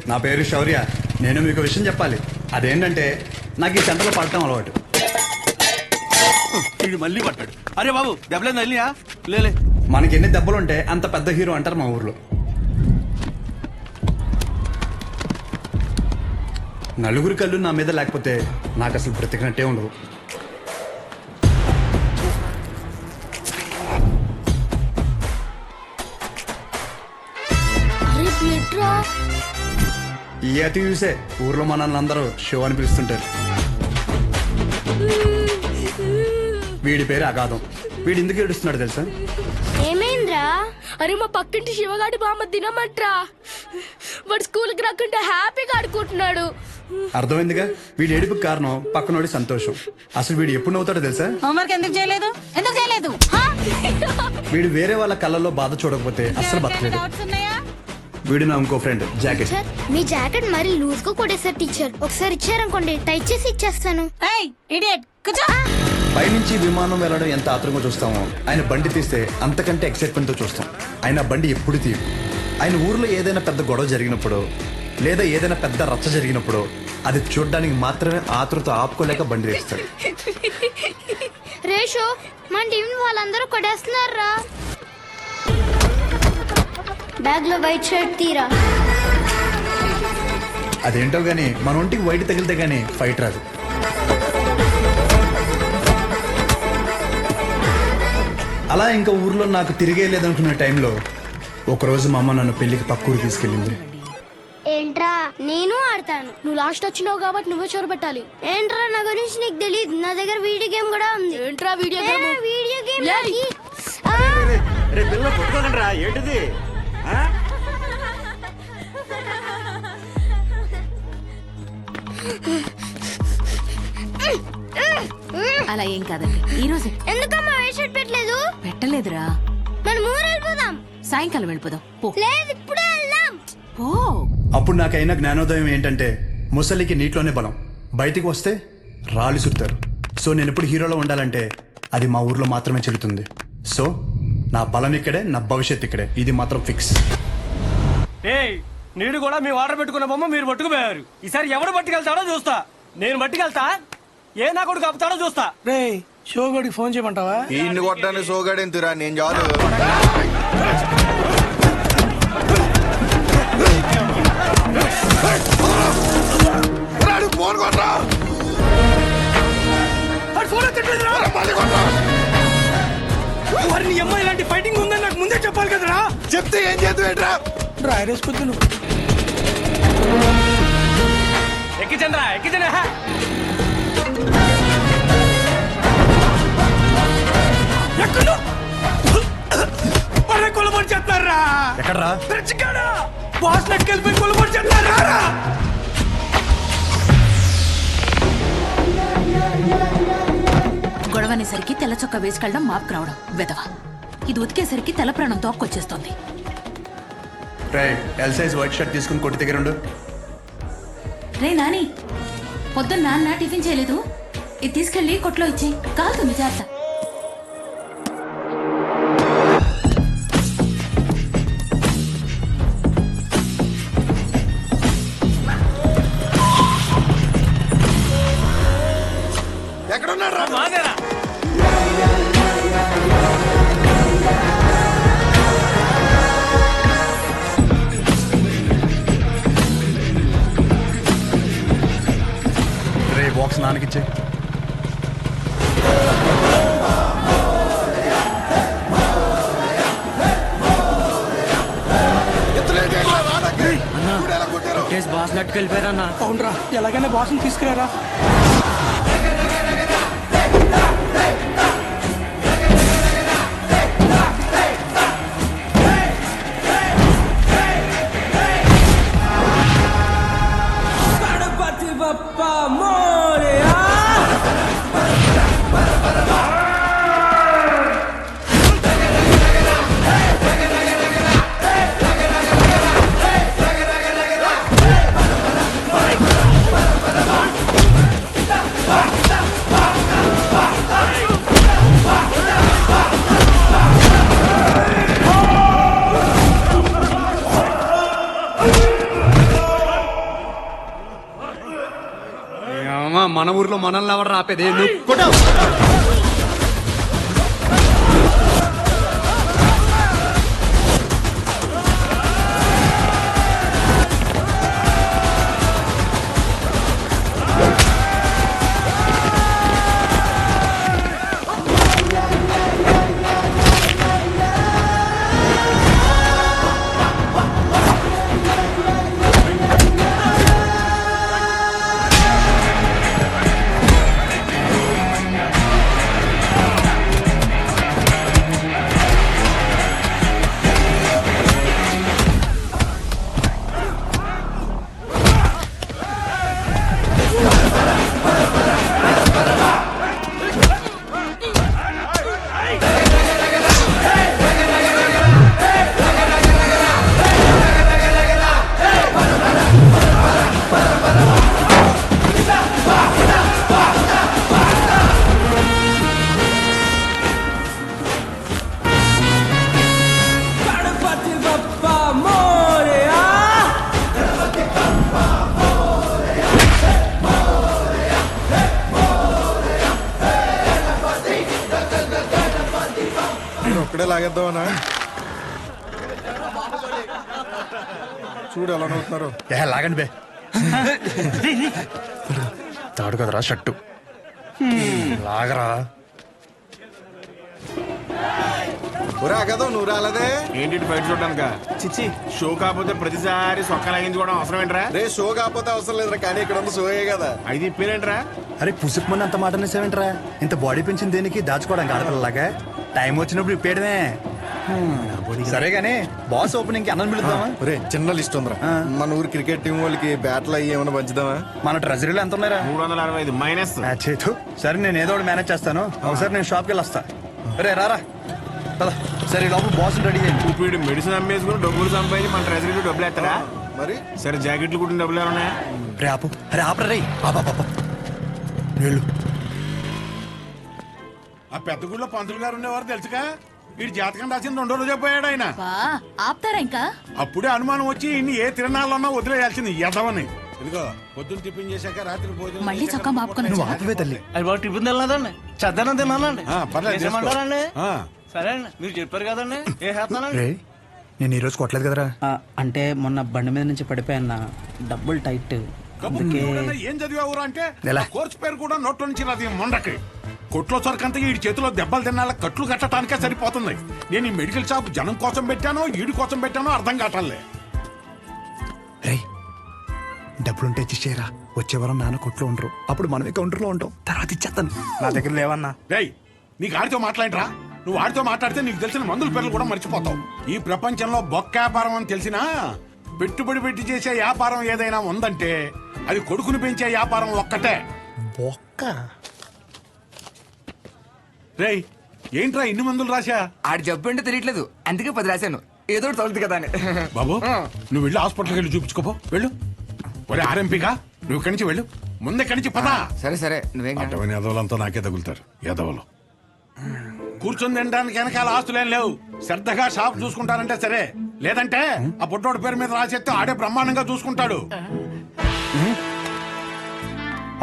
నా పేరు శౌర్య. నేను మీకు విషయం చెప్పాలి. అదేంటంటే నాకు ఈ చెంటలో పడటం అలవాటు. ఇది మళ్ళీ పట్టాడు. అరే బాబు దెబ్బలేదు వెళ్ళియా లేలే. మనకి ఎన్ని దెబ్బలుంటే అంత పెద్ద హీరో అంటారు మా ఊర్లో. నలుగురి కళ్ళు నా మీద లేకపోతే నాకు అసలు బ్రతికినట్టే ఉండదు. ఈ అతి చూసే ఊర్లో మనల్ని అందరూ షో అని పిలుస్తుంటారు. వీడి పేరు అగాధం. వీడు ఎందుకు ఏడుస్తున్నాడు తెలుసా? ఏమైందిరా? అరే మా పక్కింటి శివగాడి బామ్మ తినమంట్రా. వాడు స్కూల్కి రాకుండా హ్యాపీగా ఆడుకుంటున్నాడు. అర్థమైందిగా? వీడి ఏడుపుకి కారణం పక్కనోడి సంతోషం. అసలు వీడు ఎప్పుడు నవ్వుతాడో తెలుసా? హోంవర్క్ ఎందుకు చేయలేదు? వీడు వేరే వాళ్ళ కళ్ళల్లో బాధ చూడకపోతే అసలు బతకలేదు. వీడు నా ఇంకో ఫ్రెండ్ జాకెట్. సార్ మీ జాకెట్ మరి లూజ్ గా కొట్టేసారు టీచర్. ఒకసారి ఇచ్చారనుకోండి టైట్ చేసి ఇచ్చేస్తాను. పైనుంచి విమానం వెళ్ళడం ఎంత ఆత్రంగా చూస్తామో ఆయన బండి తీస్తే అంతకంటే ఎక్సైట్మెంట్ తో చూస్తాం. ఆయన బండి ఎప్పుడు తీయు. ఆయన ఊర్లో ఏదైనా పెద్ద గొడవ జరిగినప్పుడు లేదా ఏదైనా పెద్ద రచ్చ జరిగినప్పుడు అది చూడడానికి మాత్రమే ఆతృత ఆపుకోలేక బండి తీస్తాడు. రేషో మన టీం వాళ్ళందరూ కొట్టేస్తున్నారా? బ్యాగ్ లో వైట్ షర్ట్ తీరా. అదేంటో గానీ మన ఒంటికి వైట్ తగిలితే గానీ ఫైట్ రాదు. అలా ఇంకా ఊర్లో నాకు తిరిగే లేదనుకున్న టైంలో ఒకరోజు మా అమ్మ నన్ను పెళ్లికి పక్కూరు తీసుకెళ్ళింది. ఏంట్రా? నేను ఆడతాను. నువ్వు లాస్ట్ వచ్చినావు కాబట్టి నువ్వే చొరబెట్టాలి. ఏంట్రా నా గురించి నీకు తెలియదు. నా దగ్గర వీడియో గేమ్ కూడా ఉంది. ఏంట్రా వీడియో గేమ్? వీడియో గేమ్ ఏంటిది? అలా ఏం కాదండి. ఈ రోజు ఎందుకమ్మా వైట్ షర్ట్ పెట్టలేదు? పెట్టలేదురా. మనం ఊరు వెళ్ళిపోదాం. సాయంకాలం వెళ్ళిపోదాం. పో. లేదు ఇప్పుడే వెళ్దాం. పో. అప్పుడు నాకైనా జ్ఞానోదయం ఏంటంటే ముసలికి నీటిలోనే బలం, బయటికి వస్తే రాళ్ళు సుడతారు. సో నేను ఎప్పుడు హీరోలో ఉండాలంటే అది మా ఊర్లో మాత్రమే చెల్లుతుంది. సో నా బలం ఇక్కడే, నా భవిష్యత్ ఇక్కడే. ఇది మాత్రం ఫిక్స్. నీడు కూడా మీ ఆర్డర్ పెట్టుకున్న బొమ్మ మీరు పట్టుకుపోయారు. ఈసారి ఎవడు పట్టుకెళ్తాడో చూస్తా. నేను పట్టుకెళ్తా. ఏ నా కొడుకు ఆపుతాడో చూస్తా. రే షోగడికి ఫోన్ చేయమంటావా? ఈయన్ని కొట్టడానికి షోగడి ఎంతురా? నేను చాలు. ఫోన్ కొట్టరా. వారిని అమ్మాయి ఇలాంటి ఫైటింగ్ ఉందని నాకు ముందే చెప్పాలి కదరా. చెప్తే ఏం చేద్దాం? డ్రైరేసుకొద్దు నువ్వు. ఎక్కిచండ్రా ఎక్కిచండి. కొలబడి చేస్తారా? ఎక్కడ్రా? బాస్ నెక్కెళ్ళిపోయి కొలబడి చేస్తారా? గొడవనేసరికి తెల్ల చొక్క వేసుకెళ్ళడం మాపుకు రావడం వెదవ. ఇది ఉతికేసరికి తెల్ల ప్రాణం తోక్కొచ్చేస్తోంది. ఎల్ సైజ్ వైట్ షర్ట్ తీసుకుని కొట్టి దగ్గర ఉండు. రే నాని, పొద్దున్న నాన్న టిఫిన్ చేయలేదు. ఇది తీసుకెళ్లి కొట్లో ఇచ్చి కాలుతుంది జాగ్రత్త. ఎక్కడున్నాడు రా? బాక్స్ నాన్నకిచ్చే. బాస్ నెట్టుకెళ్ళిపోయారన్నా. అవునరా, ఎలాగైనా బాస్ని తీసుకురారా. మన ఊర్లో మనల్ని ఎవరు రాపేది నువ్వు కొట్టు. ఒక్కడే లాగేద్దామనా? చూడు ఎలా నవ్వుతున్నారు. లాగండి బే. తాడు కదరా షట్టు, లాగరా. ఒరే ఆగదాం, నువ్వు రాలేదే ఏంటి బయట చూడడానిక? చిచ్చి, షో కాకపోతే ప్రతిసారి సొక్క లాగించుకోవడం అవసరం ఏంట్రా? రే షో కాకపోతే అవసరం లేదురా, కానీ ఇక్కడ ఉంది షోయే కదా. అయితే ఇప్పేరేంట్రా? అరే పుసుకుమని అంత మాట అనేసేవేంట్రా? ఇంత బాడీ పెంచింది దేనికి? దాచుకోవడానికి ఆడపిల్లలాగా. టైం వచ్చినప్పుడు ఇప్పేయడమే. సరే గానీ బాస్ ఓపెనింగ్ కి అన్నం పిలుద్దామా? ఒరే చిన్న లిస్ట్ ఉందిరా. మన ఊరు క్రికెట్ టీం వాళ్ళకి బ్యాట్లు అయ్యి ఏమైనా పంచుదామా? మన ట్రెజరీలో ఎంత ఉన్నారా? 365 మైనస్. సరే నేను ఏదో ఒకటి మేనేజ్ చేస్తాను. ఒకసారి నేను షాప్కి వెళ్ళి వస్తా. రే రారా పద. సరే లోపల బాస్ రెడీ చేయండి. ఇప్పుడు మెడిసిన్ అమ్మేసుకుని డబ్బులు సంపాదించి మన ట్రెజరీలో డబ్బులు ఎత్తరా? మరి సరే జాకెట్లు కుట్టిన డబ్బులు ఏమన్నా? రే ఆపు, రే ఆపరా రే. వెళ్ళు. ఆ పెద్ద గుడిలో పంతులు గారు ఉండేవారు తెలుసుగా. వీడి జాతకం రాసింది 2 రోజే పోయాడు ఆయన. ఆపుతారా ఇంకా? అప్పుడే అనుమానం వచ్చి ఇన్ని ఏ తిరణాలన్నా వదిలేయాల్సింది ఎదవని. ఇదిగో పొద్దున్న టిఫిన్ చేశాక రాత్రి భోజనం మళ్ళీ చొక్కా మాపుకొని నువ్వు ఆపవే తల్లి. అది బాగా టిఫిన్ తినలేదండి, చద్దనం తిన్నానండి. పర్లేదు, చేసుకో. చేసేయమంటారండి? ఆ. సరే అండి, మీరు చెప్పారు కదండి, ఏ చేస్తున్నానండి. రే నేను ఈరోజు కొట్టలేదు కదరా. అంటే మొన్న బండి మీద నుంచి పడిపోయాన్న, డబ్బులు టైట్. కబుర్లు ఎవడన్నా ఏం చదివావురా అంటే ఎలా? ఆ కోర్సు పేరు కూడా నోట్లో నుంచి రాదు ఈ మొండకి. కొట్లో సరికంతా ఈ చేతిలో దెబ్బలు తినాల కట్లు కట్టడానికే సరిపోతుంది. నేను ఈ మెడికల్ షాప్ జనం కోసం పెట్టానో ఈడి కోసం పెట్టానో అర్థం కావట్లే. రే డబ్బులుంటే ఇచ్చేయరా. వచ్చే వారం నాన్న కొట్లో ఉండరు, అప్పుడు మనమే కౌంటర్లో ఉంటాం. తర్వాత ఇచ్చేస్తాను. నా దగ్గర లేవన్నా. రేయ్ నీకు ఆడితో మాట్లాడరా? నువ్వు ఆడితో మాట్లాడితే నీకు తెలిసిన మందుల పేర్లు కూడా మర్చిపోతావు. ఈ ప్రపంచంలో బొక్క వ్యాపారం అని తెలిసినా పెట్టుబడి పెట్టి చేసే వ్యాపారం ఏదైనా ఉందంటే అది కొడుకుని పెంచే వ్యాపారం ఒక్కటే. బొక్క. రేయ్ ఏంట్రా ఇన్ని మందులు రాశా? ఆడి జబ్బు అంటే తెలియట్లేదు, అందుకే 10 రాశాను. ఏదో ఒకటి తగులుతుంది కదా అని. బాబు నువ్వు వెళ్ళి హాస్పిటల్కి వెళ్ళి చూపించుకోపో, వెళ్ళు. ఒరే ఆర్ఎంపీగా నువ్వు ఇక్కడి నుంచి వెళ్ళు, ముందు ఇక్కడి నుంచి పదా. సరే సరే నువ్వేం కాదు. అటువంటి ఎదవలంతా నాకే తగులుతారు ఎదవలు. కూర్చొని తినడానికి వెనకాల ఆస్తులేం లేవు. శ్రద్ధగా షాప్ చూసుకుంటారంటే సరే, లేదంటే ఆ పుట్టోడి పేరు మీద రాసేస్తే ఆడే బ్రహ్మాండంగా చూసుకుంటాడు.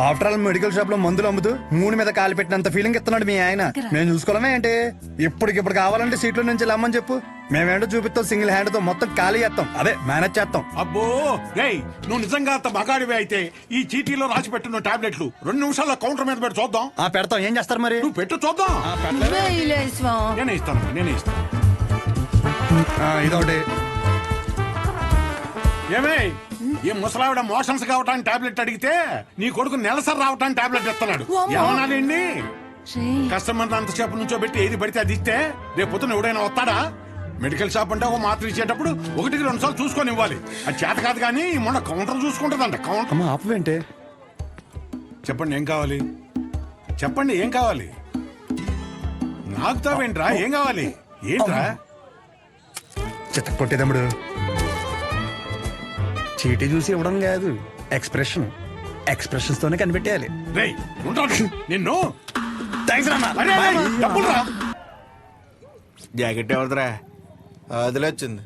ఆఫ్టర్ ఆల్ మెడికల్ షాప్ లో మందులు అమ్ముతూ మూడు మీద కాలు పెట్టినంత ఫీలింగ్ ఇస్తున్నాడు మీ ఆయన. మేము చూసుకోవడమే ఏంటి? ఇప్పటికిప్పుడు కావాలంటే సీట్లో నుంచి లమ్మని చెప్పు, మేమేంటో చూపిస్తాం. సింగిల్ హ్యాండ్ తో మొత్తం ఖాళీ చేస్తాం, అదే మేనేజ్ చేస్తాం. అబ్బో రేయ్ నువ్వు నిజంగా అంత మగాడివే అయితే ఈ చీటీలో రాసి పెట్టున్న టాబ్లెట్లు 2 నిమిషాల్లో కౌంటర్ మీద పెట్టి చూద్దాం. పెడతాం. ఏం చేస్తారు మరి? నువ్వు పెట్టు చూద్దాం. నేనే ఇస్తాను. ఇదొకటి. ఏమే ఈ ముసలావిడ మోషన్స్ కావటానికి టాబ్లెట్ అడిగితే నీ కొడుకు నెలసరి రావటానికి టాబ్లెట్ ఇస్తున్నాడు. ఏమన్నాడండి? కస్టమర్ అంతసేపు నుంచో పెట్టి ఏది పడితే అది ఇస్తే రేపు పొద్దున ఎవడైనా వస్తాడా? మెడికల్ షాప్ అంటే ఒక మాత్ర ఇచ్చేటప్పుడు 1-2 సార్లు చూసుకొని ఇవ్వాలి. అది చేత కాదు కానీ మొన్న కౌంటర్ చూసుకుంటుందంట. కౌంటర్ ఆపవేంటే? చెప్పండి ఏం కావాలి? చెప్పండి ఏం కావాలి? నాకుతావేంట్రా? ఏం కావాలి? ఏంట్రా? చిత్త కొట్టేదమ్ముడు. చీటీ చూసి ఇవ్వడం కాదు, ఎక్స్ప్రెషన్స్ తోనే కనిపెట్టేయాలి. రేయ్ ఉంటాడు నిన్ను. థాంక్స్ అన్న. అరే, అరే, డబ్బులురా. జాకెట్ ఎవరిదిరా? అదిలే వచ్చింది.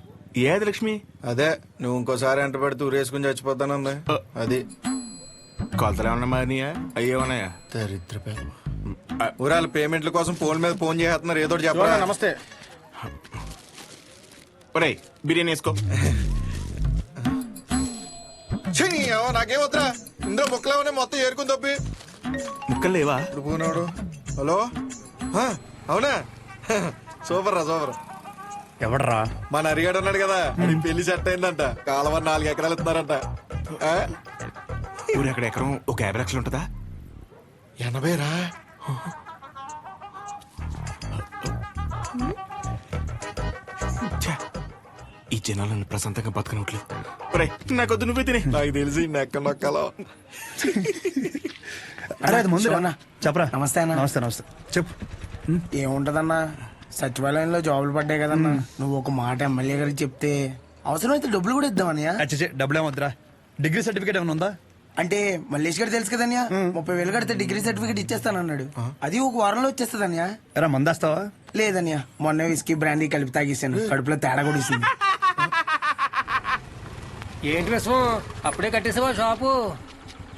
ఏది లక్ష్మి? అదే నువ్వు ఇంకోసారి ఎంట పెడితే ఊరేసుకుని చచ్చిపోతానంది అది. కొలతలు ఏమన్నా మారినాయా అయ్యే ఉన్నాయా దరిద్ర ఊరాల పేమెంట్ల కోసం ఫోన్ మీద ఫోన్ చేస్తున్నారు ఏదో ఒకటి చెప్పరా. నమస్తే. ఒరేయ్ బిర్యానీ వేసుకో. ఛీ, ఏవో నాకేం వద్దురా, ఇందులో ముక్కలేమనే మొత్తం ఏరుకుని తప్పి. ముక్కలు లేవా? ఇప్పుడు పోనాడు. హలో ఆ, అవునా సూపర్ రా సూపర్. ఎవడరా? మన అరిగాడు ఉన్నాడు కదా, అది పెళ్లి సెట్ అయిందంట. కాలువ 4 ఎకరాలు ఇస్తున్నారంట. ఆ? ఊరు ఎక్కడ ఎకరం ఒక 50 లక్షలు ఉంటుందా? 80 రా. ఛే, ఈ జనాలను ప్రశాంతంగా బతకనట్లేదు. ఒరేయ్ నాకొద్దు, నువ్వే తినే. నాకు తెలిసి నెక్క నొక్కలో. అరే అది ముందు శివన్న. చెప్పరా. నమస్తే అన్న. నమస్తే నమస్తే చెప్పు. ఏముంటదన్నా, సచివాలయంలో జాబులు పడ్డాయి కదన్నా. నువ్వు ఒక మాట ఎమ్మెల్యే గారికి చెప్తే అవసరమైతే డబ్బులు కూడా ఇద్దామన్నయ్య. అచ్చే డబ్బులు ఏమొద్దురా. డిగ్రీ సర్టిఫికేట్ ఏమైనా ఉందా? అంటే మల్లేష్ గారు తెలుసు కదన్యా, 30,000 కడితే డిగ్రీ సర్టిఫికేట్ ఇచ్చేస్తానన్నాడు. అది ఒక వారంలో వచ్చేస్తుందన్యా. ఎరా మందేస్తావా? లేదన్యా, మొన్న విస్కీ బ్రాండీ కలిపి తాగేసాను, కడుపులో తేడా కూడా ఇస్తుంది. ఏంటి విషయం? అప్పుడే కట్టేసావా షాపు?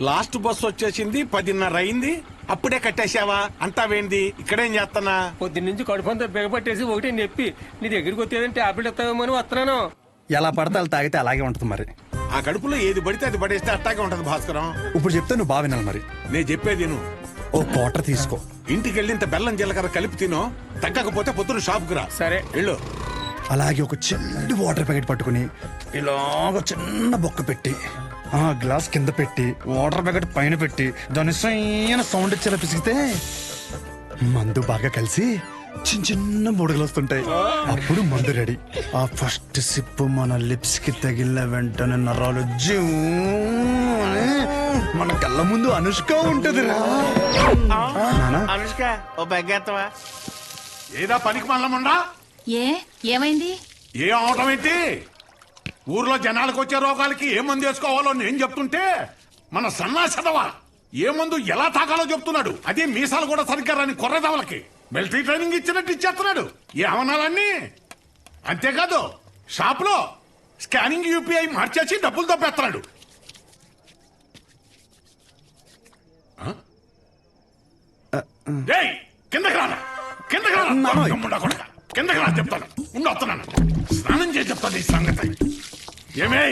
లాస్ట్ బస్ వచ్చేసింది, 10:30 అయింది, అప్పుడే కట్టేశావా? అంటావేంది? ఇక్కడేం చేస్తానా? పొద్దున్నుంచి కడుపు అంతా బిగపట్టేసి ఒకటి నొప్పి. నీ దగ్గరికి వచ్చేదంటే టాబ్లెట్ ఇస్తావేమో అని వస్తున్నాను. ఎలా పడితే అలా తాగితే అలాగే ఉంటుంది మరి. ఆ కడుపులో ఏది పడితే అది పడేస్తే అట్టాగే ఉంటది భాస్కరం. ఇప్పుడు చెప్తే నువ్వు బాగా వినాలి మరి. నేను చెప్పేది నువ్వు ఓ క్వార్టర్ తీసుకో. ఇంటికి వెళ్ళి ఇంత బెల్లం జీలకర్ర కలిపి తినో, తగ్గకపోతే పొద్దున షాప్కి రా. సరే వెళ్ళు. అలాగే ఒక చిన్న వాటర్ ప్యాకెట్ పట్టుకుని ఇలాగ చిన్న బొక్క పెట్టి ఆ గ్లాస్ కింద పెట్టి వాటర్ ప్యాకెట్ పైన పెట్టి దాని సైన సౌండ్ ఇచ్చేలా పిసిగితే మందు బాగా కలిసి చిన్న చిన్న బుడగలు వస్తుంటాయి. అప్పుడు మందు రెడీ. ఆ ఫస్ట్ సిప్ మన లిప్స్ కి తగిలిన వెంటనే నరాలు జూ అని మన కళ్ళ ముందు అనుష్క ఉంటది రా. అనుష్క ఓ బెగ్గేత్తవా? ఏదా పనికి మల్లముండా? ఏమైంది? ఏం అవటం ఏంటి? ఊర్లో జనాలకు వచ్చే రోగాలకి ఏ మందు వేసుకోవాలో నేను చెప్తుంటే మన సన్నాసదవా ఏ మందు ఎలా తాగాలో చెప్తున్నాడు. అదే మీసాలు కూడా సరిగ్గా రాని కొర్రదవలకి మిలిటరీ ట్రైనింగ్ ఇచ్చినట్టు ఇచ్చేస్తున్నాడు. ఏ అవనాలన్నీ అంతేకాదు, షాప్ లో స్కానింగ్ యూపీఐ మార్చేసి డబ్బులు తప్పేస్తున్నాడు. కిందకి రానా, కిందకి రానా, కిందకి రా చెప్తాను. ఉండొస్తున్నాను, స్నానం చేసి చెప్తాను ఈ సంగతి. ఏమే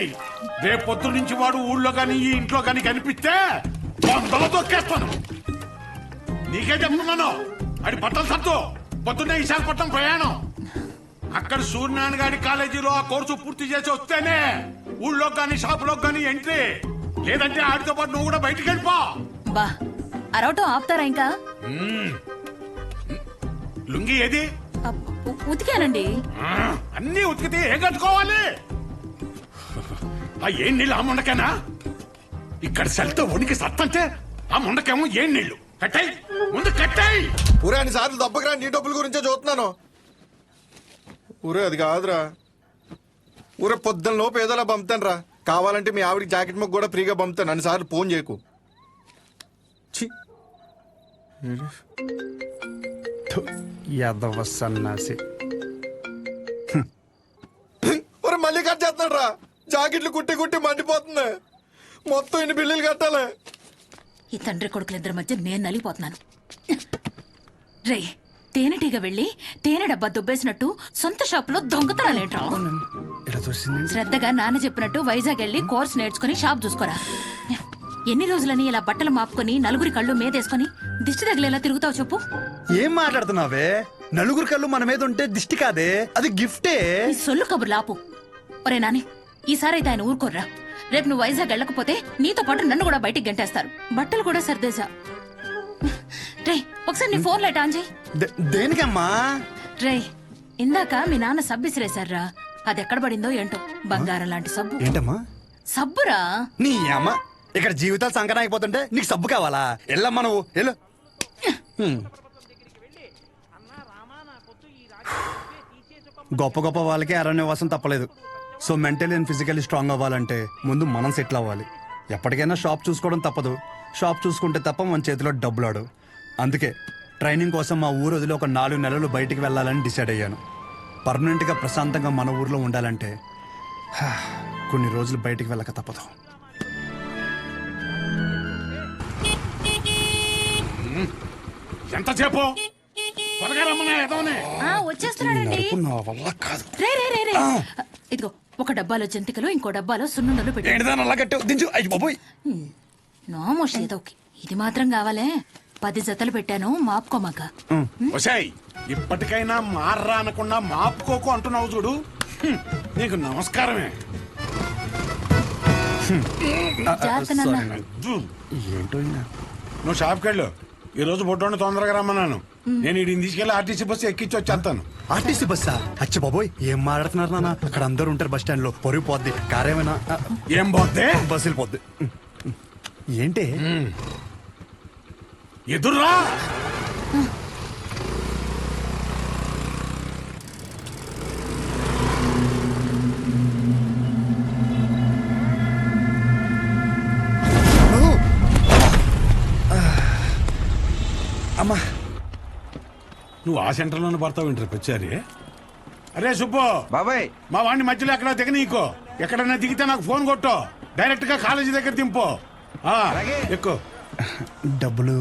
రేపు పొద్దు నుంచి వాడు ఊళ్ళో గాని ఈ ఇంట్లో గాని కనిపిస్తే వందలు తొక్కేస్తాను. నీకే చెప్తున్నాను, అది బట్టలు సత్తు. పొద్దున్నే విశాఖపట్నం ప్రయాణం. అక్కడ సూర్యనారాయణ గారి కాలేజీలో ఆ కోర్సు పూర్తి చేసి వస్తేనే ఊళ్ళో గాని షాపులో గాని ఎంట్రీ. లేదంటే ఆడితో పాటు నువ్వు కూడా బయటికి వెళ్ళిపో. బా అరవటం ఆపుతారా ఇంకా? లుంగి ఏది? ఉతికానండి. అన్నీ ఉతికితే ఏం కట్టుకోవాలి? ఆ ఏం నీళ్ళు ఆ ముండకేనా? ఇక్కడ సెల్తో ఉనికి సత్తంటే ఆ ముండకేమో ఏం నీళ్లు? కట్టాయి, ముందు కట్టాయి. ఊరే అన్ని సార్లు దెబ్బకి రా, నీ డబ్బుల గురించే చూస్తున్నాను. ఊరే అది కాదురా, ఊరే పొద్దున్న లోపు ఏదోలా పంపుతాను రా. కావాలంటే మీ ఆవిడకి జాకెట్ ముక్క కూడా ఫ్రీగా పంపుతాను. అన్ని సార్లు ఫోన్ చేయకు. ఛీ, యాదవ సన్నాసి. ఊరే మళ్ళీ కట్ చేస్తున్నాడు రా. జాకెట్లు కుట్టి కుట్టి మండిపోతుంది. మొత్తం ఇన్ని బిల్లులు కట్టాలి. ఈ తండ్రి కొడుకులిద్దరి మధ్య నేను నలిగిపోతున్నాను. రే తేనెటీగ వెళ్ళి తేనె డబ్బా దుబ్బేసినట్టు సొంత షాపులో దొంగతనాలేంట్రా? ఇలా చూసింది. శ్రద్ధగా నాన్న చెప్పినట్టు వైజాగ్ వెళ్ళి కోర్స్ నేర్చుకుని షాప్ చూసుకోరా. ఎన్ని రోజులని ఇలా బట్టలు మాపుకొని నలుగురి కళ్ళు మీదేసుకొని దిష్టి తగిలేలా తిరుగుతావు చెప్పు? ఏం మాట్లాడుతున్నావే? నలుగురు కళ్ళు మన మీద ఉంటే దిష్టి కాదే, అది గిఫ్టే. ఈ సొల్లు కబుర్లు ఆపు. ఒరే నాని, ఈసారి అయితే ఆయన ఊరుకోర్రా. రేపు నువ్వు వైజాగ్ వెళ్ళకపోతే నీతో పాటు నన్ను కూడా బయటికి గంటేస్తారు. బట్టలు కూడా సర్దేశా. రే ఒకసారి నీ ఫోన్ లైట్ ఆన్ చేయి. దేనికమ్మా? రే ఇందాక మీ నాన్న సబ్బు ఇసిరేశారా, అది ఎక్కడ పడిందో ఏంటో. బంగారం లాంటి సబ్బు. ఏంటమ్మా? సబ్బురా. నీ అమ్మ, ఇక్కడ జీవితాలు సంకటం అయిపోతుంటే నీకు సబ్బు కావాలా? ఎల్లమ్మా నువ్వు వెళ్ళు. గొప్ప గొప్ప వాళ్ళకి అరణ్యవాసం తప్పలేదు. So mentally and physically strong అవ్వాలంటే ముందు మనం సెటిల్ అవ్వాలి. ఎప్పటికైనా షాప్ చూసుకోవడం తప్పదు. షాప్ చూసుకుంటే తప్ప మన చేతిలో డబ్బులు ఆడు. అందుకే ట్రైనింగ్ కోసం మా ఊరు వదిలి ఒక 4 నెలలు బయటికి వెళ్ళాలని డిసైడ్ అయ్యాను. పర్మనెంట్గా ప్రశాంతంగా మన ఊర్లో ఉండాలంటే కొన్ని రోజులు బయటికి వెళ్ళక తప్పదు. ఎంతసేపు త్వరగా రమ్మన్నా ఎదవనే. వచ్చేస్తున్నాడండి. నా వల్ల కాదు. రే రే రే రే ఇదిగో ఒక డబ్బాలో జంతికలు ఇంకో డబ్బాలో సున్నుండలు పెట్టి ఏంటిదాని అలా కట్టావు దించు అయ్యి బాబోయ్. నోమోష్ ఏదో ఓకే. ఇది మాత్రం కావాలే 10 జతలు పెట్టాను మాపుకోమాక. ఒసేయ్ ఇప్పటికైనా మార్రా అనకుండా మాపుకోకు అంటున్నావు చూడు. నీకు నమస్కారమే. జాగ్రత్త నాన్న. అజ్జు, ఏంటో ఈయన. నువ్వు షాప్కి వెళ్ళు. ఈ రోజు బొట్టోని తొందరగా రమ్మన్నాను. నేను వీడిని తీసుకెళ్లి ఆర్టీసీ బస్సు ఎక్కించి వచ్చేస్తాను. ఆర్టీసీ బస్సా? అచ్చి బాబోయ్ ఏం మాట్లాడుతున్నారు నాన్న. అక్కడ అందరూ ఉంటారు బస్ స్టాండ్ లో. పొరుగు పోద్ది. కారేమైనా ఏం పోతే బస్సు వెళ్ళిపోద్ది. ఏంటి ఎదుర్రా. అమ్మా నువ్వు ఆ సెంటర్లోనే పడతావు ఇంటర్ వచ్చారి. అరే సుబ్బు, బాబాయ్ మా వాడిని మధ్యలో ఎక్కడ దిగ నీకో. ఎక్కడైనా దిగితే నాకు ఫోన్ కొట్టు. డైరెక్ట్ గా కాలేజీ దగ్గర దింపు. ఎక్కువ డబ్బులు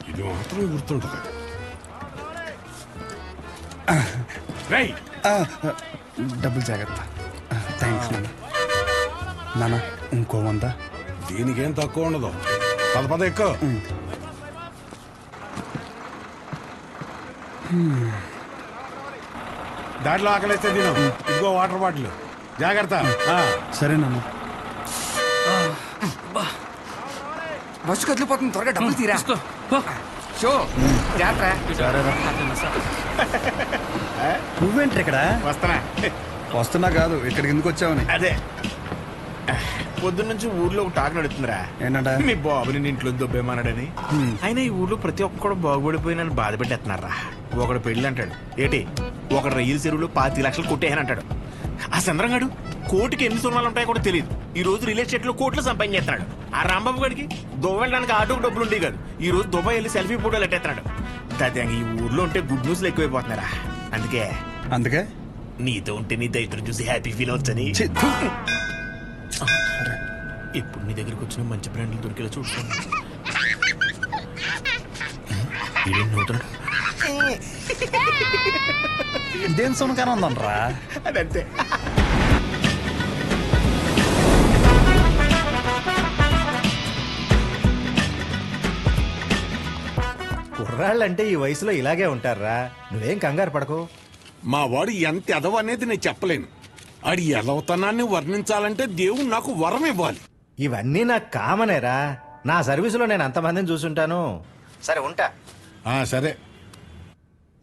ఇది మాత్రం గుర్తుంటుంది. రేయ్ డబ్బులు జాగ్రత్త. థ్యాంక్స్ నాన్న. నాన్న ఇంకో 100. దీనికేం తక్కువ ఉండదు. పద ఎక్కువ. దాంట్లో ఆకలిస్తే తిను. ఇదిగో వాటర్ బాటిల్. జాగ్రత్త. సరే నాన్న. బస్సు కదిలిపోతుంది, త్వరగా డబ్బులు తీరా. షో జాగ్రత్త. నువ్వేంటి ఇక్కడ? వస్తానా? వస్తున్నా కాదు, ఇక్కడికి ఎందుకు వచ్చావని. అదే పొద్దున్న నుంచి ఊర్లో ఒక టాక్ నడుతుందిరా. ఏంటంట? మీ బాబుని నీ ఇంట్లో దొబ్బేమన్నాడని. అయినా ఈ ఊర్లో ప్రతి ఒక్కడు బాగుపడిపోయి నన్ను బాధ పెట్టేస్తున్నారా. ఒకడు పెళ్లి అంటాడు. ఏటి ఒకడు రైలు చెరువులో 25 లక్షలు కొట్టేయని అంటాడు. ఆ చంద్రంగాడు కోటికి ఎన్ని సున్నాలు ఉంటాయో కూడా తెలియదు. ఈ రోజు రియల్ ఎస్టేట్ లో కోట్లు సంపాదించేస్తున్నాడు. ఆ రాంబాబు గడికి దుబాయ్ వెళ్ళడానికి ఆటోకి డబ్బులు ఉండేవి కాదు. ఈ రోజు దుబాయ్ వెళ్ళి సెల్ఫీ ఫోటోలు ఎట్టేస్తున్నాడు. దాదాపు ఈ ఊర్లో ఉంటే గుడ్ న్యూస్లు ఎక్కువైపోతున్నారా. అందుకే నీతో ఉంటే నీ దైత్రం చూసి హ్యాపీ ఫీల్ అవచ్చని ఇప్పుడు నీ దగ్గరికి వచ్చిన మంచి బ్రాండ్లు దొరికేలా చూసుకోండి. ఇదేం సునకారం ఉందనరా. అదంతే. కుర్రాళ్ళంటే ఈ వయసులో ఇలాగే ఉంటారా. నువ్వేం కంగారు పడకు. మా వాడు ఎంత ఎదవ అనేది నేను చెప్పలేను. ఆడి ఎదవతనాన్ని వర్ణించాలంటే దేవుడు నాకు వరం ఇవ్వాలి. ఇవన్నీ నాకు కామనేరా. నా సర్వీసులో నేను అంతమందిని చూసుంటాను. సరే ఉంటా. సరే.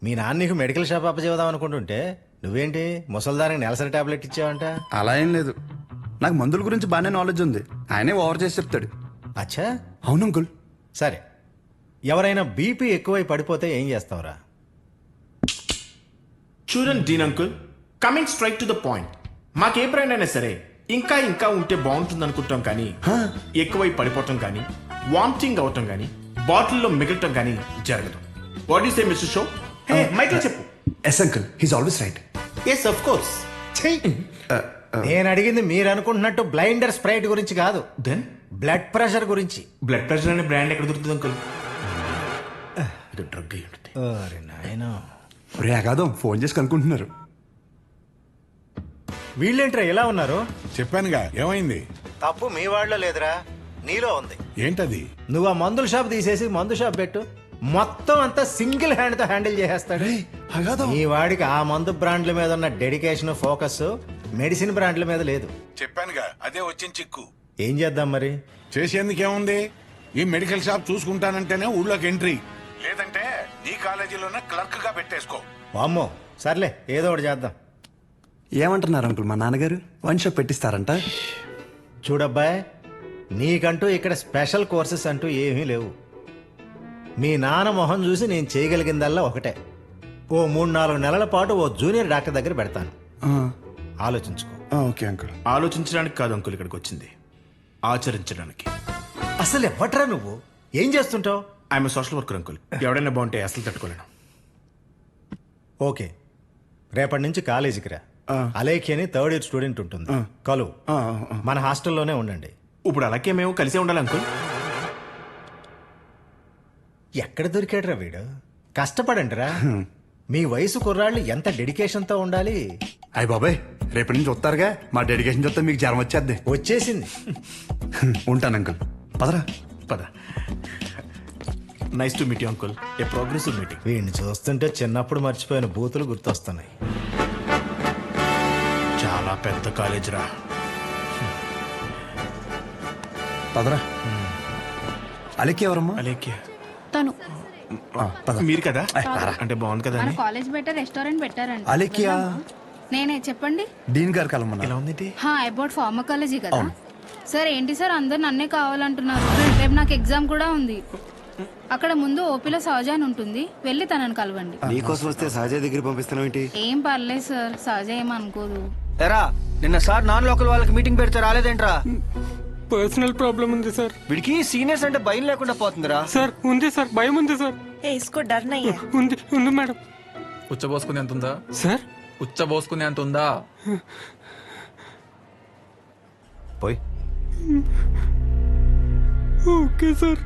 మీ నాన్న నీకు మెడికల్ షాప్ అప్పచేద్దాం అనుకుంటుంటే నువ్వేంటి ముసల్దానికి నెలసరి టాబ్లెట్ ఇచ్చావంట. అలా ఏం లేదు. నాకు మందుల గురించి బాగానే నాలెడ్జ్ ఉంది. ఆయనే ఓవర్ చేసి చెప్తాడు. అచ్చా అవును అంకుల్. సరే, ఎవరైనా బీపీ ఎక్కువై పడిపోతే ఏం చేస్తావురా? చూడండి Dean uncle, coming straight to the point. మాకే బ్రాండ్ అయినా సరే ఇంకా ఇంకా ఉంటే బాగుంటుంది అనుకుంటాం, కానీ ఎక్కువై పడిపోవటం కానీ వామిటింగ్ అవటం కానీ బాటిల్లో మిగలటం కానీ జరగదు. What is a mister show? Michael చెప్పు. Yes uncle, he's always right. Yes of course. నేను అడిగింది మీరు అనుకుంటున్నట్టు బ్లైండర్ స్ప్రైట్ గురించి కాదు, దెన్ బ్లడ్ ప్రెషర్ గురించి. బ్లడ్ ప్రెషర్ అనే బ్రాండ్ ఎక్కడ దొరుకుతుంది అంకుల్? ఇది డ్రగ్ అయి ఉంటుంది. అరే నాయనా, రే అగాదం ఫోన్ చేసి కనుక్కుంటున్నారు. వీళ్ళేంట్రా ఇలా ఉన్నారు? చెప్పానుగా ఏమైంది. తప్పు మీ వాళ్ళలో లేదురా, నీలో ఉంది. ఏంటది? నువ్వు ఆ మందుల షాప్ తీసేసి మందు షాప్ పెట్టు, మొత్తం అంతా సింగిల్ హ్యాండ్ తో హ్యాండిల్ చేసేస్తాడు. ఈ వాడికి ఆ మందు బ్రాండ్ల మీద ఉన్న డెడికేషన్, ఫోకస్ మెడిసిన్ బ్రాండ్ల మీద లేదు. చెప్పానుగా అదే వచ్చిన చిక్కు. ఏం చేద్దాం మరి? చేసేందుకేముంది, ఈ మెడికల్ షాప్ చూసుకుంటానంటేనే ఊళ్ళోకి ఎంట్రీ, లేదంటే నీ కాలేజీలోనే క్లర్క్ గా పెట్టేసుకో. వామ్మో, సర్లే ఏదో ఒకటి చేద్దాం. ఏమంటున్నారు అంకుల్? మా నాన్నగారు వన్ షాప్ పెట్టిస్తారంట. చూడబ్బాయ్, నీకంటూ ఇక్కడ స్పెషల్ కోర్సెస్ అంటూ ఏమీ లేవు. మీ నాన్న మొహం చూసి నేను చేయగలిగిందల్లా ఒకటే, ఓ 3-4 నెలల పాటు ఓ జూనియర్ డాక్టర్ దగ్గర పెడతాను. ఆలోచించుకో. Okay uncle. ఆలోచించడానికి కాదు అంకుల్ ఇక్కడికి వచ్చింది, ఆచరించడానికి. అసలు ఎవ్వట్రా నువ్వు? ఏం చేస్తుంటావు? I'm social worker uncle. ఎవడైనా బాగుంటే అసలు తట్టుకోలేను. ఓకే, రేపటి నుంచి కాలేజీకి రా. అలేఖి అని 3rd ఇయర్ స్టూడెంట్ ఉంటుంది, కలు. మన హాస్టల్లోనే ఉండండి. ఇప్పుడు అలాగే మేము కలిసే ఉండాలి అంకుల్. ఎక్కడ దొరికాడురా వీడు? కష్టపడండిరా. మీ వయసు కుర్రాళ్ళు ఎంత డెడికేషన్తో ఉండాలి. అయ్య బాబాయ్, రేపటి నుంచి వస్తారుగా, మా డెడికేషన్ చూస్తే మీకు జ్వరం వచ్చేద్ది. వచ్చేసింది. ఉంటాను అంకుల్. పదరా. పద. Nice to meet you uncle. A progressive meeting. వీడిని చూస్తుంటే చిన్నప్పుడు మర్చిపోయిన బూతులు గుర్తొస్తున్నాయి. చాలా పెద్ద కాలేజ్ రా. పదరా. అలెక్కి ఎవరమ్మా? అలేఖ్య తను మీరు కదా? అంటే బాగుంది కదా అని. కాలేజ్ బయట రెస్టారెంట్ పెట్టారండి. అలెక్కియా నేనే చెప్పండి. డీన్ గారు కలమన్నా. ఎలా ఉంది? అబౌట్ ఫార్మకాలజీ కదా సార్. ఏంటి సార్ అందరు నన్నే కావాలంటున్నారు? రేపు నాకు ఎగ్జామ్ కూడా ఉంది. అక్కడ ముందు ఓపీలో సహజ అని ఉంటుంది, వెళ్ళి తనని కలవండి. నీకోసం వస్తే సహజ దగ్గర పంపిస్తున్నావు ఏంటి? ఏం పర్లేదు సార్, సహజ ఏమనుకోదు. ఎరా నిన్న సార్ నాన్ లోకల్ వాళ్ళకి మీటింగ్ పెడితే రాలేదేంట్రా? పర్సనల్ ప్రాబ్లం ఉంది సార్. వీడికి సీనియర్స్ అంటే భయం లేకుండా పోతుందిరా. సార్ ఉంది సార్, భయం ఉంది సార్. ఉంది ఉంది మేడం. ఉచ్చబోసుకునే అంత ఉందా సార్? ఉచ్చబోసుకునే అంత ఉందా? పోయి. Okay sir.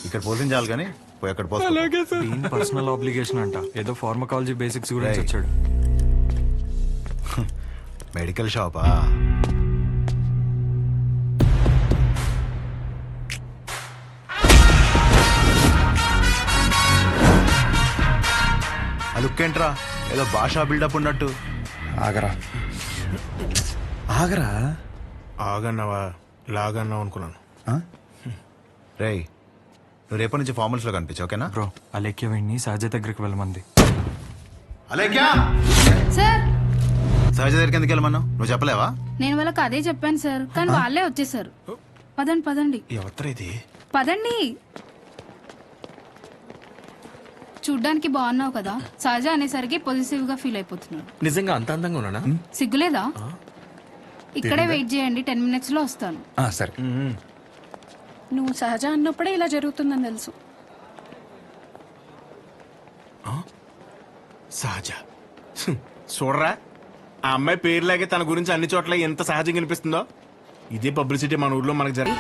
ఇక్కడ పోషించాలి కానీ పోయి అక్కడ పోయి. అలాగే సార్. పర్సనల్ ఆబ్లిగేషన్ అంట, ఏదో ఫార్మకాలజీ బేసిక్స్ గురించి వచ్చాడు. మెడికల్ షాపా? ఆ లుక్ ఏంట్రా, ఏదో భాషా బిల్డప్ ఉన్నట్టు. ఆగరా ఆగరా. ఆగన్నావా లాగన్నావు అనుకున్నాను. రేయ్, నువ్వు రేపటి నుంచి ఫార్మల్స్ లో కనిపించు, ఓకేనా? బ్రో, అలేఖ్య వీడిని సహజ దగ్గరికి వెళ్ళమంది. అలేఖ్యా, సార్ సహజ దగ్గరికి ఎందుకు వెళ్ళమన్నావు? నువ్వు చెప్పలేవా? నేను వాళ్ళకి అదే చెప్పాను సార్, కానీ వాళ్ళే వచ్చేసారు. పదండి పదండి ఎవరు ఇది? పదండి. చూడ్డానికి బాగున్నావు కదా, సహజ అనేసరికి పొజిటివ్ గా ఫీల్ అయిపోతున్నాడు. నిజంగా అంత అందంగా ఉన్నానా? సిగ్గులేదా? ఇక్కడే వెయిట్ చేయండి, 10 minutes లో వస్తాను. సరే. నువ్వు సహజ అన్నప్పుడే ఇలా జరుగుతుందని తెలుసు. సహజ చూడరా, ఆ అమ్మాయి పేరులాగే తన గురించి అన్ని చోట్ల ఎంత సహజంగా అనిపిస్తుందో. ఇదే పబ్లిసిటీ మన ఊర్లో మనకు జరిగి.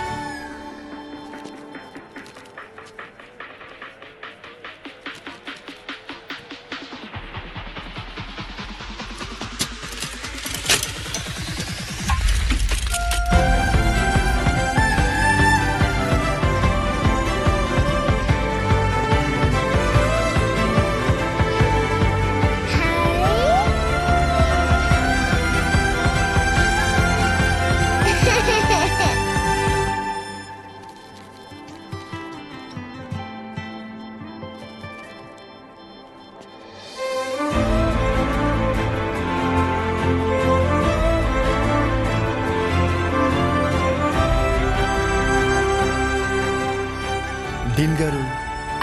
డీన్ గారు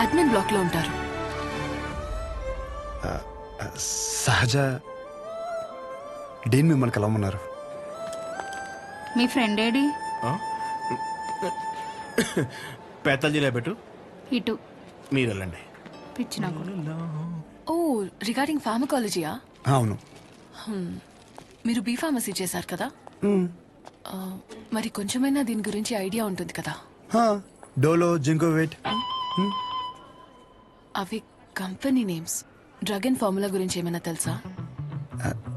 అడ్మిన్ బ్లాక్ లో ఉంటారు. సహజ డీన్ మిమ్మల్ని కలవమన్నారు. మీ ఫ్రెండ్ ఏడి? పేతాల్జీలో పెట్టు, ఇటు మీరు వెళ్ళండి. పిచ్చిన ఓ రిగార్డింగ్ ఫార్మకాలజీయా? అవును. మీరు బీ ఫార్మసీ చేశారు కదా, మరి కొంచెమైనా దీని గురించి ఐడియా ఉంటుంది కదా? డోలో, జింకోవేట్. అవి company names. Drug and formula గురించి ఏమైనా తెలుసా?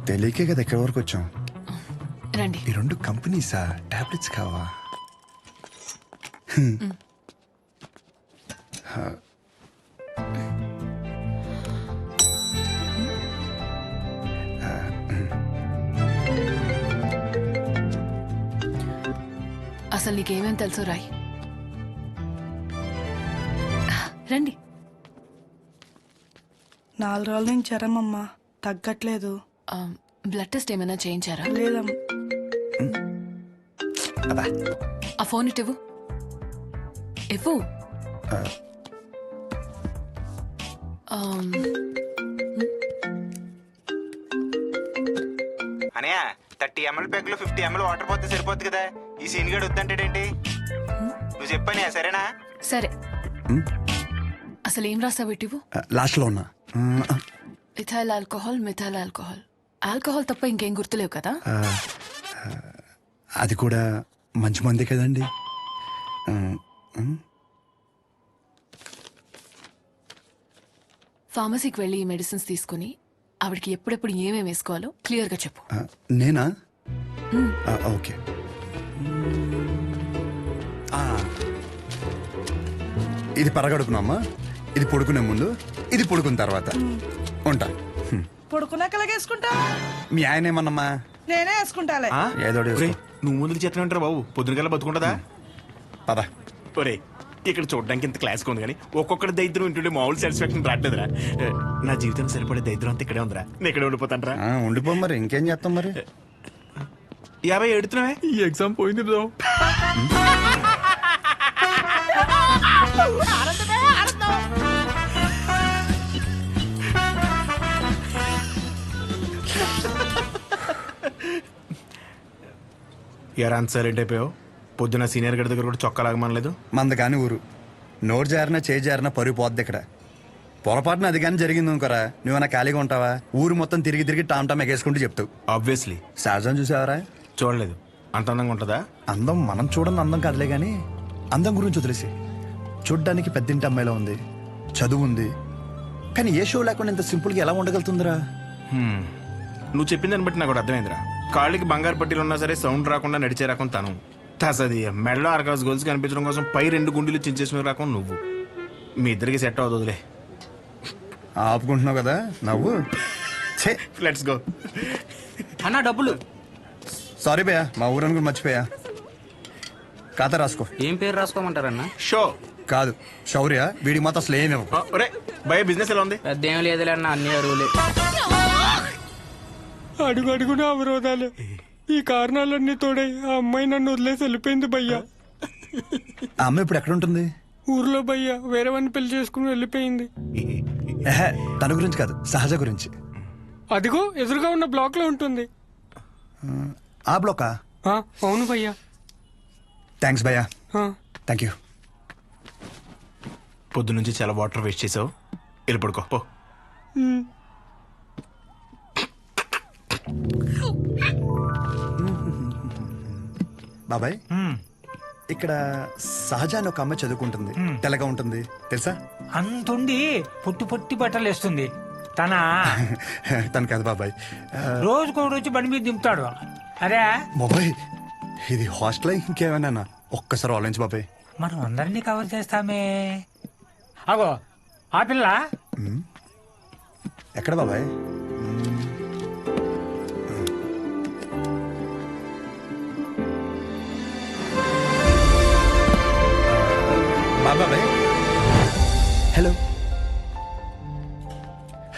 తెలియకే కదా ఎక్కడి వరకు వచ్చాం. రండి. ఈ 2 కంపెనీసా? టాబ్లెట్స్ కావా? అసలు నీకేమేం తెలుసు రాయ్. రండి. 4 రోజుల నుంచి జ్వరం అమ్మా, తగ్గట్లేదు. బ్లడ్ టెస్ట్ ఏమైనా చేయించారా? లేదమ్మా. ఆ ఫోన్ ఇటు ఇవ్వు. అనయా 30 ml ప్యాక్ లో 50 ml వాటర్ పోతే సరిపోద్ది కదా. ఈ సీన్ గడు వద్దంటాడేంటి? నువ్వు చెప్పానే, సరేనా? సరే. అసలు ఏం రాస్తావు ఇటు? లాస్ట్ లో ఉన్నా. Ethyl alcohol, methyl alcohol. Alcohol తప్ప ఇంకేం గుర్తులేవు కదా? అది కూడా మంచి మందే కదండి. ఫార్మసీకి వెళ్ళి ఈ మెడిసిన్స్ తీసుకుని ఆవిడకి ఎప్పుడెప్పుడు ఏమేమి వేసుకోవాలో క్లియర్ గా చెప్పు. నేనా ఓకే. ఇది పరగడుకునమ్మా, ఇది పడుకునే ముందు, ఇది పడుకున్న తర్వాత. ఉంటా. పడుకున్నాక వేసుకుంటా. మీ ఆయన ఏమన్నమ్మా? నేనే వేసుకుంటాలే. ఏదో నువ్వు ముందుకు చేతనే బాబు, పొద్దునకల్లా బతుకుంటుందా? పద. ఒరే ఇక్కడ చూడడానికి ఇంత క్లాస్ ఉంది కానీ ఒక్కొక్కటి దరిద్రం వింటుండే మామూలు సాటిస్ఫాక్షన్ రావట్లేదురా. నా జీవితం సరిపడే దరిద్రం అంతా ఇక్కడే ఉందిరా. నేను ఇక్కడే ఉండిపోతాను రా. ఉండిపో మరి, ఇంకేం చేస్తాం మరి. 50 ఎడుతున్నావే, ఈ ఎగ్జామ్ పోయింది బ్రో. ఎరా అంత సైలెంట్ అయిపోయావు? పొద్దున సీనియర్ గడి దగ్గర కూడా చొక్కా లాగమనలేదు. మంద కాని ఊరు, నోరు జారినా చేయి జారినా పరుగు పోద్ది ఇక్కడ. పొరపాటున అది కానీ జరిగింది అనుకోరా, నువ్వన్నా ఖాళీగా ఉంటావా? ఊరు మొత్తం తిరిగి తిరిగి టామ్ టామ్ ఎగేసుకుంటూ చెప్తావు. ఆబ్వియస్లీ. సహజం చూసావరా? చూడలేదు. అంత అందంగా ఉంటుందా? అందం మనం చూడని అందం కాదులే కానీ అందం గురించి వదిలేసి, చూడ్డానికి పెద్దింటి అమ్మాయిలో ఉంది, చదువు ఉంది, కానీ ఏ షో లేకుండా ఇంత సింపుల్గా ఎలా ఉండగలుగుతుందిరా? నువ్వు చెప్పిన దాన్ని బట్టి నాకు కూడా అర్థమైందిరా. కాళ్ళకి బంగారు పట్టీలు ఉన్నా సరే సౌండ్ రాకుండా నడిచే రకం తను. తసది మెడలో ఆర్కాస్ గోల్స్ కనిపించడం కోసం పై 2 గుండెలు చించేసిన రకం నువ్వు. మీ ఇద్దరికి సెట్ అవుతుందిలే. ఆపుకుంటున్నావు కదా నవ్వు. Let's go. అన్నా డబ్బులు. సారీ భయ్యా, మా ఊరని కూడా మర్చిపోయా. ఖాతా రాసుకో. ఏం పేరు రాసుకోమంటారన్నా? షో కాదు, శౌర్య. వీడికి మాత్రం అసలు ఏమి ఇవ్వకు. ఒరే భయ బిజినెస్ ఎలా ఉంది? పెద్ద ఏం లేదులే అన్న, అన్ని అరువులే. అడుగు అడుగున అవరోధాలే. ఈ కారణాలన్నీ తోడై ఆ అమ్మాయి నన్ను వదిలేసి వెళ్ళిపోయింది భయ్యా. ఆ అమ్మాయి ఇప్పుడు ఎక్కడ ఉంటుంది? ఊర్లో భయ్యా, వేరే వాడిని పెళ్లి చేసుకుని వెళ్ళిపోయింది. తన గురించి కాదు, సహజ గురించి. అదిగో ఎదురుగా ఉన్న బ్లాక్ లో ఉంటుంది. ఆ బ్లాకా? అవును భయ్యా. థ్యాంక్స్ భయ్యా. Thank you. పొద్దు నుంచి చాలా వాటర్ వేస్ట్ చేసావు, వెళ్ళి పడుకో పో. బాబాయ్, ఇక్కడ సహజ అని ఒక అమ్మాయి చదువుకుంటుంది, తెల్లగా ఉంటుంది, తెలుసా? అంతుండి పొట్టి పొట్టి బట్టలు వేస్తుంది. తను కాదు బాబాయ్, రోజుకో రోజు బండి మీద దింపుతాడు. అరే బాబాయ్, ఇది హాస్టల్ ఇంకేమైనా? ఒక్కసారి ఆలోచించు బాబాయ్. మనం అందరినీ కవర్ చేస్తామే. అగో ఆ పిల్ల ఎక్కడ బాబాయ్? బాబాయ్, హలో,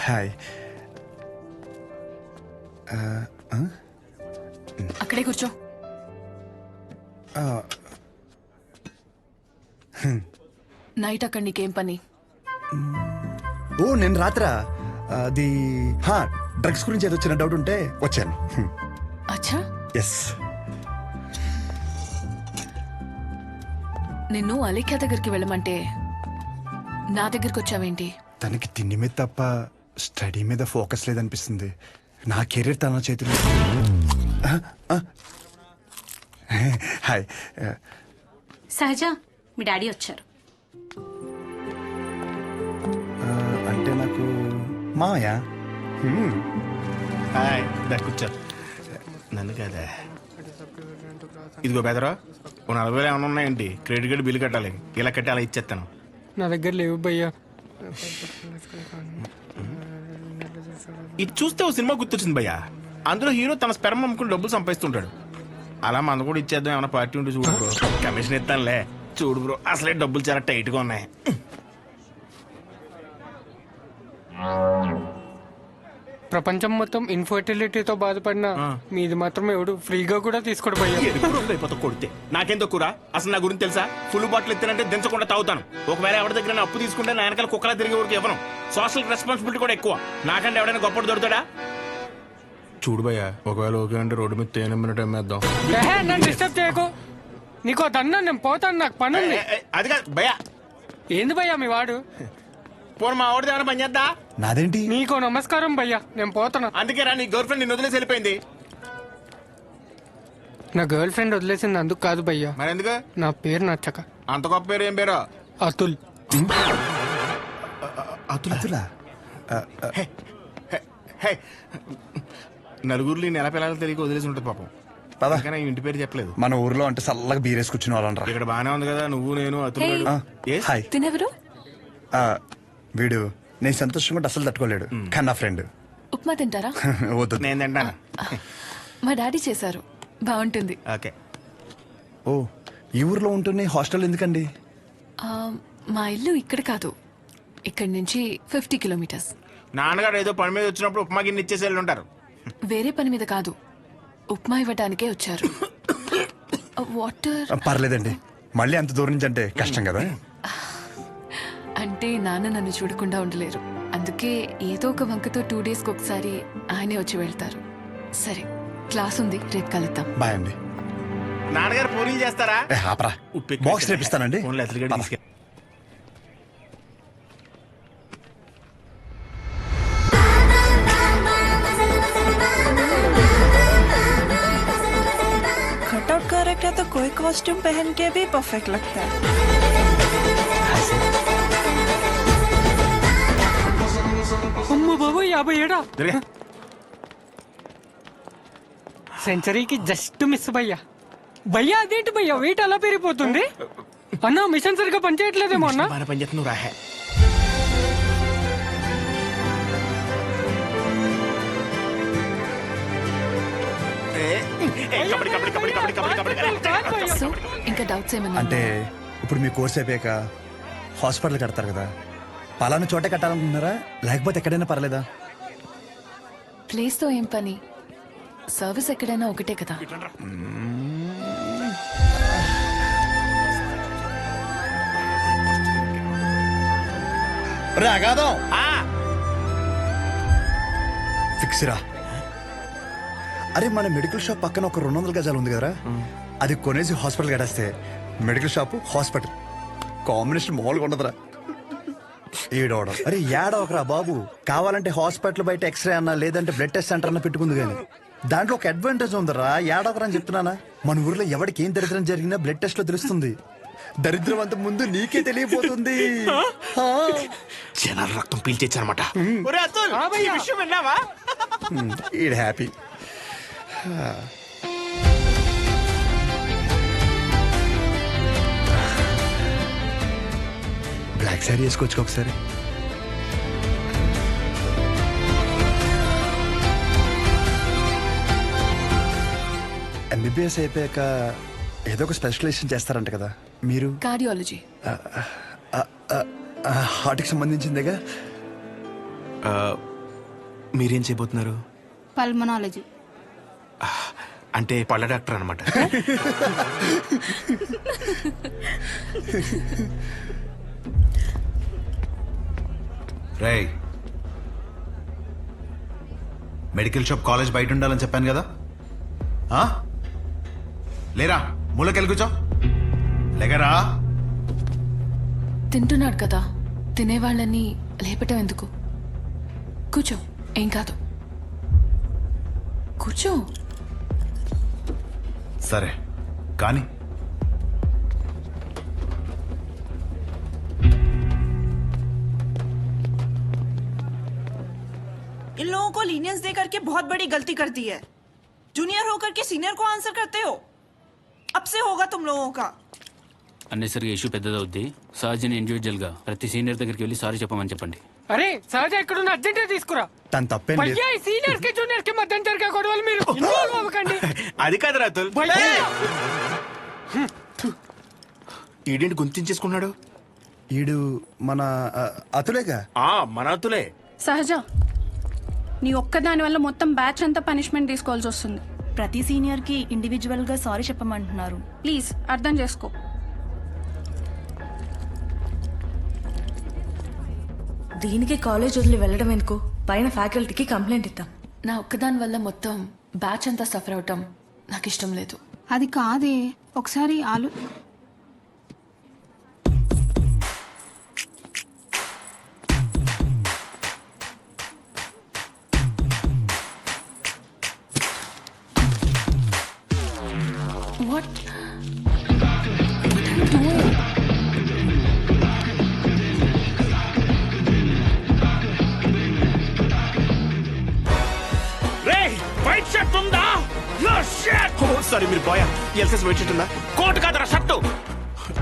హాయ్. అక్కడే కూర్చో. నైట్ అక్కడ నీకేం పని? ఓ నేను రాత్రా అది డ్రగ్స్ గురించి ఏదో చిన్న డౌట్ ఉంటే వచ్చాను. అచ్చా. ఎస్. నిన్ను అలేఖ్య దగ్గరికి వెళ్ళమంటే నా దగ్గరికి వచ్చావేంటి? తనకి తిండి మీద తప్ప స్టడీ మీద ఫోకస్ లేదనిపిస్తుంది. నా కెరీర్ తన చేతిలో. హాయ్. సహజ, మీ డాడీ వచ్చారు. అంటే నాకు మాయా. హాయ్, కూర్చో. నన్ను కదా. ఇదిగో బెదరా, 40,000 ఏమైనా ఉన్నాయండి? క్రెడిట్ కార్డు బిల్లు కట్టాలి. ఇలా కట్టి అలా ఇచ్చేస్తాను. నా దగ్గర లేవు భయ్యా. ఇది చూస్తే ఓ సినిమా గుర్తొచ్చింది భయ్యా. అందులో హీరో తన స్పెర్మ్ అమ్ముకుని డబ్బులు సంపాదిస్తుంటాడు. అలా మన కూడా ఇచ్చేద్దాం, ఏమైనా పార్టీ ఉంటే చూడు బ్రో. కమిషన్ ఇస్తానులే. చూడు బ్రో, అసలే డబ్బులు చాలా టైట్ గా ఉన్నాయి. ప్రపంచం మొత్తం ఇన్ఫర్టిలిటీతో బాధపడినా మీది మాత్రం ఎవడు ఫ్రీగా కూడా తీసుకోడు భయ్యా. కొడితే నాకేం తక్కువ? అసలు నా గురించి తెలుసా? ఫుల్ బాటిల్ ఎత్తానంటే దించకుండా తాగుతాను. ఒకవేళ ఎవరి దగ్గర అప్పు తీసుకుంటే నా వెనకాల కుక్కలా తిరిగే వరకు ఇవ్వను. సోషల్ రెస్పాన్సిబిలిటీ కూడా ఎక్కువ. నాకంటే ఎవడైనా గొప్పడు దొరుకుతాడా? చూడు భయ్యా, ఒకవేళ ఓకే అంటే రోడ్డు మీద తేనె అమ్మేద్దాం. నన్ను డిస్టర్బ్ చేయకు. నీకు అదన్నా నేను పోతాను, నాకు పని ఉంది. అది కాదు భయ్యా. ఏంది భయ్యా మీ వాడు? పోను మా వాడిది ఏమైనా పని చేద్దా? నాదేంటి? నీకు నమస్కారం భయ్యా, నేను పోతాను. అందుకే రా, నీ గర్ల్ ఫ్రెండ్ నిన్ను వదిలేసి వెళ్ళిపోయింది. నా గర్ల్ ఫ్రెండ్ వదిలేసింది అందుకు కాదు భయ్యా. మరి ఎందుకు? నా పేరు నచ్చక. అంత గొప్ప పేరు ఏం పేరు? అతుల్. అతులా? నలుగురిలో నెల పిల్లలు తెలియక వదిలేసి ఉంటుంది పాపం. పద. కానీ ఇంటి పేరు చెప్పలేదు. మన ఊర్లో అంటే చల్లగా బీరేసి కూర్చుని వాళ్ళనరా. ఇక్కడ బానే ఉంది కదా, నువ్వు నేను అతను. హాయ్. తినెవరు? వీడు నేను సంతోషంగా ఉంటే అసలు తట్టుకోలేడు, కానీ నా ఫ్రెండ్. ఉప్మా తింటారా? వద్దు. నేను తింటాను. మా డాడీ చేశారు, బాగుంటుంది. ఓకే. ఓ, ఈ ఊర్లో ఉంటున్న హాస్టల్ ఎందుకండి? ఆ, మా ఇల్లు ఇక్కడ కాదు, ఇక్కడి నుంచి 50 కిలోమీటర్స్. నాన్నగారు ఏదో పని మీద వచ్చినప్పుడు ఉప్మా గిన్నె ఇచ్చేసి వెళ్ళి ఉంటారు. వేరే పని మీద కాదు, ఉప్మా ఇవ్వడానికే వచ్చారు. వాటర్ పర్లేదండి, మళ్ళీ అంత దూరం నుంచి అంటే కష్టం కదా. అంటే నాన్న నన్ను చూడకుండా ఉండలేరు, అందుకే ఏదో ఒక వంకతో 2 డేస్కి ఒకసారి ఆయనే వచ్చి వెళ్తారు. సరే, క్లాస్ ఉంది, రేపు కలుద్దాం. బాయ్ అండి. నాన్నగారు పూరీలు చేస్తారా? ఆపరా, బాక్స్ రేపిస్తానండి. कटआउट करेक्ट है तो कोई कॉस्ट्यूम पहन के भी परफेक्ट लगता है. అమ్మ బాబు 57 సెంచరీకి జస్ట్ మిస్ భయ్యా. భయ్యా అదేంటి భయ్యా వెయిట్ అలా పెరిగిపోతుంది? అన్న మిషన్ సరిగ్గా పనిచేయట్లేదేమో అన్న. పనిచేస్తున్నావు రా. సో ఇంకా డౌట్స్ ఏమన్నా? అంటే ఇప్పుడు మీ కోర్స్ అయిపోయాక హాస్పిటల్ కడతారు కదా, పలానా చోటే కట్టాలనుకుంటున్నారా లేకపోతే ఎక్కడైనా పర్లేదా? ప్లేస్ తో ఏం పని, సర్వీస్ ఎక్కడైనా ఒకటే కదా. రాగాదం ఫిక్స్ రా. అరే, మన మెడికల్ షాప్ పక్కన ఒక 200 గజాలు ఉంది కదరా, అది కొనేసి హాస్పిటల్ కట్టేస్తే మెడికల్ షాప్ హాస్పిటల్ కాంబినేషన్ మామూలుగా ఉండదురా. ఏడవడం అరే ఏడవకరా బాబు, కావాలంటే హాస్పిటల్ బయట ఎక్స్రే అన్నా లేదంటే బ్లడ్ టెస్ట్ సెంటర్ అన్న పెట్టుకుంది, కానీ దాంట్లో ఒక అడ్వాంటేజ్ ఉందరా. ఏడవకరా అని చెప్తున్నానా. మన ఊర్లో ఎవరికి ఏం దరిద్రం జరిగినా బ్లడ్ టెస్ట్ లో తెలుస్తుంది. దరిద్రం అంత ముందు నీకే తెలియపోతుంది. జనాలు రక్తం పీల్చేచ్చారన్నమాట. ఈడ్ హ్యాపీ. బ్లాక్ శారీ వేసుకోవచ్చు ఒకసారి. ఎంబీబీఎస్ అయిపోయాక ఏదో ఒక స్పెషలైజేషన్ చేస్తారంట కదా మీరు? కార్డియాలజీ. హార్ట్కి సంబంధించిందేగా. మీరేం చేయబోతున్నారు? పల్మనాలజీ. అంటే పళ్ళ డాక్టర్ అనమాట. రేయ్, మెడికల్ షాప్ కాలేజ్ బయట ఉండాలని చెప్పాను కదా. లేరా, మూలకెళ్ళి కూర్చో. లేకరా. తింటున్నాడు కదా, తినేవాళ్ళని లేపటం ఎందుకు? కూర్చో, ఏం కాదు, కూర్చో. సరే కానీ इन लोगों को लीनियंस दे करके बहुत बड़ी गलती कर दी है. जूनियर होकर के सीनियर को आंसर करते हो. अब से होगा तुम लोगों का. అన్నెసరిగా ఇష్యూ పెద్దదవుద్ది. సహజని ఇండివిజువల్ గా ప్రతి సీనియర్ దగ్గరికి వెళ్ళి సారీ చెప్పమని చెప్పండి. అరే సహజ ఎక్కడున్న అర్జెంట్ తీసుకురా. తను తప్పేం లేదు. భయ్యా సీనియర్స్ కి జూనియర్స్ కి మధ్య జరిగే గొడవలు మీరు ఇన్వాల్వ్ అవ్వకండి. అది కాదు రాతుల్. ఈడేంటి గుంతించేసుకున్నాడు? ఈడు మన అతులేగా. మన అతులే. సహజ, నీ ఒక్కదాని వల్ల మొత్తం బ్యాచ్ అంతా పనిష్మెంట్ తీసుకోవాల్సి వస్తుంది. ప్రతి సీనియర్ కి ఇండివిజువల్ గా సారీ చెప్పమంటున్నారు. ప్లీజ్ అర్థం చేసుకో. దీనికి కాలేజ్ వదిలి వెళ్ళడం ఎందుకు? పైన ఫ్యాకల్టీకి కంప్లైంట్ ఇద్దాం. నా ఒక్కదాని వల్ల మొత్తం బ్యాచ్ అంతా సఫర్ అవటం నాకు ఇష్టం లేదు. అది కాదే, ఒకసారి What? What are you doing? Sorry మీరు బాయ్ ఎల్సైజ్ వైట్ షర్ట్ ఉందా? కోట్ కాదరా షర్టు.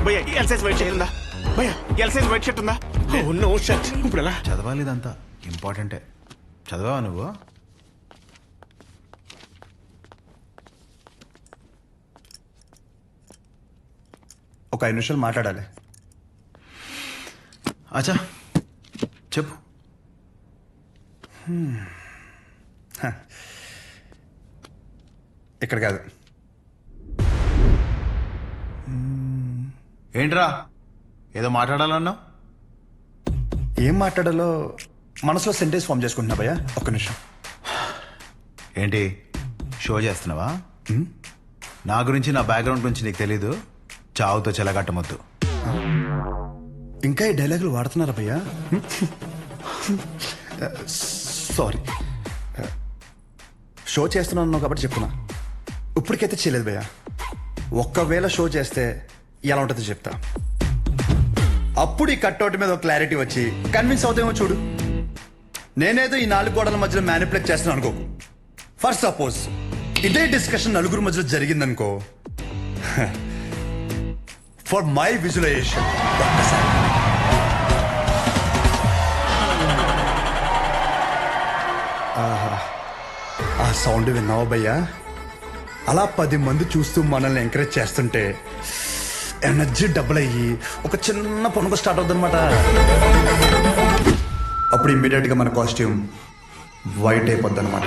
భయ్యా ఎల్సైజ్ వైట్ షర్ట్ ఉందా? భయ్యా ఎల్సైజ్ వైట్ షర్ట్ ఉందా? No shirt. ఇప్పుడు ఎలా చదవాలి ఇదంతా ఇంపార్టెంటే. చదవా నువ్వు? ఒక 5 నిమిషాలు మాట్లాడాలి. అచ్చా చెప్పు. ఇక్కడ కాదు. ఏంట్రా ఏదో మాట్లాడాలన్నావు? ఏం మాట్లాడాలో మనసులో సెంటెన్స్ ఫామ్ చేసుకుంటున్నా భయ్యా. ఒక్క నిమిషం. ఏంటి షో చేస్తున్నావా? నా గురించి నా బ్యాక్గ్రౌండ్ గురించి నీకు తెలీదు? చావుతో చెలగట్టమొద్దు. ఇంకా ఈ డైలాగులు వాడుతున్నారా భయ్యా? సారీ, షో చేస్తున్నాను కాబట్టి చెప్తున్నా. ఇప్పటికైతే చేయలేదు భయ్యా. ఒక్కవేళ షో చేస్తే ఎలా ఉంటుందో చెప్తా. అప్పుడు ఈ కట్అవుట్ మీద ఒక క్లారిటీ వచ్చి కన్విన్స్ అవుతామో చూడు. నేనేదో ఈ 4 గోడల మధ్యలో మ్యానిపులేట్ చేస్తున్నాను అనుకో. ఫర్ సపోజ్ ఇదే డిస్కషన్ నలుగురు మధ్యలో జరిగిందనుకో. ఫర్ మై విజువలైజేషన్ ఆ సౌండ్ విన్నావా భయ్యా? అలా 10 మంది చూస్తూ మనల్ని ఎంకరేజ్ చేస్తుంటే ఎనర్జీ డబుల్ అయ్యి ఒక చిన్న పనుకు స్టార్ట్ అవుతుంది అనమాట. అప్పుడు ఇమ్మీడియట్ గా మన కాస్ట్యూమ్ వైట్ అయిపోద్ది అనమాట.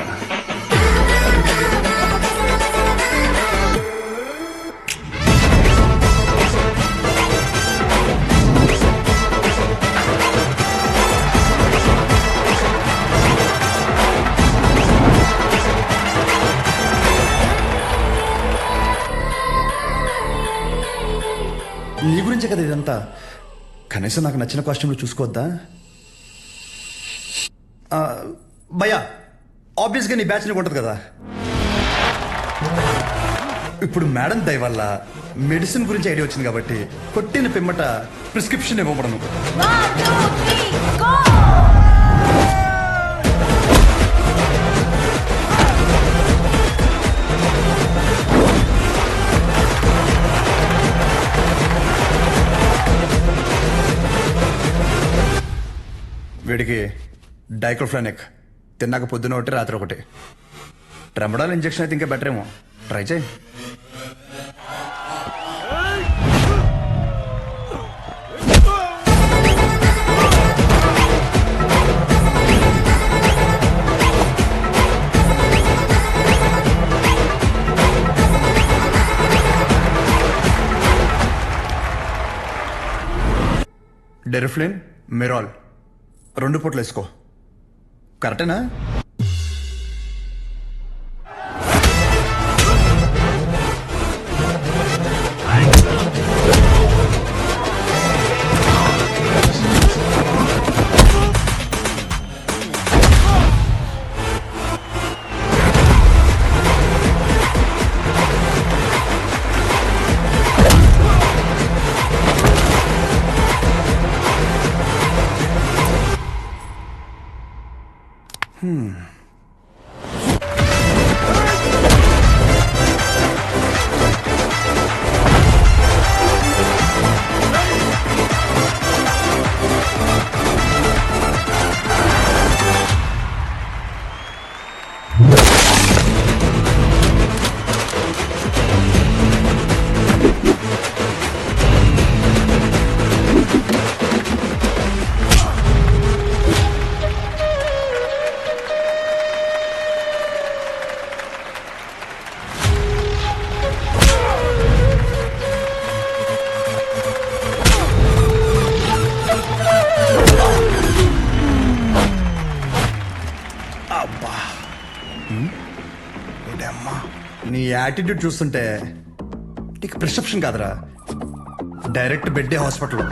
నీ గురించే కదా ఇదంతా. కనీసం నాకు నచ్చిన కాస్ట్యూమ్లో చూసుకోవద్దా భయ్యా? ఆబ్వియస్గా నీ బ్యాచ్ నీకు ఉంటుంది కదా. ఇప్పుడు మేడం దయ వల్ల మెడిసిన్ గురించి ఐడియా వచ్చింది కాబట్టి కొట్టిన పిమ్మట ప్రిస్క్రిప్షన్ ఇవ్వబడను. వీడికి డైక్లోఫెనాక్ తిన్నాక పొద్దున ఒకటి రాత్రి ఒకటి. ట్రెమడాల్ ఇంజెక్షన్ అయితే ఇంకా బెటర్ ఏమో. ట్రై చేయి. డెరిఫ్లిన్, మిరాల్ 2 పూటలు వేసుకో. కరెక్టేనా? నీ యాటిట్యూడ్ చూస్తుంటే నీకు ప్రిస్క్రిప్షన్ కాదురా, డైరెక్ట్ బెడ్డే హాస్పిటల్.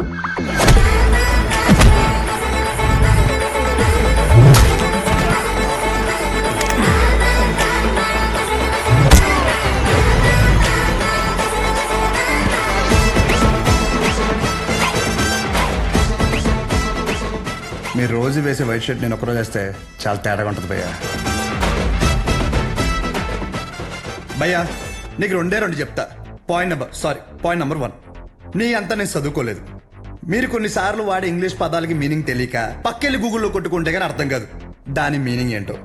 మీరు రోజు వేసే వైట్ షర్ట్ నేను ఒకరోజు వేస్తే చాలా తేడాగా ఉంటుంది భయ్యా. భయ్యా నీకు రెండు చెప్తా. పాయింట్ నెంబర్ 1, నీ అంతా నేను చదువుకోలేదు. మీరు కొన్నిసార్లు వాడే ఇంగ్లీష్ పదాలకి మీనింగ్ తెలియక పక్కెళ్ళి గూగుల్లో కొట్టుకుంటే కానీ అర్థం కాదు దాని మీనింగ్ ఏంటో.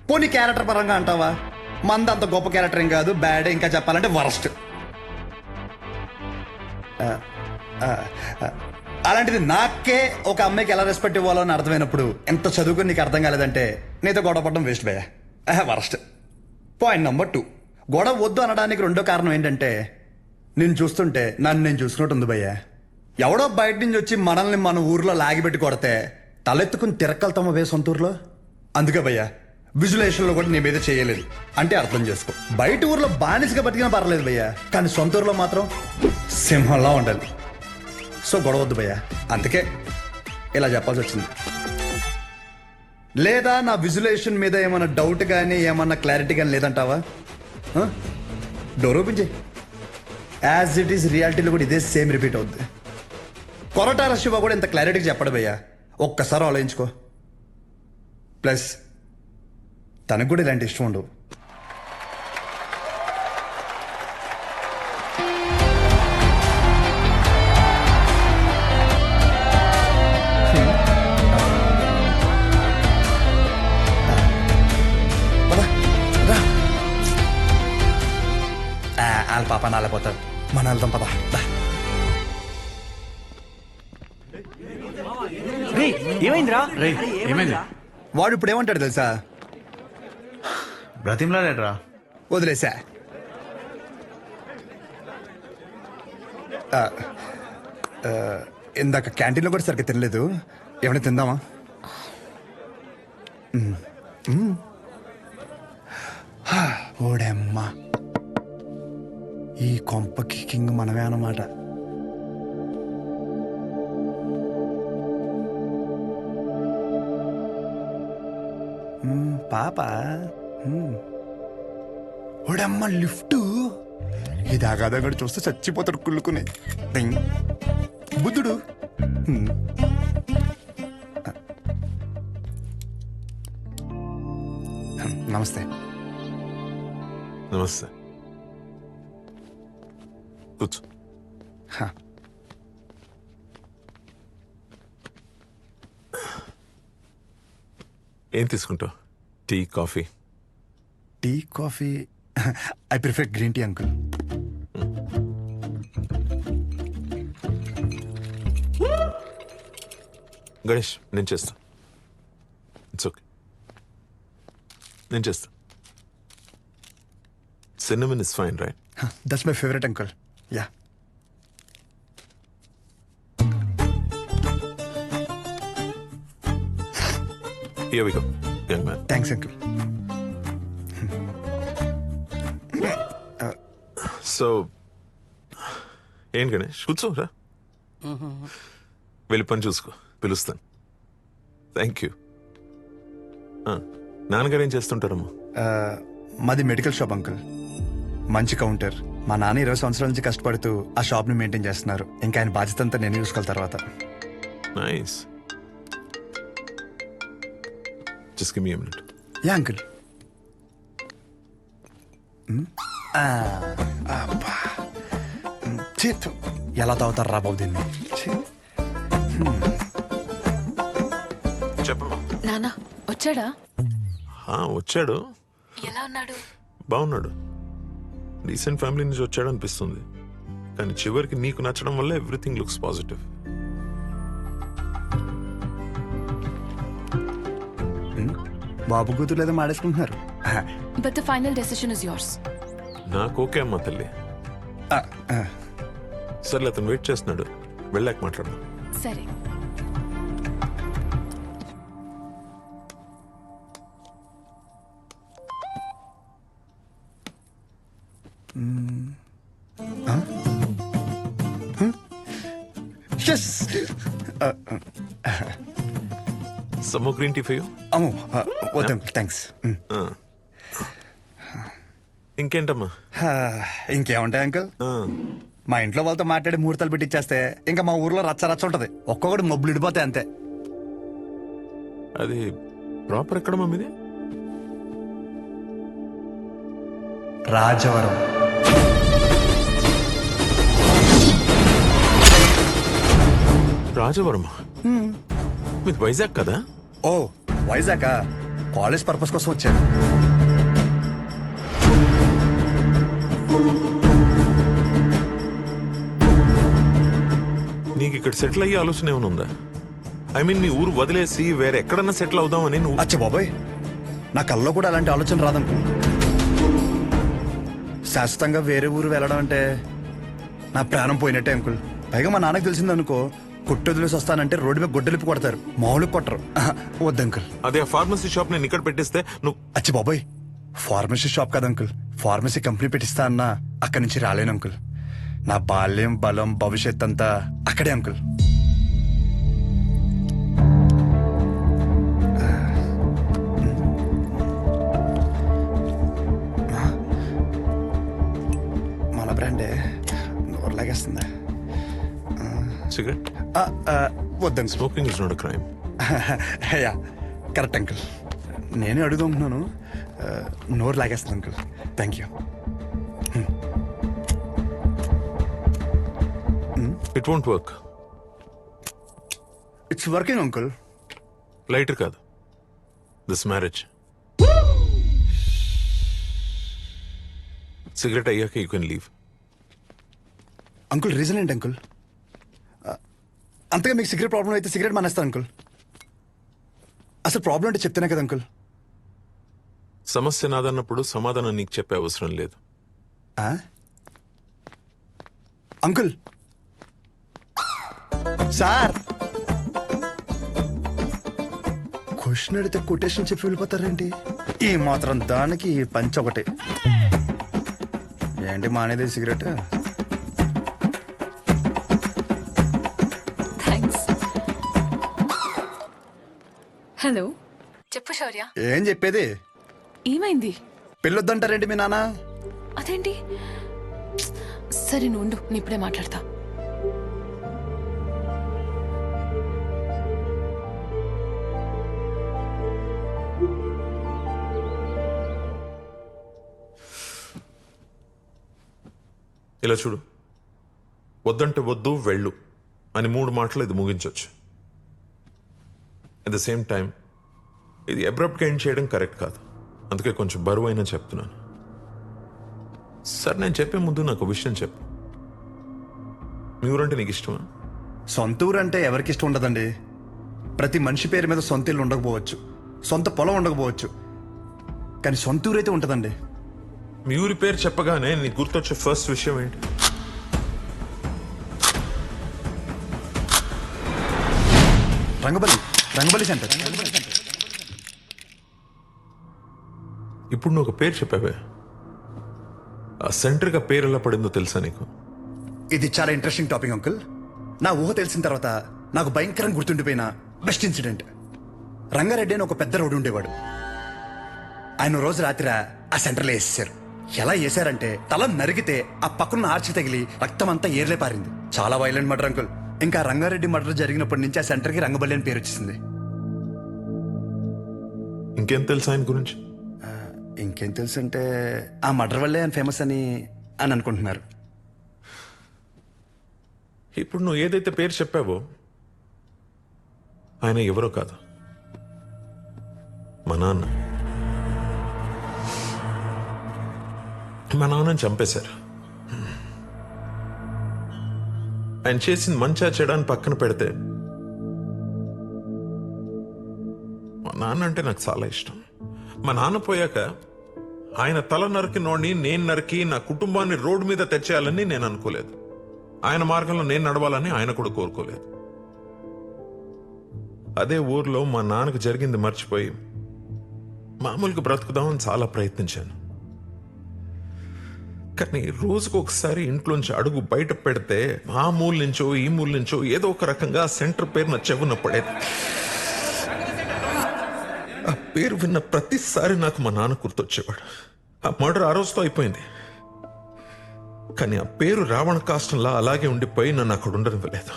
పోనీ క్యారెక్టర్ పరంగా అంటావా, మంద అంత గొప్ప క్యారెక్టర్ ఏం కాదు, బ్యాడ్, ఇంకా చెప్పాలంటే వరస్ట్. అలాంటిది నాకే ఒక అమ్మాయికి ఎలా రెస్పెక్ట్ ఇవ్వాలో అని అర్థమైనప్పుడు ఎంత చదువుకుని నీకు అర్థం కాలేదంటే నీతో గొడవ పడడం వేస్ట్ భయ్యా, వరస్ట్. పాయింట్ నెంబర్ 2, గొడవ వద్దు అనడానికి రెండో కారణం ఏంటంటే నేను చూస్తుంటే నన్ను నేను చూసుకున్నట్టు ఉంది భయ్యా. ఎవడో బయట నుంచి వచ్చి మనల్ని మన ఊర్లో లాగిపెట్టి కొడితే తలెత్తుకుని తిరక్కలుతామా వే సొంత ఊర్లో. అందుకే భయ్యా విజులేషన్లో కూడా నీ మీద చేయలేదు అంటే అర్థం చేసుకో. బయట ఊర్లో బానిసగా బతికినా పర్లేదు భయ్యా, కానీ సొంత ఊర్లో మాత్రం సింహంలా ఉండాలి. సో గొడవద్దు భయ్యా, అందుకే ఇలా చెప్పాల్సి వచ్చింది. లేదా నా విజులేషన్ మీద ఏమైనా డౌట్ కానీ ఏమన్నా క్లారిటీ కానీ లేదంటావా? డోర్ ఓపెన్ చేయి. యాజ్ ఇట్ ఈస్ రియాలిటీలో కూడా ఇదే సేమ్ రిపీట్ అవుద్ది. కొరటాల శివ కూడా ఇంత క్లారిటీగా చెప్పడు భయ్యా, ఒక్కసారి ఆలోచించుకో. ప్లస్ తనకు కూడా ఇలాంటి ఇష్టం ఉండవు. వాళ్ళ పాప నాలపోతాడు, మన వెళ్తాం పద. ఏమైందిరా? ఏమైంది? వాడు ఇప్పుడు ఏమంటాడు తెలుసా? బ్రతిమలాడరా? వదిలేసా. ఇందాక క్యాంటీన్లో కూడా సరిగ్గా తినలేదు, ఏమైనా తిందామా? ఓడమ్మా, ఈ కొంపకి కింగ్ మనమే అన్నమాట. పాప ఓడమ్మ లిఫ్ట్ ఇది ఆగాదగడు చూస్తే చచ్చిపోతాడు కుళ్ళుకునే బుద్ధుడు. నమస్తే. నమస్తే, కూర్చో. ఏం తీసుకుంటావు? Tea, coffee? Tea, coffee I prefer green tea uncle. Ganesh, నేను చేస్తా. ఇట్స్ ఓకే, నేను చేస్తా. Cinnamon is fine, right? That's my favourite uncle. Yeah. Here we go, young man. Thanks, uncle. So, ఏం గణేష్, కూర్చోరా. వెళ్ళి పని చూసుకో, పిలుస్తాను. Thank you. నాన్నగారు ఏం చేస్తుంటారమ్మా? మాది మెడికల్ షాప్ అంకుల్, మంచి కౌంటర్. మా నాన్న 20 సంవత్సరాల నుంచి కష్టపడుతూ ఆ షాప్ని మెయింటైన్ చేస్తున్నారు. ఇంకా ఆయన బాధ్యత అంతా నేను చూసుకోవాలి తర్వాత. Nice. Just give me a minute. Yeah, uncle. ఎలా తాగుతారు రా బాబు దీన్ని? చెప్పమ్మా. నానా వచ్చాడా? వచ్చాడు. ఎలా ఉన్నాడు? బాగున్నాడు. రీసెంట్ ఫ్యామిలీ నుంచి వచ్చాడు అనిపిస్తుంది, కానీ చివరికి నీకు నచ్చడం వల్ల ఎవ్రీథింగ్ లుక్స్ పాజిటివ్. బాబు కూతురు ఏదో మాడేసుకుంటున్నారు. But the final decision is yours. నాకు ఓకే అమ్మా తల్లి. సర్లే, అతను వెయిట్ చేస్తున్నాడు, వెళ్ళాక మాట్లాడదాం. సరే. Some more green tea for you? వద్దు అంకుల్, థ్యాంక్స్. ఇంకేంటమ్మా? ఇంకేముంటాయి అంకుల్, మా ఇంట్లో వాళ్ళతో మాట్లాడి ముహూర్తాలు పెట్టిచ్చేస్తే ఇంకా మా ఊర్లో రచ్చ రచ్చ ఉంటది. ఒక్కొక్కటి మబ్బులు ఇడిపోతాయి అంతే. అది ప్రాపర్ ఎక్కడ మీది? రాజవరం. రాజవరం మీది వైజాగ్ కదా? ఓ వైజాగ్ కాలేజ్ పర్పస్ కోసం వచ్చాను. నీకు ఇక్కడ సెటిల్ అయ్యే ఆలోచన ఏమైనా ఉందా? ఐ మీన్ నీ ఊరు వదిలేసి వేరే ఎక్కడన్నా సెటిల్ అవుదామని నువ్వు? అచ్చ బాబాయ్, నా కల్లో కూడా అలాంటి ఆలోచన రాదనుకో. శాశ్వతంగా వేరే ఊరు వెళ్ళడం అంటే నా ప్రాణం పోయినట్టే అంకుల్. పైగా మా నాన్నకు తెలిసిందనుకో, కొట్టు వదిలేసి వస్తానంటే రోడ్డు మీద గొడ్డలిపి కొడతారు, మామూలుగా కొట్టరు. వద్దు అంకుల్. అదే ఫార్మసీ షాప్ నేను ఇక్కడ పెట్టిస్తే నువ్వు? అచ్చి బాబాయ్, ఫార్మసీ షాప్ కదా అంకుల్, ఫార్మసీ కంపెనీ పెట్టిస్తా అన్నా అక్కడి నుంచి రాలేను అంకుల్. నా బాల్యం, బలం, భవిష్యత్ అంతా అక్కడే అంకుల్. మన బ్రాండే నోరు లాగేస్తుందా? సిగరెట్ వద్దండి. Smoking is not crime. Yeah correct uncle. నేనే అడుగుతున్నాను. నోరు లాగేస్తుంది uncle. Thank you. It won't work. It's working uncle. Lighter కాదు, దిస్ మ్యారేజ్. సిగరెట్ అయ్యాక you can leave. Uncle reason ఏంటి అంకుల్? అంతగా మీకు సిగరెట్ ప్రాబ్లం అయితే సిగరెట్ మానేస్తా అంకుల్. అసలు ప్రాబ్లం అంటే చెప్తేనే కదా అంకుల్. సమస్య నాదన్నప్పుడు సమాధానం నీకు చెప్పే అవసరం లేదు. అంకుల్ సార్, క్వశ్చన్ అడిగితే కొటేషన్ చెప్పి వెళ్ళిపోతారేంటి? ఈ మాత్రం దానికి ఈ పంచ్ ఒకటి ఏంటి మానేది సిగరెట్? హలో, చెప్పు శౌర్య. ఏం చెప్పేది? ఏమైంది? పెళ్ళొద్దంటారేంటి మీ నాన్న? అదేంటి? సరే నువ్వు ఉండు, నేను ఇప్పుడే మాట్లాడతా. ఇలా చూడు, వద్దంటే వద్దు, వెళ్ళు అని 3 మాటలు ఇది ముగించవచ్చు. అట్ ద సేమ్ టైం ఇది అబ్రప్ట్గా ఎండ్ చేయడం కరెక్ట్ కాదు. అందుకే కొంచెం బరువు అయినా చెప్తున్నాను. సార్, నేను చెప్పే ముందు నాకు విషయం చెప్పు. మీ ఊరంటే నీకు ఇష్టమా? సొంత ఊరు అంటే ఎవరికి ఇష్టం ఉండదండి. ప్రతి మనిషి పేరు మీద సొంత ఇల్లు ఉండకపోవచ్చు, సొంత పొలం ఉండకపోవచ్చు, కానీ సొంత ఊరు అయితే ఉంటుందండి. మీ ఊరి పేరు చెప్పగానే నీకు గుర్తొచ్చే ఫస్ట్ విషయం ఏంటి? రంగబలి సెంటర్. ఇప్పుడు నువ్వు ఒక పేరు చెప్పావే, ఆ సెంటర్గా పేరు ఎలా పడిందో తెలుసా నీకు? ఇది చాలా ఇంట్రెస్టింగ్ టాపిక్ అంకుల్. నా ఊహ తెలిసిన తర్వాత నాకు భయంకరంగా గుర్తుండిపోయిన బెస్ట్ ఇన్సిడెంట్. రంగారెడ్డి అని ఒక పెద్ద రోడ్డు ఉండేవాడు. ఆయన రోజు రాత్రి ఆ సెంటర్లో వేసేసారు. ఎలా వేసారంటే తల నరిగితే ఆ పక్కన ఆర్చి తగిలి రక్తం అంతా ఏర్లే పారింది. చాలా వైలెంట్ మర్డర్ అంకుల్. ఇంకా రంగారెడ్డి మర్డర్ జరిగినప్పటి నుంచి ఆ సెంటర్కి రంగబల్లి అని పేరు వచ్చేసింది. ఇంకేం తెలుసు ఆయన గురించి? ఇంకేం తెలుసు అంటే ఆ మర్డర్ వల్లే ఆయన ఫేమస్ అని అనుకుంటున్నారు. ఇప్పుడు నువ్వు ఏదైతే పేరు చెప్పావో ఆయన ఎవరో కాదు, మా నాన్న. మా నాన్నని చంపేశారు. ఆయన చేసింది మంచా చెడాన్ని పక్కన పెడితే మా నాన్న అంటే నాకు చాలా ఇష్టం. మా నాన్న పోయాక ఆయన తల నరికినోడిని నేను నరికి నా కుటుంబాన్ని రోడ్డు మీద తెచ్చేయాలని నేను అనుకోలేదు. ఆయన మార్గంలో నేను నడవాలని ఆయన కూడా కోరుకోలేదు. అదే ఊర్లో మా నాన్నకు జరిగింది మర్చిపోయి మామూలుగా బ్రతుకుదామని చాలా ప్రయత్నించాను. కానీ రోజుకు ఒకసారి ఇంట్లోంచి అడుగు బయట పెడితే ఆ మూల నుంచో ఈ మూల నుంచో ఏదో ఒక రకంగా సెంటర్ పేరు నా చెవున పడేది. ఆ పేరు విన్న ప్రతిసారి నాకు మా నాన్న గుర్తొచ్చేవాడు. ఆ మర్డర్ ఆ రోజుతో అయిపోయింది, కానీ ఆ పేరు రావణ కాష్టంలా అలాగే ఉండిపోయి నన్ను అక్కడ ఉండనివ్వలేదు.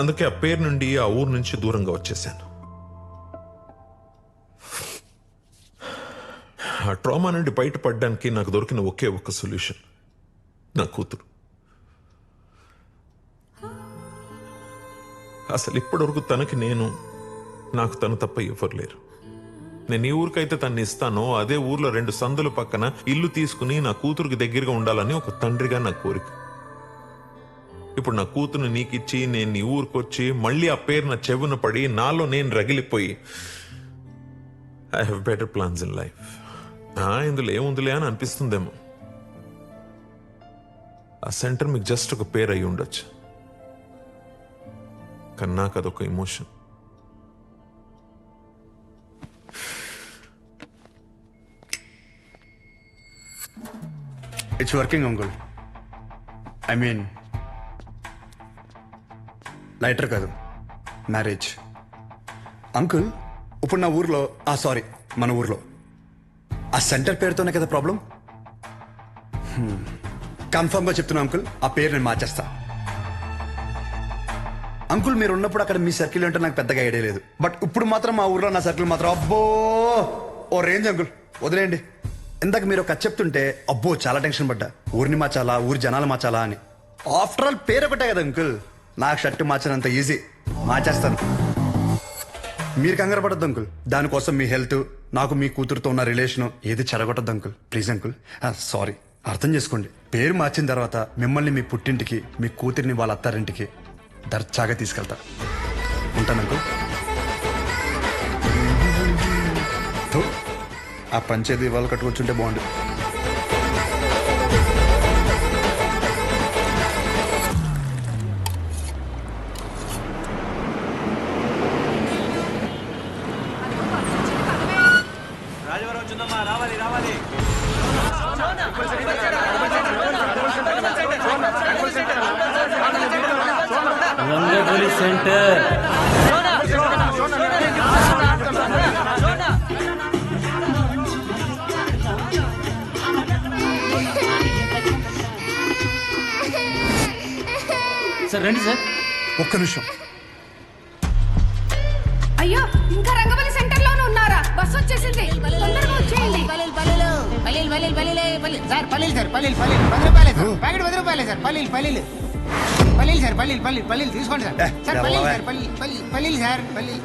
అందుకే ఆ పేరు నుండి ఆ ఊరు నుంచి దూరంగా వచ్చేసాను. ఆ ట్రామా నుండి బయటపడడానికి నాకు దొరికిన ఒకే ఒక్క సొల్యూషన్ నా కూతురు. అసలు ఇప్పటివరకు తనకి నాకు తను తప్ప ఎవరు లేరు. నేను ఏ ఊరికైతే తన్ని ఇస్తానో అదే ఊర్లో 2 సందుల పక్కన ఇల్లు తీసుకుని నా కూతురికి దగ్గరగా ఉండాలని ఒక తండ్రిగా నా కోరిక. ఇప్పుడు నా కూతురు నీకిచ్చి నేను నీ ఊరికొచ్చి మళ్ళీ ఆ పేరు నా చెవున పడి నాలో నేను రగిలిపోయి I have better plans in life. ఇందులో ఏముందిలే అని అనిపిస్తుందేమో. ఆ సెంటర్ మీకు జస్ట్ ఒక పేరు అయి ఉండొచ్చు, కానీ నాకు అదొక emotion. It's working uncle. I mean lighter కాదు, మ్యారేజ్. అంకుల్ ఇప్పుడు నా ఊర్లో సారీ మన ఊర్లో ఆ సెంటర్ పేరుతోనే కదా ప్రాబ్లం. కన్ఫర్మ్గా చెప్తున్నా అంకుల్, ఆ పేరు నేను మార్చేస్తా. అంకుల్ మీరు ఉన్నప్పుడు అక్కడ మీ సర్కిల్ అంటే నాకు పెద్దగా ఐడియా లేదు, బట్ ఇప్పుడు మాత్రం మా ఊర్లో నా సర్కిల్ మాత్రం అబ్బో ఓ రేంజ్ అంకుల్. వదిలేయండి. ఇందాక మీరు ఒక చెప్తుంటే అబ్బో చాలా టెన్షన్ పడ్డా. ఊరిని మార్చాలా, ఊరి జనాలు మార్చాలా అని. ఆఫ్టర్ ఆల్ పేరు ఒకటే కదా అంకుల్. నాకు షర్ట్ మార్చినంత ఈజీ, మార్చేస్తాను. మీరు కంగారు పడద్దు అంకుల్. దానికోసం మీ హెల్త్, నాకు మీ కూతురుతో ఉన్న రిలేషన్ ఏది చెడగొట్టద్దు అంకుల్. Please uncle. సారీ, అర్థం చేసుకోండి. పేరు మార్చిన తర్వాత మిమ్మల్ని మీ పుట్టింటికి, మీ కూతురిని వాళ్ళ అత్తారింటికి దర్జాగా తీసుకెళ్తా. ఉంటాను అంకుల్. ఆ పంచేది వాళ్ళు కట్టుకొచ్చుంటే బాగుండు. రంగబలి సెంటర్. సార్ రండి సార్. ఒక్క నిమిషం. అయ్యో ఇంకా రంగబలి సెంటర్ లోనే ఉన్నారా? బస్ వచ్చేసింది, తొందరగా వచ్చేయండి. సార్ పల్లీలు సార్, పల్లీలు 10 రూపాయలే సార్. ప్యాకెట్ 10 రూపాయలే సార్. పల్లీలు సార్, పల్లీలు తీసుకోండి సార్. సార్ పల్లీలు సార్, పల్లీలు సార్, పల్లీలు.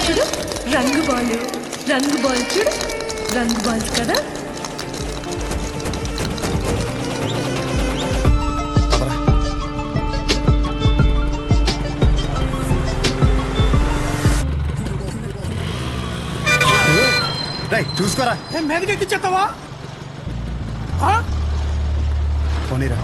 చూడు రంగు బాల్ చూడు, రంగు బాల్స్ కదా. చూసుకోరా. మీదకి ఎక్కిచ్చేస్తావా? పోనీరా.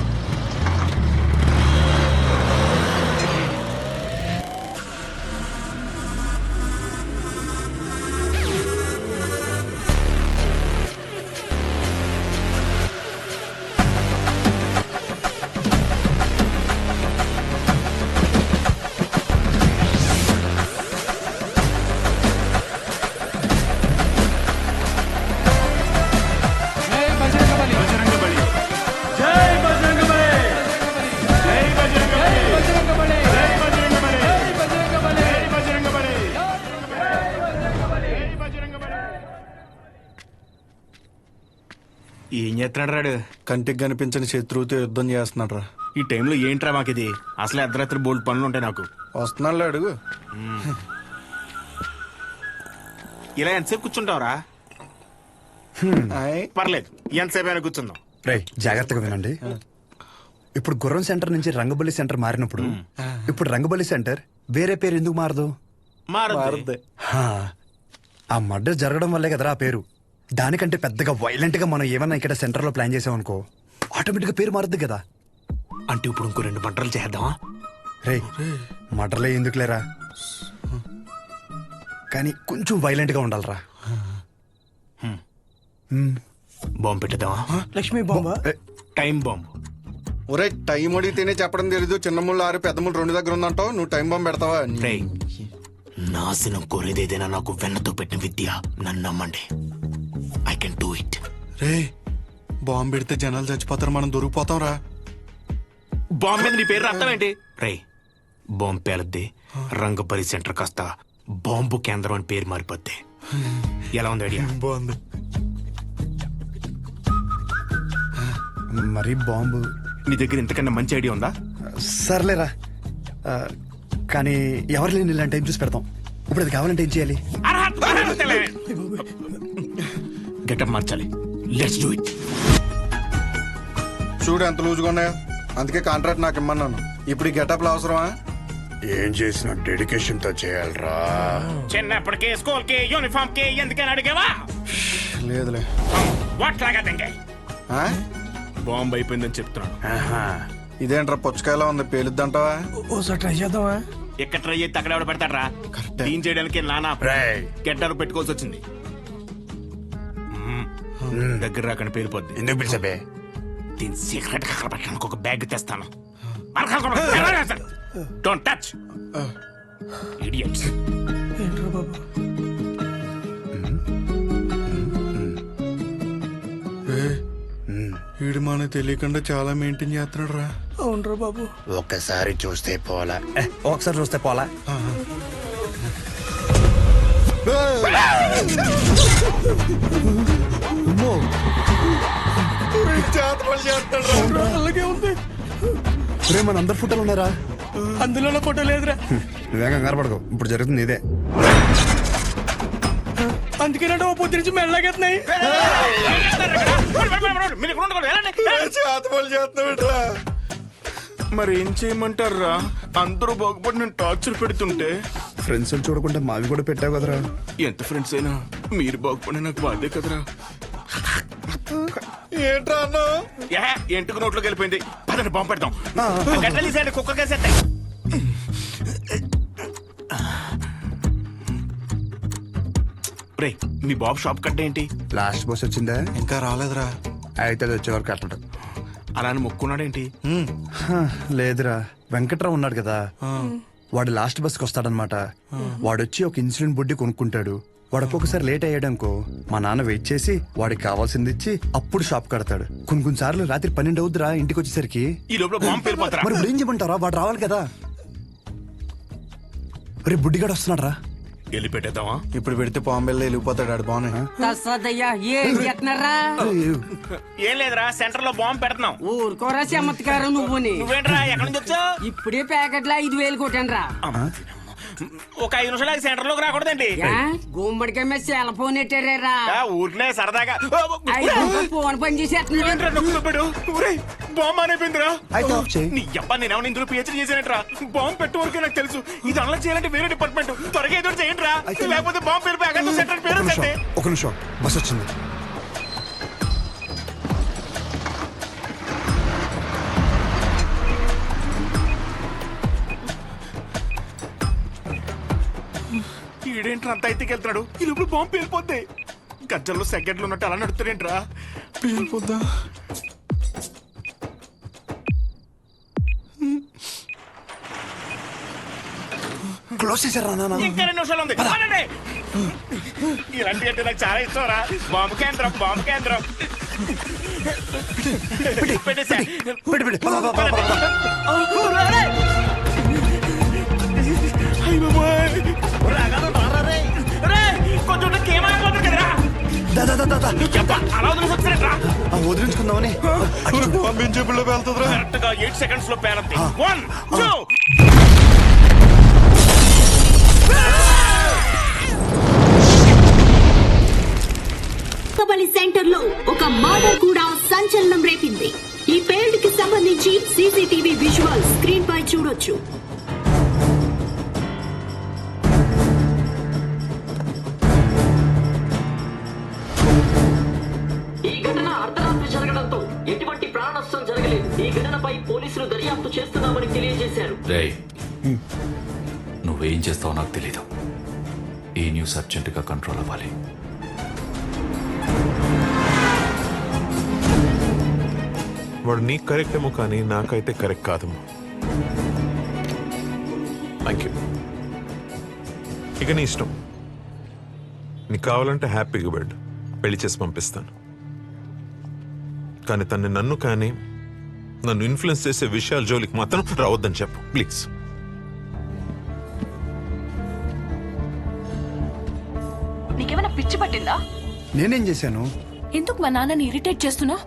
ఏం చేస్తున్నాడు రాడు? కంటికి కనిపించని శత్రువుతో యుద్ధం చేస్తున్నాడు రా. ఈ టైంలో ఏంట్రా మాకిది? అసలు అర్ధరాత్రి బోల్డ్ పనులు ఉంటాయి నాకు. వస్తున్నాడు అడుగు. ఇలా ఎంతసేపు కూర్చుంటావురా? పర్లేదు, ఎంతసేపు అయినా కూర్చుందాం. రే జాగ్రత్తగా వినండి. ఇప్పుడు గుర్రం సెంటర్ నుంచి రంగబలి సెంటర్ మారినప్పుడు ఇప్పుడు రంగబలి సెంటర్ వేరే పేరు ఎందుకు మారదు? మారదు. ఆ మర్డర్ జరగడం వల్లే కదరా ఆ పేరు. దానికంటే పెద్దగా వైలెంట్ గా మనం ఏమన్నా ఇక్కడ సెంటర్ లో ప్లాన్ చేసాం అనుకో, ఆటోమేటిక్ గా పేరు మారుద్ది కదా. అంటే ఇప్పుడు ఇంకో 2 మర్డర్లు చేద్దామా? రే మర్డర్లే ఎందుకు లేరా, కానీ కొంచెం వైలెంట్ గా ఉండాలరా. బాంబు పెట్టేద్దామా? లక్ష్మీ బాంబా? Time bomb. ఒరే టైం అడిగితేనే చెప్పడం తెలీదు. చిన్న ముళ్ళు 6 పెద్ద ముళ్ళు 2 దగ్గర ఉందంటావు. నువ్వు టైం బాంబు పెడతావా? నాశనం కోరేదేదైనా నాకు వెన్నతో పెట్టిన విద్య. నన్ను నమ్మండి, I can do it. Ray bomb పెడితే జనాలు చచ్చిపోతారు, మనం దొరికిపోతాం రా. బాంబు మీద నీ పేరు రాస్తావేంటి? రే బాంబు పేలద్ది, రంగబలి సెంటర్ కాస్త బాంబు కేంద్రం అని పేరు మారిపోద్ది. ఎలా ఉంది ఐడియా? బాగుంది. మరి బాంబు నీ దగ్గర ఇంతకన్నా మంచి ఐడియా ఉందా? సర్లేరా కానీ ఎవరు లేని ఇలాంటి టైం చూసి పెడతాం. ఇప్పుడు అది కావాలంటే ఏం చేయాలి? గెటప్ మార్చాలి. Let's do it. చూడు ఎంత లూజ్గా ఉన్నాయో, అందుకే కాంట్రాక్ట్ నాకు ఇమ్మన్నాను. ఇప్పుడు ఈ గెటప్లు అవసరమా? ఏం చేసినా డెడికేషన్ తో చేయాలరా. చిన్నప్పటికే స్కూల్ కి యూనిఫామ్ కి ఎందుకని అడిగావా? లేదులే. వాట్ లాగా బాంబు అయిపోయిందని చెప్తున్నాను. ఇదేంట్రా పుచ్చకాయలా ఉంది, పేలుద్దంటావా? ఓసారి ట్రై చేద్దామా? ఎక్కడ ట్రై చేస్తే అక్కడ ఎవడ పెడతాడరా? క్లీన్ చేయడానికి నానా గెడ్డలు పెట్టుకోవాల్సి వచ్చింది. దగ్గర రాకుండా పేలిపోద్ది. ఎందుకు పిలిచబే? దీని సీక్రెట్ అక్కడ పెట్టడానికి ఒక బ్యాగ్ తెస్తాను. Don't touch idiots. వీడు మనకు తెలియకుండా చాలా మెయింటైన్ చేస్తున్నాడు రా. అవునరా బాబు. ఒక్కసారి చూస్తే పోలా. ఒకసారి చూస్తే పోలా. అలాగే ఉంది. రే మన అందరు ఫోటోలు ఉన్నారా? అందులో ఫోటో లేదురా. నువ్వేం కంగారు పడకు, ఇప్పుడు జరుగుతుంది ఇదే. అందుకేనంటే ఓ పొద్దు నుంచి మెల్లగెత్తున్నాయి. మరి ఏం చేయమంటారా? అందరూ బాగుపడి నేను టార్చర్ పెడుతుంటే ఫ్రెండ్స్ చూడకుండా మావి కూడా పెట్టావు కదరా. ఎంత ఫ్రెండ్స్ అయినా మీరు బాగుపడి నాకు బాధే కదరా. ఏంట్రా అన్న ఎంటుకు నోట్లోకి వెళ్ళిపోయింది. పదండి బాంబు పెడతాం. గడ్డలీసేయండి, కుక్క కేసేస్తాయి. రే మీ బాబు షాప్ కట్ట ఏంటి? లాస్ట్ బస్ వచ్చిందా? ఇంకా రాలేదురా. అయితే అది వచ్చే వరకు కట్టడం. అలా అని మొక్కున్నాడేంటి? లేదురా, వెంకట్రావు ఉన్నాడు కదా, వాడు లాస్ట్ బస్కి వస్తాడనమాట. వాడొచ్చి ఒక ఇన్సులిన్ బుడ్డి కొనుక్కుంటాడు. వాడు ఒక్కొక్కసారి లేట్ అయ్యాడనుకో, మా నాన్న వెయిట్ చేసి వాడికి కావాల్సింది ఇచ్చి అప్పుడు షాప్ కడతాడు. కొన్ని సార్లు రాత్రి 12 అవుద్దిరా ఇంటికి వచ్చేసరికి. ఈ లోపల బాంబు పేలిపోతారా? మరి ఇప్పుడు ఏం చెప్పంటారా? వాడు రావాలి కదా. రే బుడ్డిగాడు వస్తున్నాడు రా. వెళ్ళి పెట్టేద్దామా? ఇప్పుడు పెడితే పాంబెల్లో వెళ్ళిపోతాడు. ఆడు బాగున్నాయి. ఏం లేదురా, సెంటర్ లో బాంబు పెడుతున్నాం. ఊరుకోరా చమత్కారం నువ్వుని. నువ్వేంట్రా ఎక్కడి నుంచి వచ్చావు? ఇప్పుడే ప్యాకెట్లో 5,000 కొట్టాను రా. ఒక 5 నిమిషాలు సెంటర్ లోకి రాకూడదండి. గుమ్మడికాయ మీద సెల్ ఫోన్ ఎట్టారా? ఊరినే సరదాగా ఫోన్ పని చేసేస్తున్నాడు. బాంబు అనేపోయిందిరా. నీ అబ్బా నేనేమన్నా ఇందులో పిహెచ్డీ చేశానంటరా. బాంబు పెట్టే వరకే నాకు తెలుసు. ఇది అలా చేయాలంటే వేరే డిపార్ట్మెంట్. త్వరగా ఏదో చేయండి రా, లేకపోతే బాంబు పేరు ప్యాకెట్ సెంటర్ పేరు సెంటే. ఒక నిమిషం, బస్ వచ్చింది. ఈడేంట్రా అంత అయితే వెళ్తున్నాడు? ఈ లోపల బాంబు పేలిపోద్ది. గజ్జల్లో సెకండ్లు ఉన్నట్టు అలా నడుస్తాడేంట్రా? పేలిపోద్దా? క్లోజ్ చేశారా? ఇంకా 2 నిమిషాలు ఉంది. ఇలాంటి అంటే నాకు చాలా ఇష్టం రా. బాంబు కేంద్రం, బాంబు కేంద్రం. పెట్టేసా. కొంచెం అలా వదిలించుకుందామని. కరెక్ట్ గా 8 seconds లో పేరంతి. 1 2 సెంటర్ లో ఒక మర్డర్ కూడా సంచలనం రేపింది. ఈ పేల్డ్ కి సంబంధించి సీసీటీవీ విజువల్ స్క్రీన్ పై చూడొచ్చు. ఈ ఘటన అర్ధరాత్రి జరగడంతో ఎటువంటి ప్రాణ నష్టం జరగలేదు. ఈ ఘటనపై పోలీసులు దర్యాప్తు చేస్తున్నామని తెలియజేశారు. నువ్వేం చేస్తావో నాకు తెలీదు. ఈ న్యూస్ అర్జెంటుగా కంట్రోల్ అవ్వాలి. వాడు నీకు కరెక్ట్ ఏమో కానీ నాకైతే కరెక్ట్ కాదేమో. Thank you. ఇక నీ ఇష్టం. నీకు కావాలంటే హ్యాపీగా వెళ్ళు, పెళ్లి చేసి పంపిస్తాను. కానీ తన్ని నన్ను కానీ నన్ను ఇన్ఫ్లుయెన్స్ చేసే విషయాల జోలికి మాత్రం రావద్దని చెప్పు ప్లీజ్. నీకేమైనా పిచ్చి పట్టిందా? నేనేం చేశాను? ఎందుకు మా నాన్నని ఇరిటేట్ చేస్తున్నా?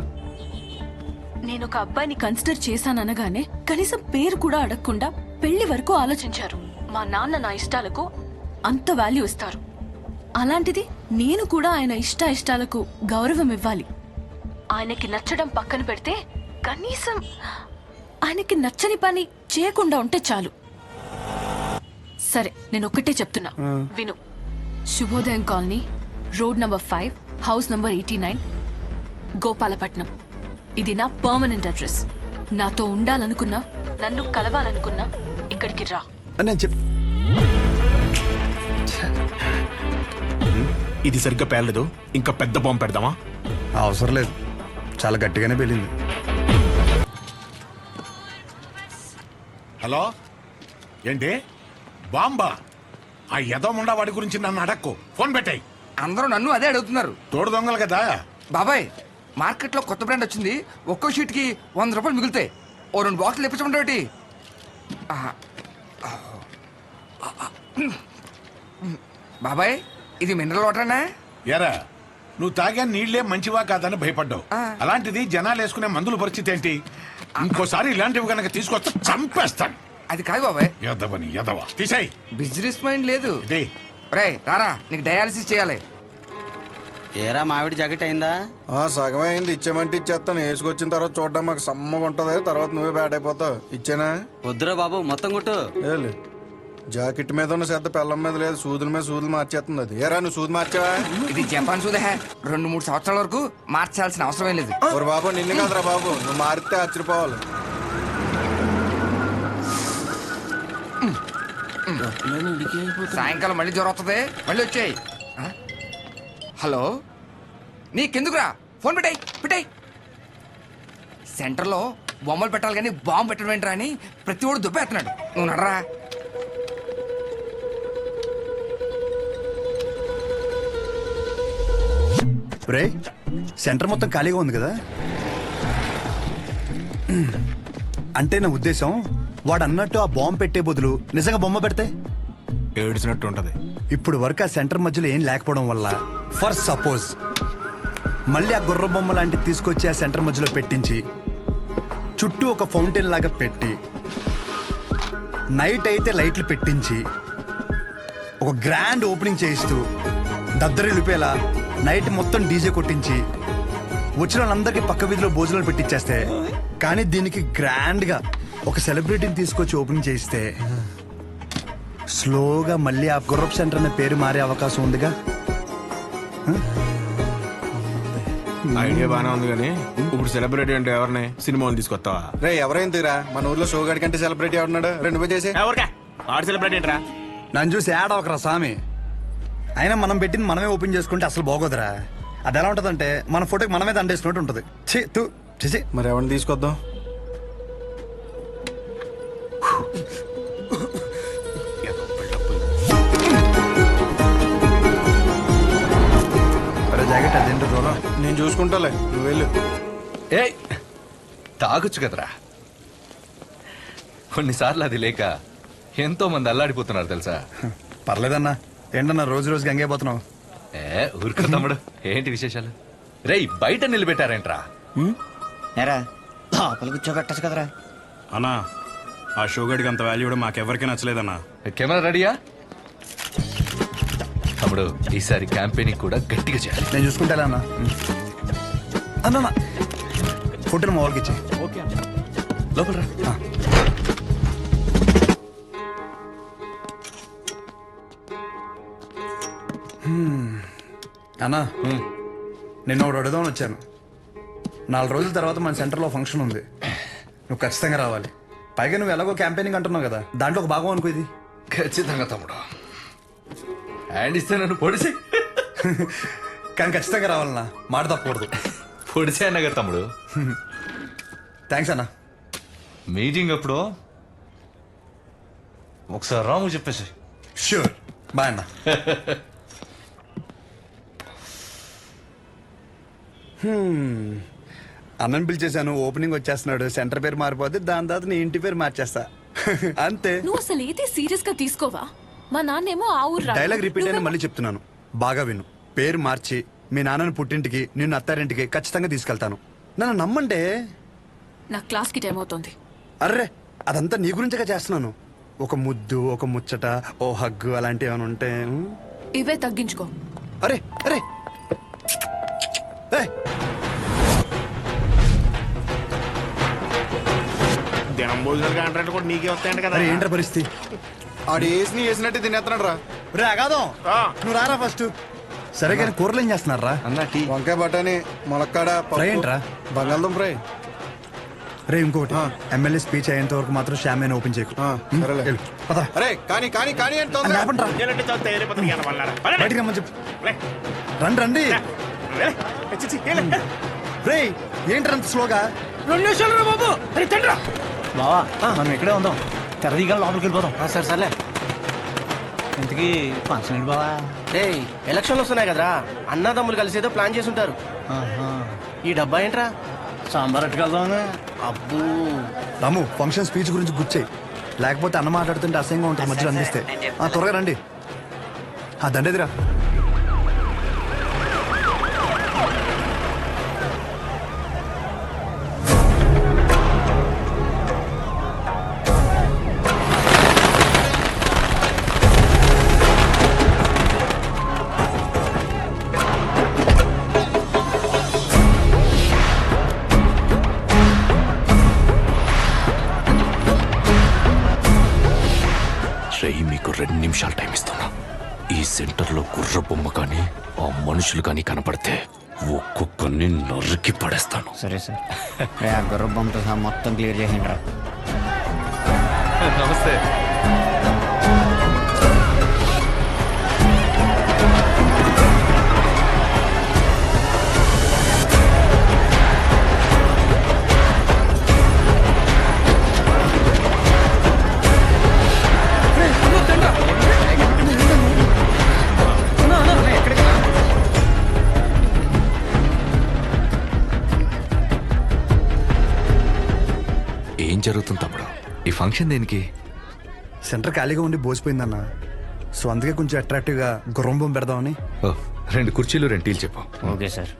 నేను ఒక అబ్బాయిని కన్సిడర్ చేశాననగానే కనీసం పేరు కూడా అడగకుండా పెళ్లి వరకు ఆలోచించారు. మా నాన్న నా ఇష్టాలకు అంత వాల్యూ ఇస్తారు. అలాంటిది నేను కూడా ఆయన ఇష్టాలకు గౌరవం ఇవ్వాలి. ఆయనకి నచ్చడం పక్కన పెడితే కనీసం ఆయనకి నచ్చని పని చేయకుండా ఉంటే చాలు. సరే, నేను ఒక్కటే చెప్తున్నా, విను. శుభోదయం colony, road number 5, house number 89, Gopalapatnam. ఇది నా పర్మనెంట్ అడ్రస్. నాతో ఉండాలనుకున్నా, నన్ను కలవాలనుకున్నా ఇక్కడికి రా. నేను ఇది సరిగ్గా పేర్లేదు, ఇంకా పెద్ద బాంబు పెడదామా? అవసరం లేదు, చాలా గట్టిగానే పెళ్ళింది. హలో, ఏంటి బాంబా? ఆ యదోముండా వాడి గురించి నన్ను అడక్కు, ఫోన్ పెట్టాయి. అందరూ నన్ను అదే అడుగుతున్నారు. తోడు దొంగలు కదా బాబాయ్. మార్కెట్లో కొత్త బ్రాండ్ వచ్చింది. ఒక్కో షీట్కి 100 రూపాయలు మిగులుతాయి. ఓ 2 బాటిల్ ఇప్పించమంటే బాబాయ్, ఇది మినరల్ వాటర్నా? ఎరా, నువ్వు తాగా నీళ్లే మంచివా కాదని భయపడ్డావు. అలాంటిది జనాలు వేసుకునే మందుల పరిస్థితి ఏంటి? ఇంకోసారి ఇలాంటివి కనుక తీసుకొస్తే చంపేస్తాను. అది కాదు బాబాయ్. యదవని యదవ, తీసేయ్. బిజినెస్ మైండ్ లేదు. రే రారా, నీకు డయాలసిస్ చేయాలి. ఏరా మావిడి జాకెట్ అయిందా? సగం అయింది. ఇచ్చేమంటే ఇచ్చేస్తాను. వేసుకొచ్చిన తర్వాత చూడడం మాకు సమ్మగా ఉంటది. తర్వాత నువ్వే బ్యాట్ అయిపోతావు. ఇచ్చేనా? వద్దురా బాబు, మొత్తం కొట్టు. జాకెట్ మీద ఉన్న శ్రద్ధ పెళ్ళం మీద లేదు. సూదుల మీద సూదులు మార్చేస్తుంది అది. ఏరా, నువ్వు సూది మార్చావా? ఇది జపాన్ సూదే. 2-3 సంవత్సరాల వరకు మార్చాల్సిన అవసరం లేదు. ఓరు బాబు, నిన్ను కాదురా బాబు, నువ్వు మారితే ఆశ్చర్యపోవాలి. సాయంకాలం మళ్ళీ జ్వరం వస్తుంది. మళ్ళీ వచ్చాయి. హలో, నీకెందుకురా? ఫోన్ పెట్టాయి. సెంటర్లో బొమ్మలు పెట్టాలి కానీ బాంబు పెట్టడం ఏంట్రా అని ప్రతి ఓడు దుబ్బేస్తున్నాడు. నువ్వు నడరా. రే, సెంటర్ మొత్తం ఖాళీగా ఉంది కదా. అంటే నా ఉద్దేశం, వాడు అన్నట్టు ఆ బాంబు పెట్టే బదులు నిజంగా బొమ్మ పెడితే ఏడ్చినట్టు ఉంటది. ఇప్పుడు వరకు ఆ సెంటర్ మధ్యలో ఏం లేకపోవడం వల్ల, ఫర్ సపోజ్ మళ్ళీ ఆ గుర్ర బొమ్మ లాంటివి తీసుకొచ్చి ఆ సెంటర్ మధ్యలో పెట్టించి చుట్టూ ఒక ఫౌంటైన్ లాగా పెట్టి నైట్ అయితే లైట్లు పెట్టించి ఒక గ్రాండ్ ఓపెనింగ్ చేయిస్తూ దద్దరిల్లిపోయేలా నైట్ మొత్తం డీజే కొట్టించి వచ్చిన వాళ్ళందరికీ పక్క వీధిలో భోజనాలు పెట్టించేస్తే, కానీ దీనికి గ్రాండ్గా ఒక సెలబ్రిటీని తీసుకొచ్చి ఓపెనింగ్ చేయిస్తే స్లోగా మళ్ళీ ఆ గుర్రప్ సెంటర్ అనే పేరు మారే అవకాశం ఉందిగా. ఐడియా బానే ఉంది కానీ ఇప్పుడు సెలబ్రిటీ అంటే ఎవరిని? సినిమాలు తీసుకొస్తావా? రే, ఎవరైనా తీరా, మన ఊర్లో షోగాడి కంటే సెలబ్రిటీ ఎవరున్నాడు? 2 చేసి ఎవరికా ఆడు సెలబ్రిటీ ఏంట్రా? నన్ను చూసి యాడ్ అవకరా స్వామి. అయినా మనం పెట్టింది మనమే ఓపెన్ చేసుకుంటే అసలు బాగోదురా. అది ఎలా ఉంటదంటే మన ఫోటోకి మనమే దండేసినట్టు ఉంటుంది. చేసి మరి ఎవరిని తీసుకొద్దాం? జాకెట్ అదేంటో దూరం. నేను చూసుకుంటాలే, నువ్వు వెళ్ళు. ఏ తాగొచ్చు కదరా. కొన్నిసార్లు అది లేక ఎంతో మంది అల్లాడిపోతున్నారు తెలుసా. పర్లేదన్నా. ఏంటన్నా రోజు రోజుకి అంగైపోతున్నావు? ఊరుకో తమ్ముడు, ఏంటి విశేషాలు? రేయ్, బయట నిలబెట్టారేంట్రా? లోపల కూర్చోబెట్టచ్చు కదరా. అన్నా, ఆ షోగడికి అంత వాల్యూ కూడా మాకెవరికి నచ్చలేదన్నా. కెమెరా రెడీయా? తమ్ముడు, ఈసారి క్యాంపెయినింగ్ కూడా గట్టిగా చేయాలి. నేను చూసుకుంటా అన్న. అన్న ఫోటోని మా వాళ్ళకి ఇచ్చే. ఓకే లోపల రా. అన్నా, నిన్న ఒకటి అడుగుదామని వచ్చాను. 4 రోజుల తర్వాత మన సెంటర్లో ఫంక్షన్ ఉంది. నువ్వు ఖచ్చితంగా రావాలి. పైగా నువ్వు ఎలాగో క్యాంపెయినింగ్ అంటున్నావు కదా, దాంట్లో ఒక భాగం అనుకో ఇది. ఖచ్చితంగా తమ్ముడు. హ్యాండ్ ఇస్తే నన్ను పొడిసి. కానీ ఖచ్చితంగా రావాలన్నా, మాట తప్పకూడదు. పొడిసే అన్నగా తమ్ముడు. థ్యాంక్స్ అన్నా. మీటింగ్ అప్పుడు ఒకసారి రాము చెప్పేసి. షూర్. బాయ్ అన్నా. అన్నని పిలిచేశాను, ఓపెనింగ్ వచ్చేస్తున్నాడు. సెంటర్ పేరు మారిపోతే దాని తర్వాత నీ ఇంటి పేరు మార్చేస్తా. అంతే. నువ్వు అసలు ఏది సీరియస్ గా తీసుకోవా? మా నాన్నేమో ఆ ఊరు డైలాగ్ రిపీట్ అయినా మళ్ళీ చెప్తున్నాను, బాగా విను. పేరు మార్చి మీ నాన్నని పుట్టింటికి, నిన్ను అత్తారింటికి ఖచ్చితంగా తీసుకెళ్తాను. నన్ను నమ్మంటే. నా క్లాస్కి టైం అవుతుంది. అర్రే అదంతా నీ గురించగా చేస్తున్నాను. ఒక ముద్దు, ఒక ముచ్చట, ఓ హగ్గు అలాంటివి ఏమైనా ఉంటే ఇవే తగ్గించుకో. అరే అరే దినం భోజనాలు కాంట్రాక్ట్ కూడా నీకే వస్తాయంట కదా. అరే ఏంట్రా పరిస్థితి? ఆడు వేసి వేసినట్టు తినేస్తున్నాడు రా. రే అగాదం, నువ్వు రారా ఫస్ట్. సరే కానీ కూరలు ఏం చేస్తున్నారా? వంకాయ బఠానీ, ములక్కాడ, ఫ్రై ఏంట్రా? బంగాళదుంప ఫ్రై. రే ఇంకోటి, ఎమ్మెల్యే స్పీచ్ అయ్యేంత వరకు మాత్రం షామేన్ ఓపెన్ చేయకు. వెళ్ళు, పద. అరే కానీ కానీ కానీ అని తొందర. బయటికి రమ్మని చెప్పు. రండి రండి. రే ఏంట్రా అంత స్లోగా? 2 నిమిషాలు రా బాబు. అరే తండ్రా బావా, మనం ఇక్కడే ఉందాం. తెరదీగా లోపలికి వెళ్ళిపోదాం. సరే సర్లే. ఇంతకీ ఫంక్షన్ ఏంటి బావా? ఎలక్షన్లు వస్తున్నాయి కదరా, అన్నదమ్ములు కలిసి ఏదో ప్లాన్ చేసి ఉంటారు. ఈ డబ్బా ఏంట్రా? సాంబార్ ఎట్టుకెళ్దామని. అబ్బూ రాము, ఫంక్షన్ స్పీచ్ గురించి గుర్చేయి, లేకపోతే అన్న మాట్లాడుతుంటే అసహ్యంగా ఉంటుంది మధ్యలో అందిస్తే. త్వరగా రండి. దండేదిరా. మీకు 2 నిమిషాలు టైం ఇస్తున్నా. ఈ సెంటర్లో గుర్ర బొమ్మ కానీ ఆ మనుషులు కానీ కనపడితే ఒక్కొక్కరిని నరికి పడేస్తాను. సరే సార్. గుర్ర బొమ్మతో సహా మొత్తం క్లియర్ చేసిండ్రా. నమస్తే. ఏం జరుగుతుంది తమ్ముడు? ఈ ఫంక్షన్ దేనికి? సెంటర్ ఖాళీగా ఉండి బోసిపోయిందన్న, సో అందుకే కొంచెం అట్రాక్టివ్గా గుర్రం బొమ్మ పెడదామని. 2 కుర్చీలు 2 టీలు చెప్పు. Okay sir.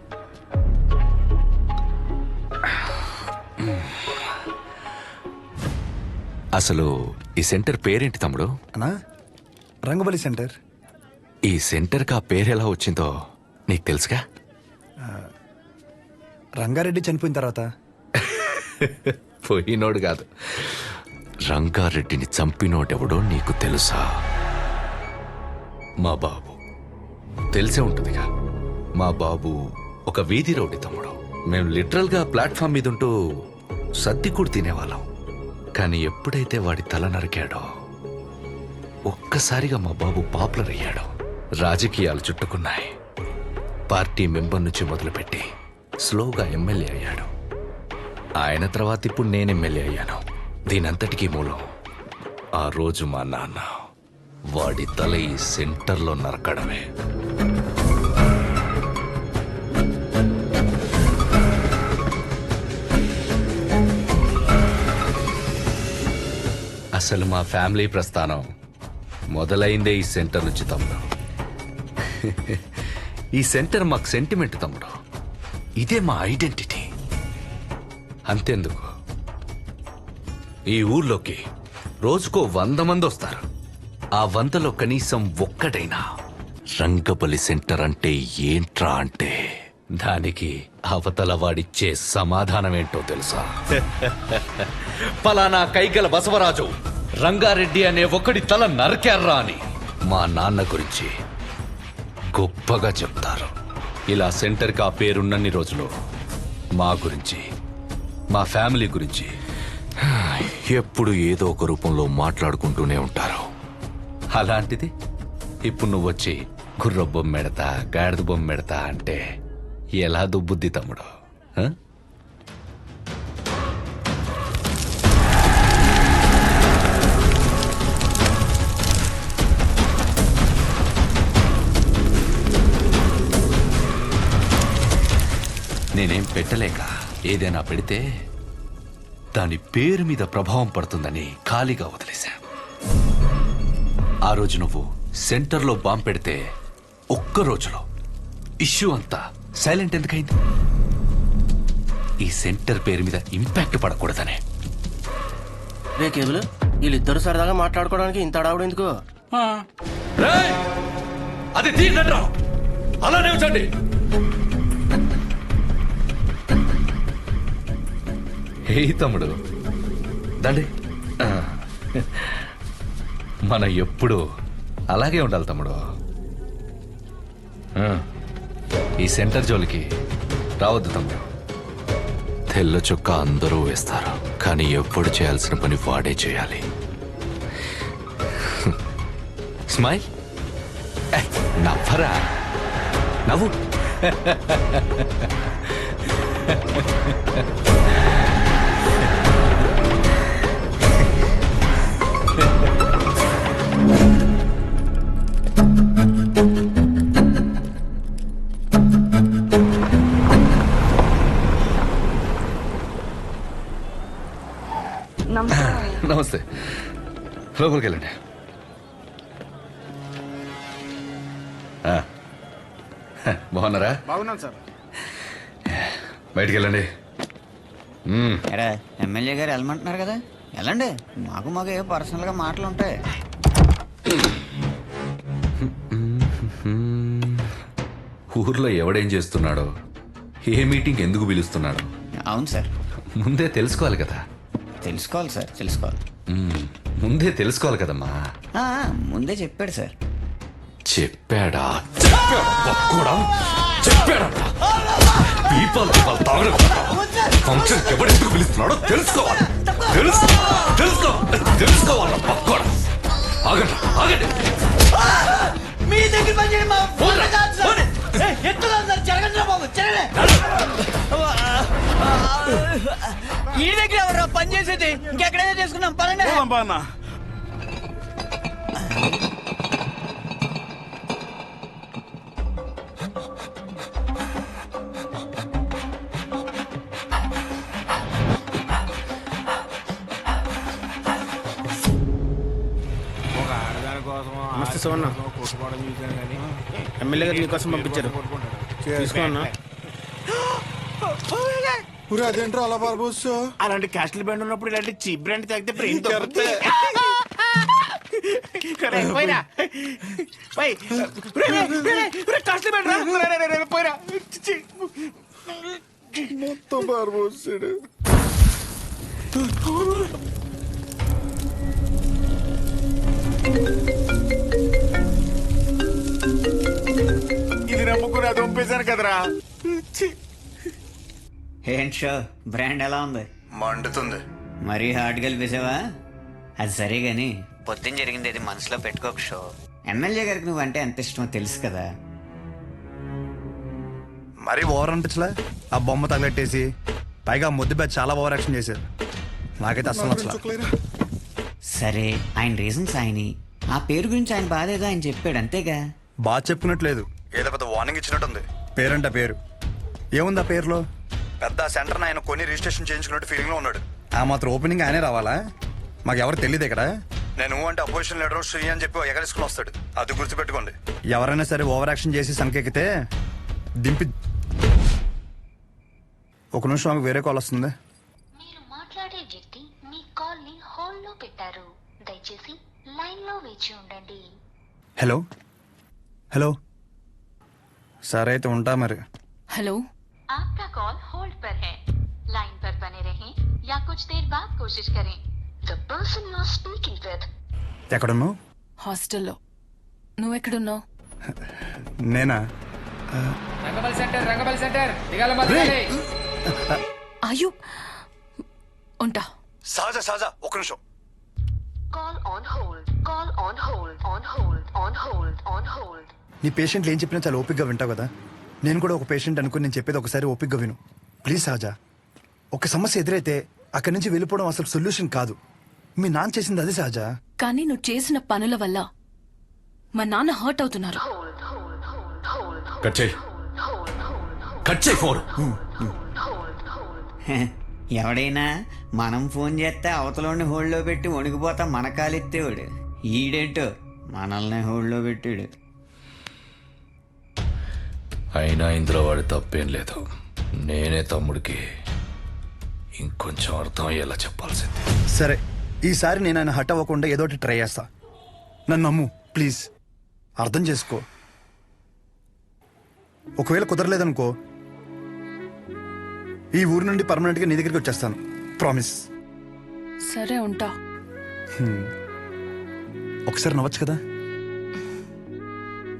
అసలు ఈ సెంటర్ పేరేంటి తమ్ముడు? అన్నా, రంగబలి సెంటర్. ఈ సెంటర్కి ఆ పేరు ఎలా వచ్చిందో నీకు తెలుసుగా? రంగారెడ్డి చనిపోయిన తర్వాత. పోయినోడు కాదు, రంగారెడ్డిని చంపినోడెవడో నీకు తెలుసా? మా బాబు. తెలిసే ఉంటుందిగా. మా బాబు ఒక వీధి రౌడీ తమ్ముడు. మేము లిటరల్గా ప్లాట్ఫామ్ మీద ఉంటూ సద్ది కూడా తినేవాళ్ళం. కానీ ఎప్పుడైతే వాడి తల నరికాడో ఒక్కసారిగా మా బాబు పాపులర్ అయ్యాడు. రాజకీయాలు చుట్టుకున్నాయి. పార్టీ మెంబర్ నుంచి మొదలుపెట్టి స్లోగా ఎమ్మెల్యే అయ్యాడు. ఆయన తర్వాత ఇప్పుడు నేను ఎమ్మెల్యే అయ్యాను. దీనంతటికీ మూలం ఆ రోజు మా నాన్న వాడి తల ఈ సెంటర్లో నరకడమే. అసలు మా ఫ్యామిలీ ప్రస్థానం మొదలైందే ఈ సెంటర్ నుంచి తమ్ముడు. ఈ సెంటర్ మాకు సెంటిమెంట్ తమ్ముడు. ఇదే మా ఐడెంటిటీ. అంతెందుకు, ఈ ఊర్లోకి రోజుకో 100 మంది వస్తారు. ఆ 100లో కనీసం ఒక్కడైనా రంగబలి సెంటర్ అంటే ఏంట్రా అంటే దానికి అవతల వాడిచ్చే సమాధానం ఏంటో తెలుసా? పలానా కైగల బసవరాజు రంగారెడ్డి అనే ఒకడి తల నరికారా అని మా నాన్న గురించి గొప్పగా చెప్తారు. ఇలా సెంటర్కి ఆ పేరున్నన్ని రోజులు మా గురించి, మా ఫ్యామిలీ గురించి ఎప్పుడు ఏదో ఒక రూపంలో మాట్లాడుకుంటూనే ఉంటారు. అలాంటిది ఇప్పుడు నువ్వు వచ్చి గుర్ర బొమ్మెడతా, గాడిద బొమ్మెడతా అంటే ఎలా దుబ్బుద్ది తమ్ముడు? నేనేం పెట్టలేక ఏదైనా పెడితే దాని పేరు మీద ప్రభావం పడుతుందని ఖాళీగా వదిలేశా. ఆ రోజు నువ్వు సెంటర్లో బాంబు పెడితే ఒక్క రోజులో ఇష్యూ అంతా సైలెంట్ ఎందుకైంది? ఈ సెంటర్ పేరు మీద ఇంపాక్ట్ పడకూడదనే. రే కేబుల్, వీళ్ళిద్దరు సరదాగా మాట్లాడుకోవడానికి ఇంత అడావుడు ఎందుకు? రేయ్! అది తీయండిరా, అలానే ఉంచండి. హే తమ్ముడు, దండి. మనం ఎప్పుడు అలాగే ఉండాలి తమ్ముడు. ఈ సెంటర్ జోలికి రావద్దు తమ్ముడు. తెల్ల చొక్కా అందరూ వేస్తారు, కానీ ఎప్పుడు చేయాల్సిన పని వాడే చేయాలి. స్మైల్, నవ్వరా, నవ్వు. నమస్తే, లోపలికి వెళ్ళండి. బాగున్నారా? బాగున్నాను సార్. బయటికి వెళ్ళండి. ఎమ్మెల్యే గారు వెళ్ళమంటున్నారు కదా, వెళ్ళండి. మాకు ఏ పర్సనల్గా మాటలు ఉంటాయి. ఊర్లో ఎవడేం చేస్తున్నాడో, ఏ మీటింగ్ ఎందుకు పిలుస్తున్నాడో అవును సార్, ముందే తెలుసుకోవాలి కదా. తెలుసుకోవాలి సార్, తెలుసుకోవాలి. ముందే తెలుసుకోవాలి కదమ్మా. ముందే చెప్పాడు సార్. చెప్పాడా? ఫంక్షన్ ఎవడెందుకు పిలుస్తున్నాడో తెలుసుకోవాలి. తెలుసుకోవాలి. పక్కోడా, ఆగండి ఆగండి. మీ దగ్గర పని చేయండి మా ఫోన్ కాదు సార్. ఎత్తుగా సార్, జరగండి బాబు, ఈ దగ్గర ఎవరు పని చేసేది? ఇంకెక్కడైనా చేసుకున్నాం పనండి. నమస్తే సోన్న, ఎమ్మెల్యే గారు నీకోసం పంపించారు. తీసుకోన్నా. అదేంట్రా అలా బాబోసు? అలాంటి కాస్ట్లీ బ్రాండ్ ఉన్నప్పుడు ఇలాంటి చీప్ బ్రాండ్ తాగితే బ్రెయిన్ మొత్తం బాబోసాడు. ఇది నమ్ముకుని అది పంపేశాను కదరా. ఏంటి షో, బ్రాండ్ ఎలా ఉంది? మండుతుంది. మరీ హార్డ్ కలిపేసావా? అది సరే గాని పొద్దున్న జరిగింది అది మనసులో పెట్టుకోక షో. ఎమ్మెల్యే గారికి నువ్వంటే ఎంత ఇష్టమో తెలుసు కదా. మరీ ఓవర్ అనిపించలే? ఆ బొమ్మ తగలెట్టేసి పైగా ముద్దు బ్యాచ్ చాలా ఓవర్ యాక్షన్ చేశారు. నాకైతే అసలు నచ్చలేదు. సరే, ఆయన రీజన్స్ ఆయన, ఆ పేరు గురించి ఆయన బాధ ఏదో ఆయన చెప్పాడు అంతేగా. బాగా చెప్పుకున్నట్లేదు, ఏదో పెద్ద వార్నింగ్ ఇచ్చినట్టుంది. పేరంట పేరు ఏముంది ఆ పేరులో? పెద్ద సెంటర్ ఆయన కొన్ని రిజిస్ట్రేషన్ చేయించుకున్నట్టు ఫీలింగ్ లో ఉన్నాడు. ఆ మాత్రం ఓపెనింగ్ ఆయనే రావాలా? మాకు ఎవరు తెలియదు ఇక్కడ. నేను అంటే అపోజిషన్ లీడర్ శ్రీ అని చెప్పి ఎగరేసుకుని వస్తాడు. అది గుర్తుపెట్టుకోండి. ఎవరైనా సరే ఓవర్ యాక్షన్ చేసి సంకెక్కితే దింపి. ఒక నిమిషం మాకు వేరే కాల్ వస్తుంది. మీరు మాట్లాడే వ్యక్తి మీ కాల్ ని హోల్డ్ లో పెట్టారు. దయచేసి లైన్ లో వేచి ఉండండి. హలో హలో, సరే అయితే ఉంటా మరి. హలో, आपका कॉल होल्ड पर है. लाइन पर बने रहें या कुछ देर बाद कोशिश करें. The person you are speaking with. ఎక్కడున్నావు? హాస్టల్లో. నువ్వెక్కడున్నావు? నేనా? రంగబలి సెంటర్ అయ్యో, ఉంటా. సహజ ఒక నిమిషం. Call on hold. Call on hold. On hold. On hold. On hold. నీ పేషెంట్లు ఏం చెప్పినా చాలా ఓపిక్గా వింటావు కదా. నేను కూడా ఒక పేషెంట్ అనుకుని నేను చెప్పేది ఒకసారి ఓపిక్గా విను ప్లీజ్. సహజ, ఒక సమస్య ఎదురైతే అక్కడి నుంచి వెళ్ళిపోవడం అసలు సొల్యూషన్ కాదు. మీ నాన్న చేసింది అదే సహజ. కానీ నువ్వు చేసిన పనుల వల్ల మా నాన్న హర్ట్ అవుతున్నారు. కట్ చేయి ఫోన్. ఎవడైనా మనం ఫోన్ చేస్తే అవతలోని హోల్డ్లో పెట్టి వణికిపోతా మన కాలెత్తేవాడు. ఈడేంటో మనల్ని హోల్డ్లో పెట్టాడు. అయినా ఇందులో వాడి తప్పేం లేదు. నేనే తమ్ముడికి ఇంకొంచెం అర్థం అయ్యేలా చెప్పాల్సింది. సరే, ఈసారి నేను ఆయన హట్ అవ్వకుండా ఏదో ఒకటి ట్రై చేస్తా. నన్ను నమ్ము ప్లీజ్, అర్థం చేసుకో. ఒకవేళ కుదరలేదనుకో, ఈ ఊరు నుండి పర్మనెంట్గా నీ దగ్గరికి వచ్చేస్తాను. ప్రామిస్. సరే ఉంటా. ఒకసారి నవ్వచ్చు కదా.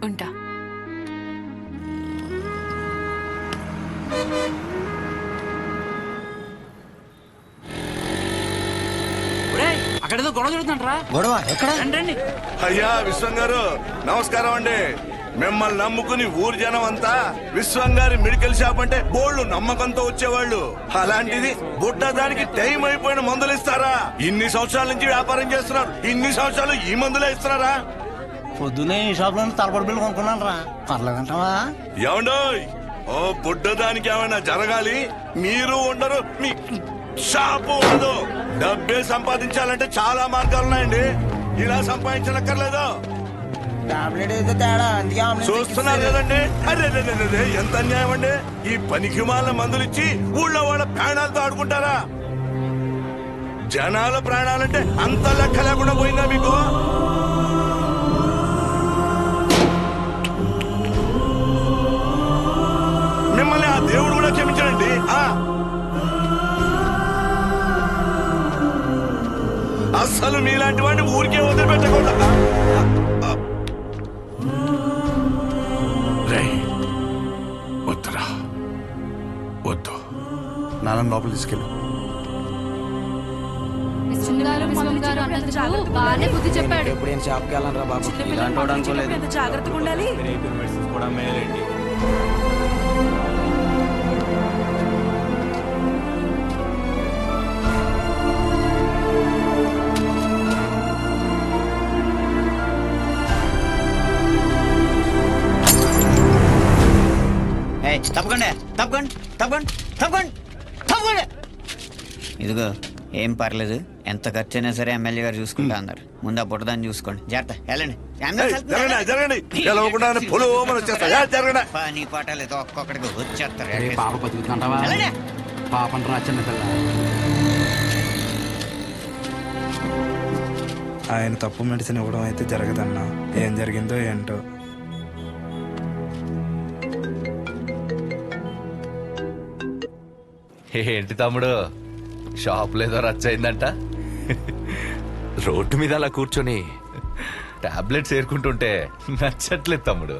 ఉంటా. అక్కడేదో గొడవ జరుగుతుందంటరా. గొడవ ఎక్కడ? రండి. అయ్యా విశ్వం గారు నమస్కారం అండి. మిమ్మల్ని నమ్ముకుని ఊరు జనం అంతా విశ్వం గారి మెడికల్ షాప్ అంటే బోళ్ళు నమ్మకంతో వచ్చేవాళ్ళు. అలాంటిది బుడ్డ దానికి టైం అయిపోయిన మందులు ఇస్తారా? ఇన్ని సంవత్సరాల నుంచి వ్యాపారం చేస్తున్నారు, ఇన్ని సంవత్సరాలు ఈ మందులే ఇస్తున్నారా? పొద్దునే ఈ షాప్ లో తలపడి బిల్లు కొనుక్కున్నాను రా. పర్లేదంటావా? ఏమండోయ్, ఓ బుడ్డ దానికి ఏమైనా జరగాలి, మీరు ఉండరు, మీ షాపు ఉండదు. డబ్బే సంపాదించాలంటే చాలా మార్గాలున్నాయండి. ఇలా సంపాదించనక్కర్లేదు. చూస్తున్నారు కదండి, అరే ఎంత అన్యాయం అండి. ఈ పనికి మాల మందులు ఇచ్చి ఊళ్ళో వాళ్ళ ప్రాణాలతో ఆడుకుంటారా? జనాల ప్రాణాలంటే అంత లెక్క లేకుండా పోయిందా మీకు? మిమ్మల్ని ఆ దేవుడు కూడా క్షమించాడండి. అస్సలు మీలాంటి వాడిని ఊరికే వదిలిపెట్టకుండా. వద్దురా, వద్దు. నాన్న లోపల తీసుకెళ్ళు. బాగానే బుద్ధి చెప్పాడు. ఇప్పుడు ఏం షాప్కి వెళ్ళాను రా బాబు, ఇలాంటి వాడు అనుకోలేదు. జాగ్రత్తగా ఉండాలి. కూడా మేలండి. తప్పకుండా తప్పకుండా తప్పకుండా తప్పకుండా తప్పకుండా. ఇదిగో ఏం పర్లేదు, ఎంత ఖర్చు అయినా సరే ఎమ్మెల్యే గారు చూసుకుంటా అన్నారు. ముందు ఆ పుట్టదాన్ని చూసుకోండి. జాగ్రత్త, వెళ్ళండి. పని పట్టలేదు, ఒక్కొక్కడికి వచ్చేస్తారు. పాప బతుకుతుంటావా? పాపం రా చిన్న పిల్ల. ఆయన తప్పు మెడిసిన్ ఇవ్వడం అయితే జరగదన్నా. ఏం జరిగిందో ఏంటో. ఏంటి తమ్ముడు, షాప్ లేదో రచ్చయిందంట? రోడ్డు మీద అలా కూర్చొని టాబ్లెట్స్ ఏరుకుంటుంటే నచ్చట్లేదు తమ్ముడు.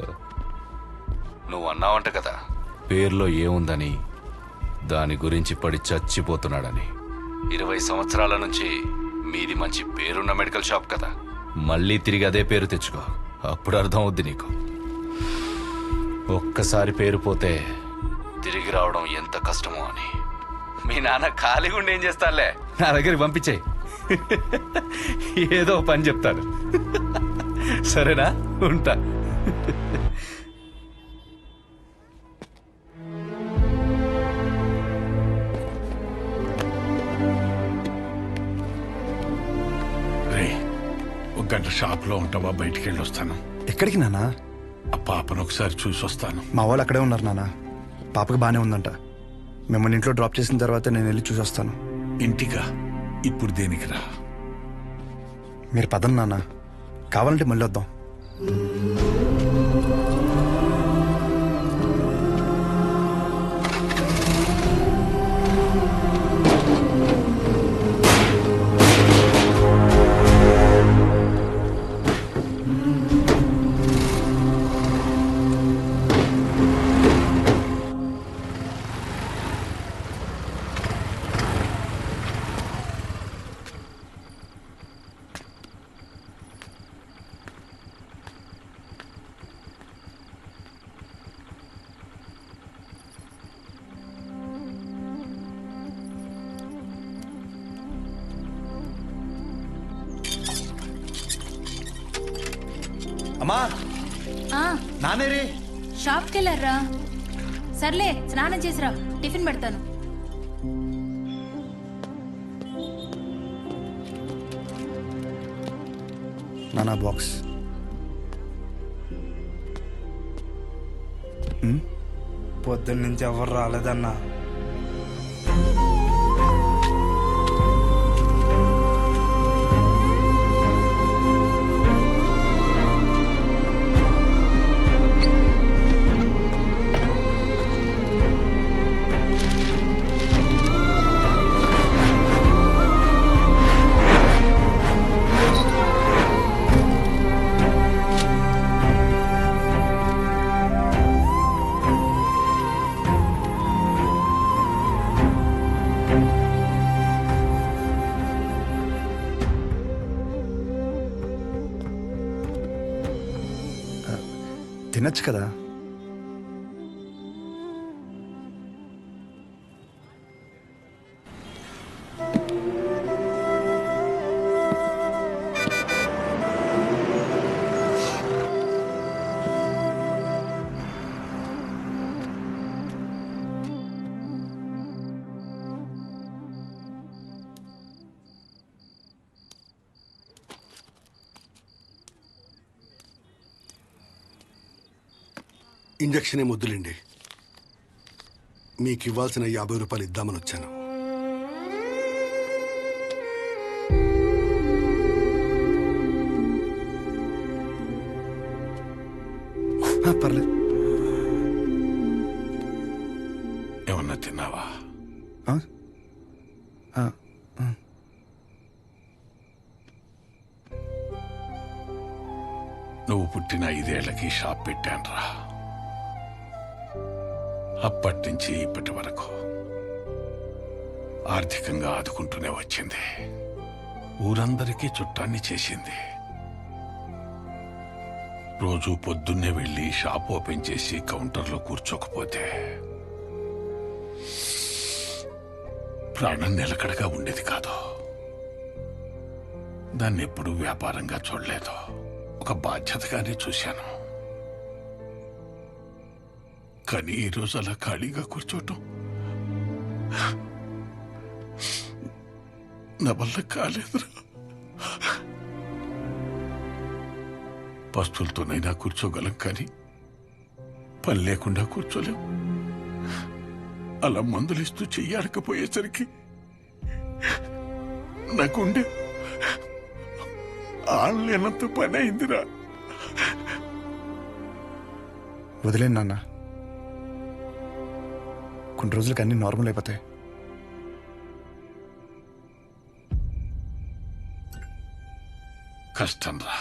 నువ్వు అన్నావంట కదా, పేర్లో ఏముందని, దాని గురించి పడి చచ్చిపోతున్నాడని. 20 సంవత్సరాల నుంచి మీది మంచి పేరున్న మెడికల్ షాప్ కదా, మళ్ళీ తిరిగి అదే పేరు తెచ్చుకో, అప్పుడు అర్థం అవుద్ది నీకు. ఒక్కసారి పేరు పోతే తిరిగి రావడం ఎంత కష్టమో అని. మీ నాన్న ఖాళీగా ఉండి ఏం చేస్తానులే, నా దగ్గరికి పంపించేయి, ఏదో పని చెప్తాను. సరేనా, ఉంటా. ఒక గంట షాప్ లో ఉంటావా? బయటికి వెళ్ళి వస్తాను. ఎక్కడికి నాన్న? ఆ పాపను ఒకసారి చూసి వస్తాను. మా వాళ్ళు అక్కడే ఉన్నారు నాన్న. పాపకి బానే ఉందంట. మిమ్మల్ని ఇంట్లో డ్రాప్ చేసిన తర్వాత నేను వెళ్ళి చూసి వస్తాను. ఇంటికా? ఇప్పుడు దేనికి రా? మీరు పదండి నాన్న, కావాలంటే మళ్ళీ వద్దాం. అమ్మా, నానేరే షాప్కి వెళ్ళారా? సర్లే, స్నానం చేసిరా, టిఫిన్ పెడతాను. నానా బాక్స్. పొద్దున్న నుంచి ఎవరు రాలేదన్నా. తినచ్చు కదా. ఇంజక్షన్ ఏం వద్దులేండి, మీకు ఇవ్వాల్సిన 50 రూపాయలు ఇద్దామని వచ్చాను. పర్లేదు. ఏమన్నా తిన్నావా? నువ్వు పుట్టిన 5 ఏళ్లకి షాప్ పెట్టానురా. అప్పటి నుంచి ఇప్పటి వరకు ఆర్థికంగా ఆదుకుంటూనే వచ్చింది. ఊరందరికీ చుట్టాన్ని చేసింది. రోజు పొద్దున్నే వెళ్ళి షాప్ ఓపెన్ చేసి కౌంటర్లో కూర్చోకపోతే ప్రాణం నిలకడగా ఉండేది కాదు. దాన్ని ఎప్పుడూ వ్యాపారంగా చూడలేదు, ఒక బాధ్యతగానే చూశాను. కానీ ఈరోజు అలా ఖాళీగా కూర్చోటం నా వల్ల కాలేదురా. పస్తులతోనైనా కూర్చోగలం, కానీ పని లేకుండా కూర్చోలేం. అలా మందులిస్తూ చెయ్యాడకపోయేసరికి నాకుండే ఆళ్ళేనంత పని అయిందిరా. వదిలేను నాన్న, కొన్ని రోజులకి అన్ని నార్మల్ అయిపోతాయి. కష్టం రా.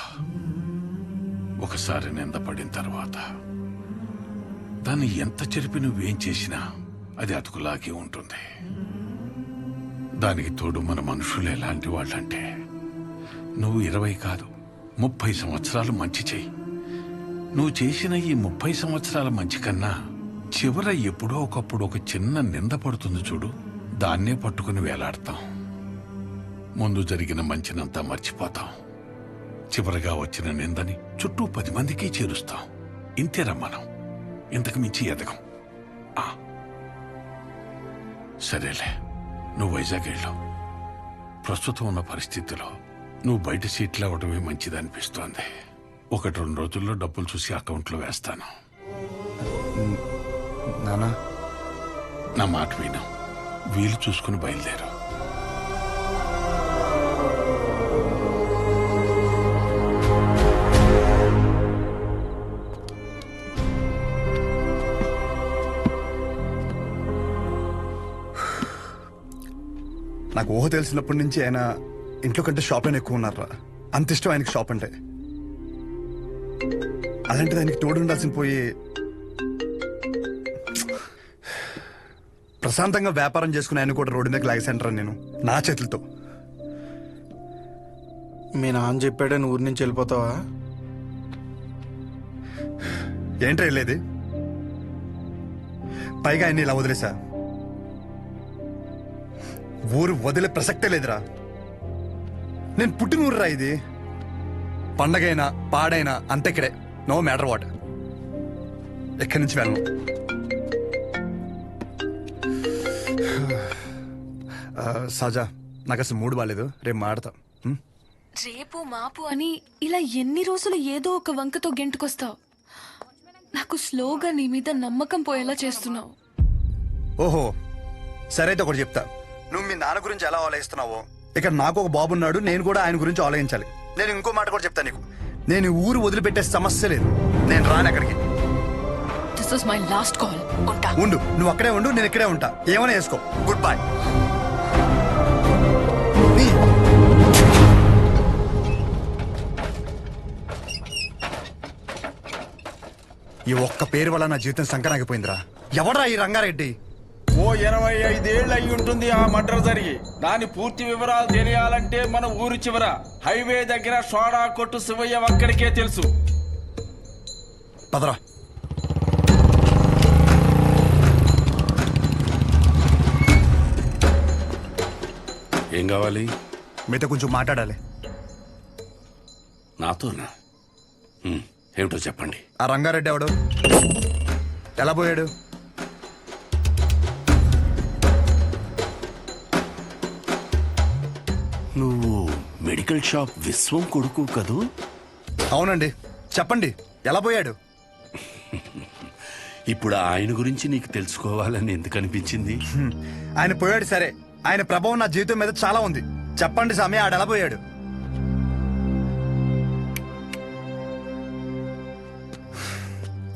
ఒకసారి నింద పడిన తర్వాత దాన్ని ఎంత చెరిపి నువ్వేం చేసినా అది అతుకులాగే ఉంటుంది. దానికి తోడు మన మనుషులు ఎలాంటి వాళ్ళంటే, నువ్వు 20 కాదు 30 సంవత్సరాలు మంచి చెయ్యి. నువ్వు చేసిన ఈ 30 సంవత్సరాల మంచి కన్నా చివర ఎప్పుడో ఒకప్పుడు ఒక చిన్న నింద పడుతుంది చూడు, దాన్నే పట్టుకుని వేలాడతాం. ముందు జరిగిన మంచినంతా మర్చిపోతాం. చివరగా వచ్చిన నిందని చుట్టూ 10 మందికి చేరుస్తాం. ఇంతేరా మనం, ఇంతకు మించి ఎదగం. సరేలే, నువ్వు వైజాగ్ వెళ్ళు. ప్రస్తుతం ఉన్న పరిస్థితిలో నువ్వు బయట సీట్లు అవ్వడమే మంచిదనిపిస్తోంది. 1-2 రోజుల్లో డబ్బులు చూసి అకౌంట్లో వేస్తాను. నానా, నా మాట విను, వీలు చూసుకుని బయలుదేరు. నాకు ఊహ తెలిసినప్పటి నుంచి ఆయన ఇంట్లో కంటే షాప్లోనే ఎక్కువ ఉన్నారా. అంత ఇష్టం ఆయనకి షాప్ అంటే. అలాంటిది ఆయనకి తోడు ఉండాల్సిన పోయి ప్రశాంతంగా వ్యాపారం చేసుకుని ఆయన కూడా రోడ్డు మీద లాగేసంటారా నేను నా చేతులతో. మీ నాన్న చెప్పాడని ఊరి నుంచి వెళ్ళిపోతావా? ఏంట్రా వెళ్ళేది? పైగా ఆయన ఇలా వదిలేసా, ఊరు వదిలే ప్రసక్తే లేదురా. నేను పుట్టిన ఊరురా ఇది. పండగైనా పాడైనా అంతెక్కడే, నో మ్యాటర్ వాట్. ఎక్కడి నుంచి వెళ్ళను. సాజా, నాకు అసలు మూడు బాగాలేదు, రేపు మాడతా. రేపు మాపు అని ఇలా ఎన్ని రోజులు ఏదో ఒక వంకతో గెంటుకొస్తావు. నాకు స్లోగా నీ మీద నమ్మకం పోయేలా చేస్తున్నావు. ఓహో, సరే అయితే ఒకటి చెప్తా. నువ్వు మీ నాన్న గురించి ఎలా ఆలోచిస్తున్నావో, ఇక్కడ నాకు ఒక బాబు ఉన్నాడు, నేను కూడా ఆయన గురించి ఆలోచించాలి. నేను ఇంకో మాట కూడా చెప్తాను నీకు, నేను ఊరు వదిలిపెట్టే సమస్య లేదు. నేను రాను అక్కడికి. This is my last call. ఉంటా. ఉండు, నువ్వు అక్కడే ఉండు, నేను ఇక్కడే ఉంటా. ఏమైనా వేసుకో. Good bye. ఈ ఒక్క పేరు వల్ల నా జీవితం సంకరాగిపోయిందిరా. ఎవడ్రా ఈ రంగారెడ్డి? ఓ 25 ఏళ్ళు అయి ఉంటుంది ఆ మర్డర్ జరిగి. దాని పూర్తి వివరాలు తెలియాలంటే మన ఊరు చివర హైవే దగ్గర సోడా కొట్టు శివయ్య ఒక్కడికే తెలుసు. పదరా. ఏం కావాలి? మీతో కొంచెం మాట్లాడాలి. నాతోనా? ఏమిటో చెప్పండి. ఆ రంగారెడ్డి ఎవడు? ఎలా పోయాడు? నువ్వు మెడికల్ షాప్ విశ్వం కొడుకు కదూ? అవునండి. చెప్పండి, ఎలా పోయాడు? ఇప్పుడు ఆయన గురించి నీకు తెలుసుకోవాలని ఎందుకు అనిపించింది? ఆయన పోయాడు సరే, ఆయన ప్రభావం నా జీవితం మీద చాలా ఉంది. చెప్పండి స్వామి, ఆడ ఎలా పోయాడు?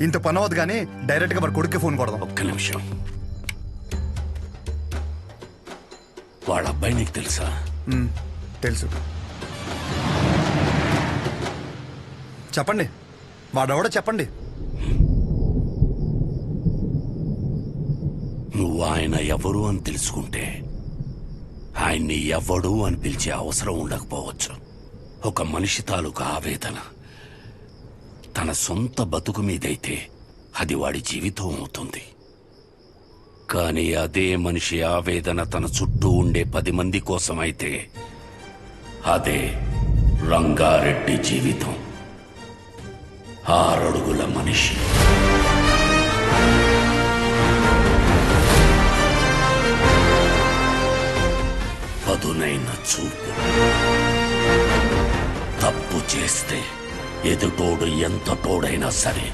ఇంత పని అవ్వదు కానీ డైరెక్ట్ గా మరి కొడుక్కి ఫోన్ కొడదాం. ఒక్క నిమిషం. వాళ్ళ అబ్బాయి నీకు తెలుసా? తెలుసు. చెప్పండి, వాడెవడో చెప్పండి. నువ్వు ఆయన ఎవరు అని తెలుసుకుంటే ఆయన్ని ఎవడు అని పిలిచే అవసరం ఉండకపోవచ్చు. ఒక మనిషి తాలూకు ఆవేదన తన సొంత బతుకు మీదైతే అది వాడి జీవితం అవుతుంది. కానీ అదే మనిషి ఆవేదన తన చుట్టూ ఉండే 10 మంది కోసమైతే అదే రంగారెడ్డి జీవితం. 6 అడుగుల మనిషి. పదునైన చూపు. తప్పు చేస్తే ఎదుటోడు ఎంత తోడైనా సరే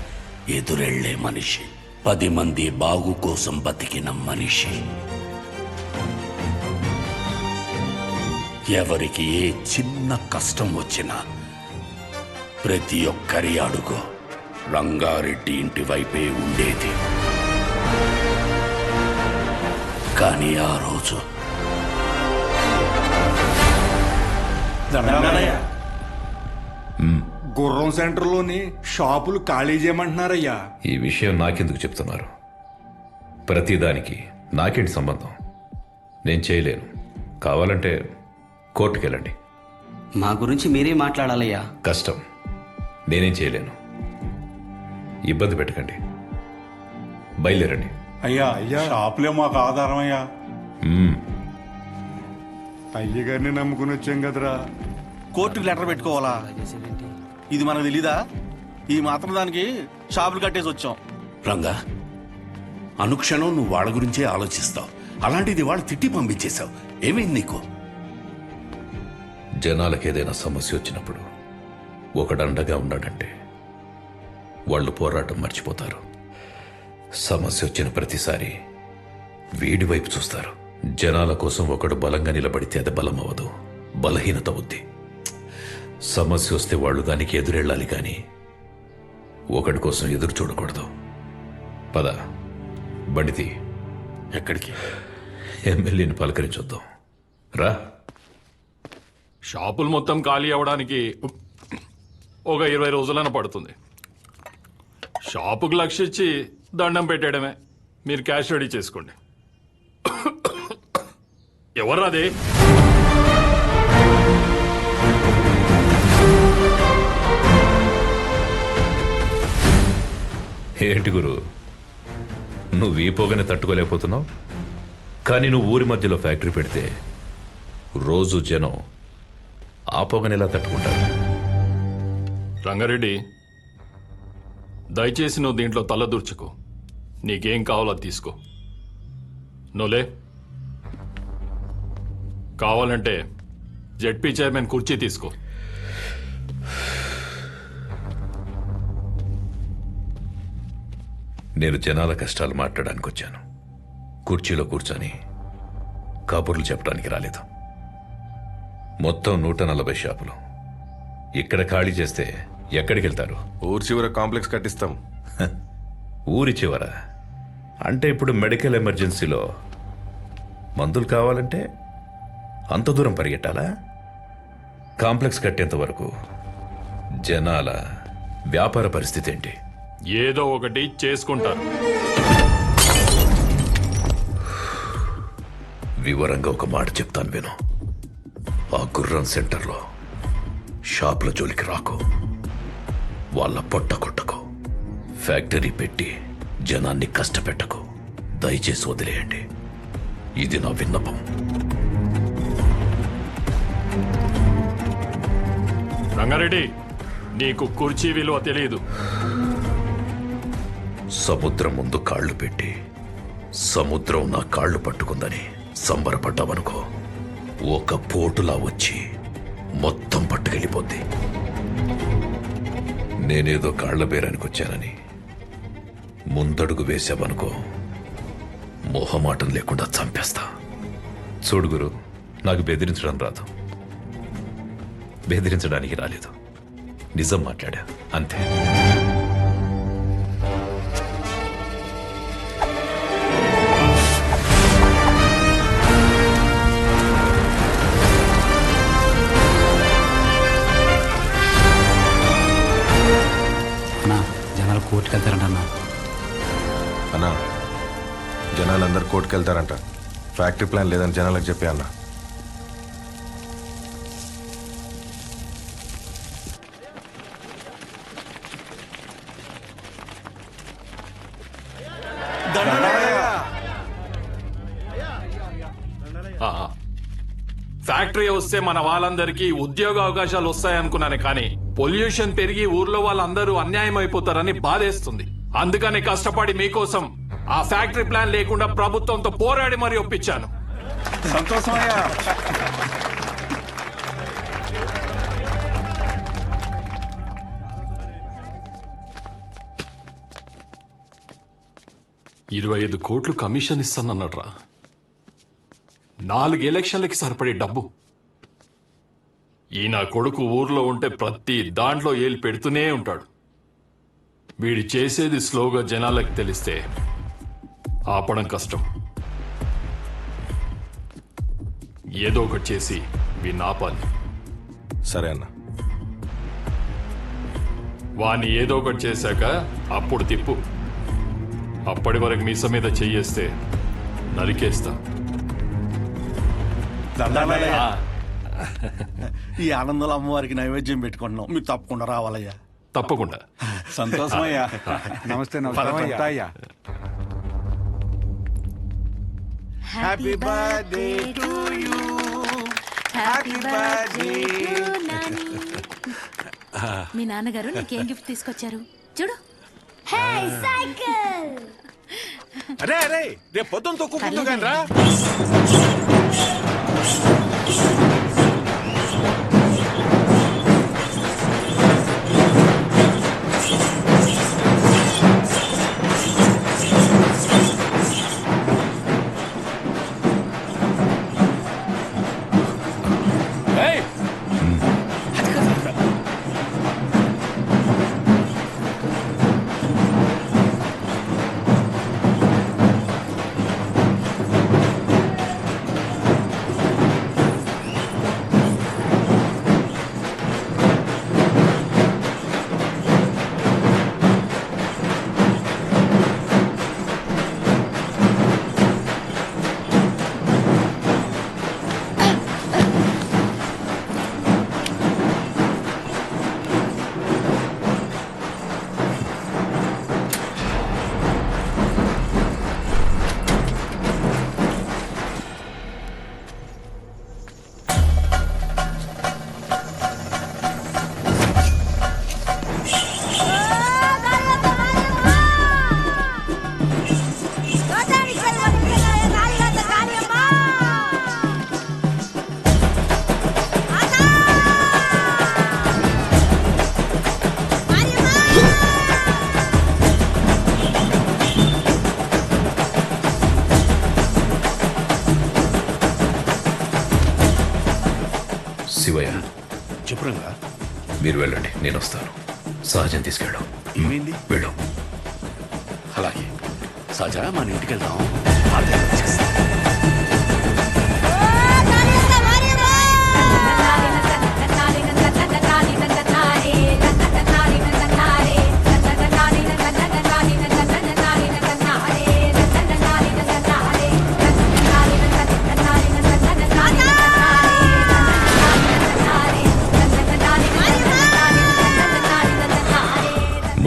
ఎదురెళ్లే మనిషి. 10 మంది బాగు కోసం బతికిన మనిషి. ఎవరికి ఏ చిన్న కష్టం వచ్చినా ప్రతి ఒక్కరి అడుగు రంగారెడ్డి ఇంటి వైపే ఉండేది. కానీ ఆ రోజు గుర్రం సెంటర్లోని షాపులు ఖాళీ చేయమంటున్నారయ్యా. ఈ విషయం నాకెందుకు చెప్తున్నారు? ప్రతిదానికి నాకేంటి సంబంధం? నేను చేయలేను. కావాలంటే కోర్టుకెళ్ళండి. మా గురించి మీరే మాట్లాడాలయ్యా. కష్టం. నేనేం చేయలేను. ఇబ్బంది పెట్టకండి. బయలుదేరండి. అయ్యా షాపులే మాకు ఆధారం అయ్యా. అయ్యగారిని నమ్ముకుని వచ్చాం కదరా. కోర్టుకు లెటర్ పెట్టుకోవాలా? ఇది మనకు తెలీదా? ఈ మాత్రం దానికి షాపులు కట్టేసి వచ్చాం. రంగా, అనుక్షణం నువ్వు వాళ్ళ గురించే ఆలోచిస్తావు. అలాంటిది వాళ్ళు తిట్టి పంపించేశావు. ఏమైంది నీకు? జనాలకు ఏదైనా సమస్య వచ్చినప్పుడు ఒకడండగా ఉన్నాడంటే వాళ్ళు పోరాటం మర్చిపోతారు. సమస్య వచ్చిన ప్రతిసారి వీడి వైపు చూస్తారు. జనాల కోసం ఒకడు బలంగా నిలబడితే అది బలం అవ్వదు, బలహీనత అవుద్ది. సమస్య వస్తే వాళ్ళు దానికి ఎదురెళ్ళాలి కానీ ఒకడి కోసం ఎదురు చూడకూడదు. పద, బండితి. ఎక్కడికి? ఎమ్మెల్యేని పలకరించొద్దాం. రా. షాపులు మొత్తం ఖాళీ అవ్వడానికి ఒక 20 రోజులైనా పడుతుంది. షాపుకు లక్ష్య ఇచ్చి దండం పెట్టేయడమే. మీరు క్యాష్ రెడీ చేసుకోండి. ఎవర్రాది? ఏంటి గురు, నువ్వు ఈ పొగని తట్టుకోలేకపోతున్నావు? కానీ నువ్వు ఊరి మధ్యలో ఫ్యాక్టరీ పెడితే రోజు జనం ఆ పొగని ఎలా తట్టుకుంటారు? రంగారెడ్డి, దయచేసి నువ్వు దీంట్లో తలదూర్చుకో. నీకేం కావాలో అది తీసుకో. నోలే. కావాలంటే జెడ్పీ చైర్మన్ కుర్చీ తీసుకో. నేను జనాల కష్టాలు మాట్లాడడానికి వచ్చాను. కుర్చీలో కూర్చొని కబుర్లు చెప్పడానికి రాలేదు. మొత్తం 140 షాపులు ఇక్కడ ఖాళీ చేస్తే ఎక్కడికి వెళ్తారు? ఊరి చివర కాంప్లెక్స్ కట్టిస్తాం. ఊరి చివర అంటే ఇప్పుడు మెడికల్ ఎమర్జెన్సీలో మందులు కావాలంటే అంత దూరం పరిగెట్టాలా? కాంప్లెక్స్ కట్టేంత వరకు జనాల వ్యాపార పరిస్థితి ఏంటి? ఏదో ఒకటి చేసుకుంటారు. వివరంగా ఒక మాట చెప్తాను విను. ఆ గుర్రం సెంటర్లో షాపుల జోలికి రాకు. వాళ్ళ పొట్ట కొట్టకు. ఫ్యాక్టరీ పెట్టి జనాన్ని కష్టపెట్టకు. దయచేసి వదిలేయండి. ఇది నా విన్నపం. రంగారెడ్డి, నీకు కుర్చీ విలువ తెలియదు. సముద్రం ముందు కాళ్ళు పెట్టి సముద్రం నా కాళ్ళు పట్టుకుందని సంబరపడ్డావనుకో, ఒక పోటులా వచ్చి మొత్తం పట్టుకెళ్ళిపోద్ది. నేనేదో కాళ్ల బేరానికి వచ్చానని ముందడుగు వేసావనుకో, మొహమాటం లేకుండా చంపేస్తా. చూడు గురు, నాకు బెదిరించడం రాదు. బెదిరించడానికి రాలేదు, నిజం మాట్లాడా అంతే. జనాలు కోర్టుకు వెళ్తారంట అన్నా. జనాలందరూ కోర్టుకు వెళ్తారంట. ఫ్యాక్టరీ ప్లాన్ లేదని జనాలకు చెప్పి అన్నా. ఫ్యాక్టరీ వస్తే మన వాళ్ళందరికీ ఉద్యోగ అవకాశాలు వస్తాయనుకున్నాను, కానీ పొల్యూషన్ పెరిగి ఊర్లో వాళ్ళందరూ అన్యాయం అయిపోతారని బాధేస్తుంది. అందుకని కష్టపడి మీకోసం ఆ ఫ్యాక్టరీ ప్లాన్ లేకుండా ప్రభుత్వంతో పోరాడి మరీ ఒప్పించాను. సంతోషమయ్యా. $25 కోట్లు కమిషన్ ఇస్తానన్నట్రా. 4 ఎలక్షన్లకి సరిపడే డబ్బు. ఈ నా కొడుకు ఊర్లో ఉంటే ప్రతి దాంట్లో ఏలు పెడుతూనే ఉంటాడు. వీడి చేసేది స్లోగా జనాలకు తెలిస్తే ఆపడం కష్టం. ఏదో ఒకటి చేసి వీడిని ఆపాలి. సరే అన్న. వాణ్ణి ఏదో ఒకటి చేశాక అప్పుడు తిప్పు. అప్పటి వరకు మీస మీద చెయ్యేస్తే నరికేస్తా. ఈ ఆనందంలో అమ్మవారికి నైవేద్యం పెట్టుకుంటున్నాం, మీరు తప్పకుండా రావాలయ్యా. తప్పకుండా. సంతోషమయ్యా. నమస్తే అయ్యా. Happy birthday to you, happy birthday. మీ నాన్నగారు నీకేం గిఫ్ట్ తీసుకొచ్చారు చూడు. సైకిల్. అరే అరే, రేపు పొద్దున్న తొక్కుందు కానీ రా. శివయ్య, చెప్పురంగా. మీరు వెళ్ళండి, నేను వస్తాను. సహజం తీసుకెళ్ళు. ఏమైంది? వెళ్ళు. అలాగే సహజ, మన ఇంటికి వెళ్దాం.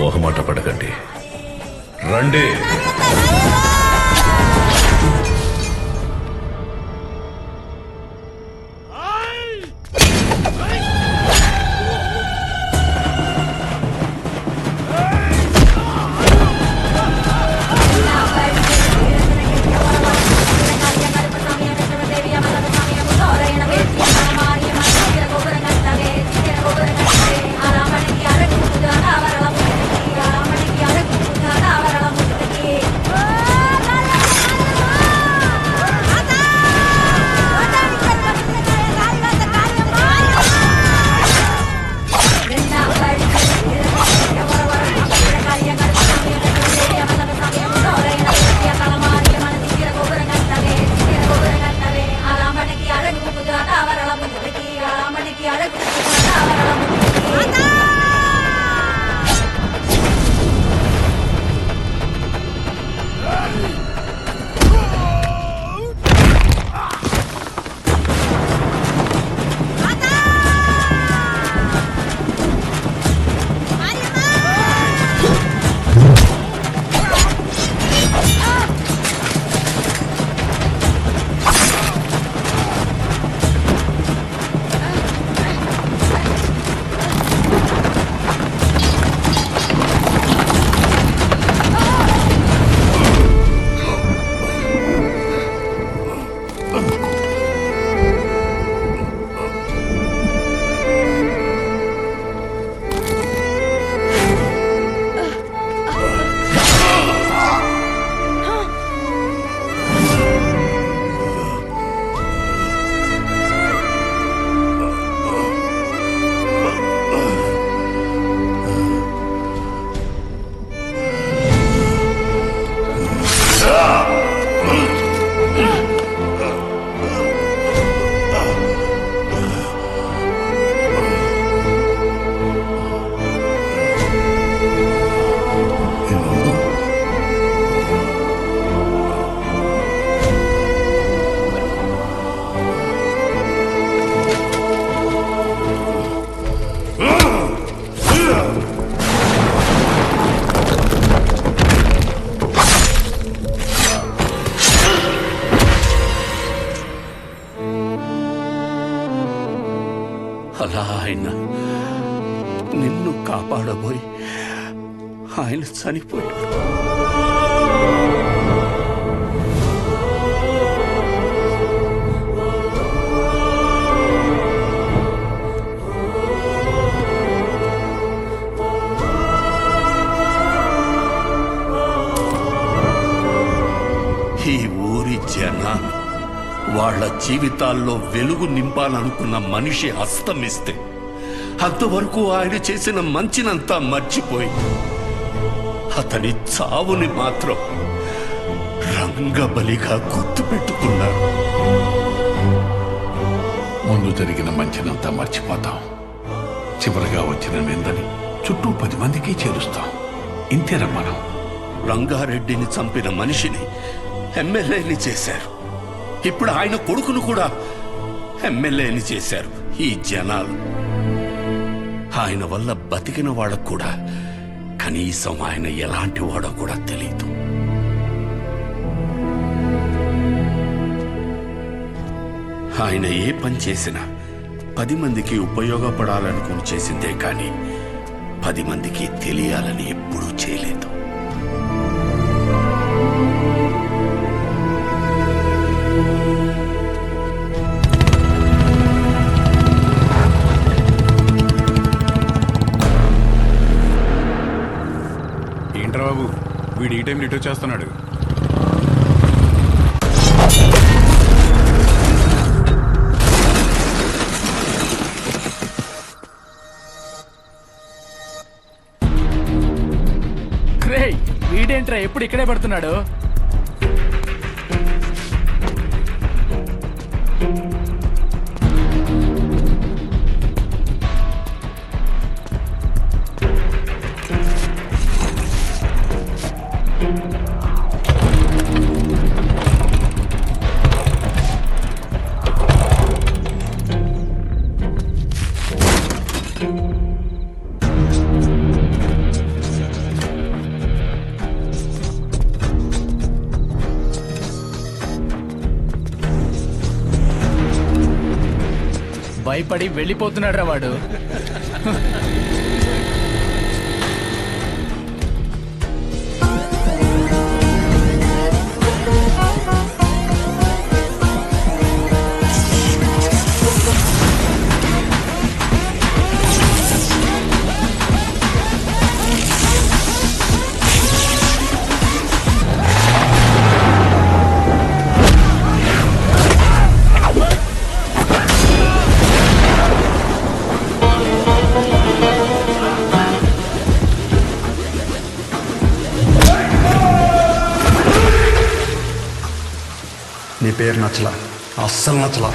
మొహమాట పడకండి, రండి. అలా ఆయన నిన్ను కాపాడబోయి ఆయన చనిపోయాడు. ఈ ఊరి జనాలు వాళ్ళ జీవితాల్లో వెలుగు నింపాలనుకున్న మనిషి అస్తమిస్తే అంతవరకు ఆయన చేసిన మంచినంతా మర్చిపోయి అతని చావుని మాత్రం రంగబలిగా గుర్తుపెట్టుకున్నారు. ముందు జరిగిన మంచినంతా మర్చిపోతాం. చివరిగా వచ్చిన నిందని చుట్టూ 10 మందికి చేరుస్తాం. ఇంతేనా మనం? రంగారెడ్డిని చంపిన మనిషిని ఎమ్మెల్యేని చేశారు. ఇప్పుడు ఆయన కొడుకును కూడా ఎమ్మెల్యేని చేశారు ఈ జనాలు. ఆయన వల్ల బతికిన వాళ్ళకు కూడా కనీసం ఆయన ఎలాంటి వాడో కూడా తెలియదు. ఆయన ఏ పని చేసినా 10 మందికి ఉపయోగపడాలనుకుని చేసిందే కానీ 10 మందికి తెలియాలని ఎప్పుడూ చేయలేదు. ఏంట్రా బాబు వీడు ఈ టైం ఇటు వచ్చేస్తున్నాడు. వీడేంట్రా ఎప్పుడు ఇక్కడే పడుతున్నాడు? భయపడి వెళ్ళిపోతున్నాడు రా వాడు. నీ పేరు నచ్చలా, అస్సలు నచ్చలా.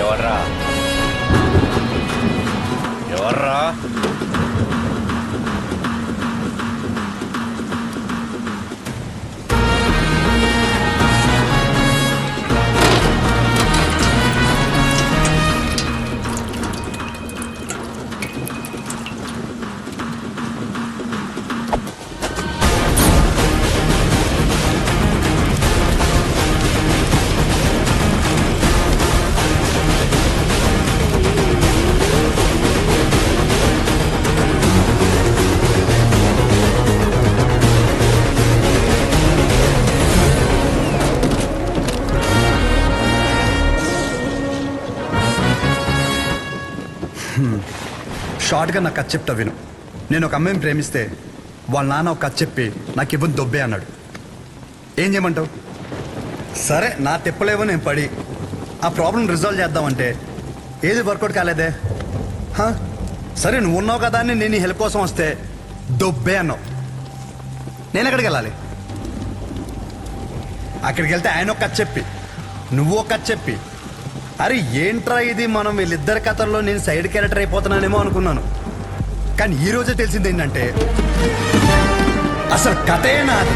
ఎవర్రా ఎవర్రా? షార్ట్గా నాకు కథ చెప్తా విను. నేను ఒక అమ్మాయిని ప్రేమిస్తే వాళ్ళ నాన్న ఒక కథ చెప్పి నాకు ఇవ్వని దొబ్బే అన్నాడు. ఏం చేయమంటావు? సరే నా తిప్పలేవో నేను పడి ఆ ప్రాబ్లం రిజాల్వ్ చేద్దామంటే ఏది వర్కౌట్ కాలేదే. సరే నువ్వు ఉన్నావు కదా అని నేను హెల్ప్ కోసం వస్తే దొబ్బే అన్నావు. నేను ఎక్కడికి వెళ్ళాలి? అక్కడికి వెళ్తే ఆయన ఒక కథ చెప్పి నువ్వు ఒక కథ చెప్పి అరే ఏంట్రా ఇది, మనం వీళ్ళిద్దరి కథల్లో నేను సైడ్ క్యారెక్టర్ అయిపోతున్నానేమో అనుకున్నాను. కానీ ఈ రోజే తెలిసింది ఏంటంటే అసలు కథే నాది,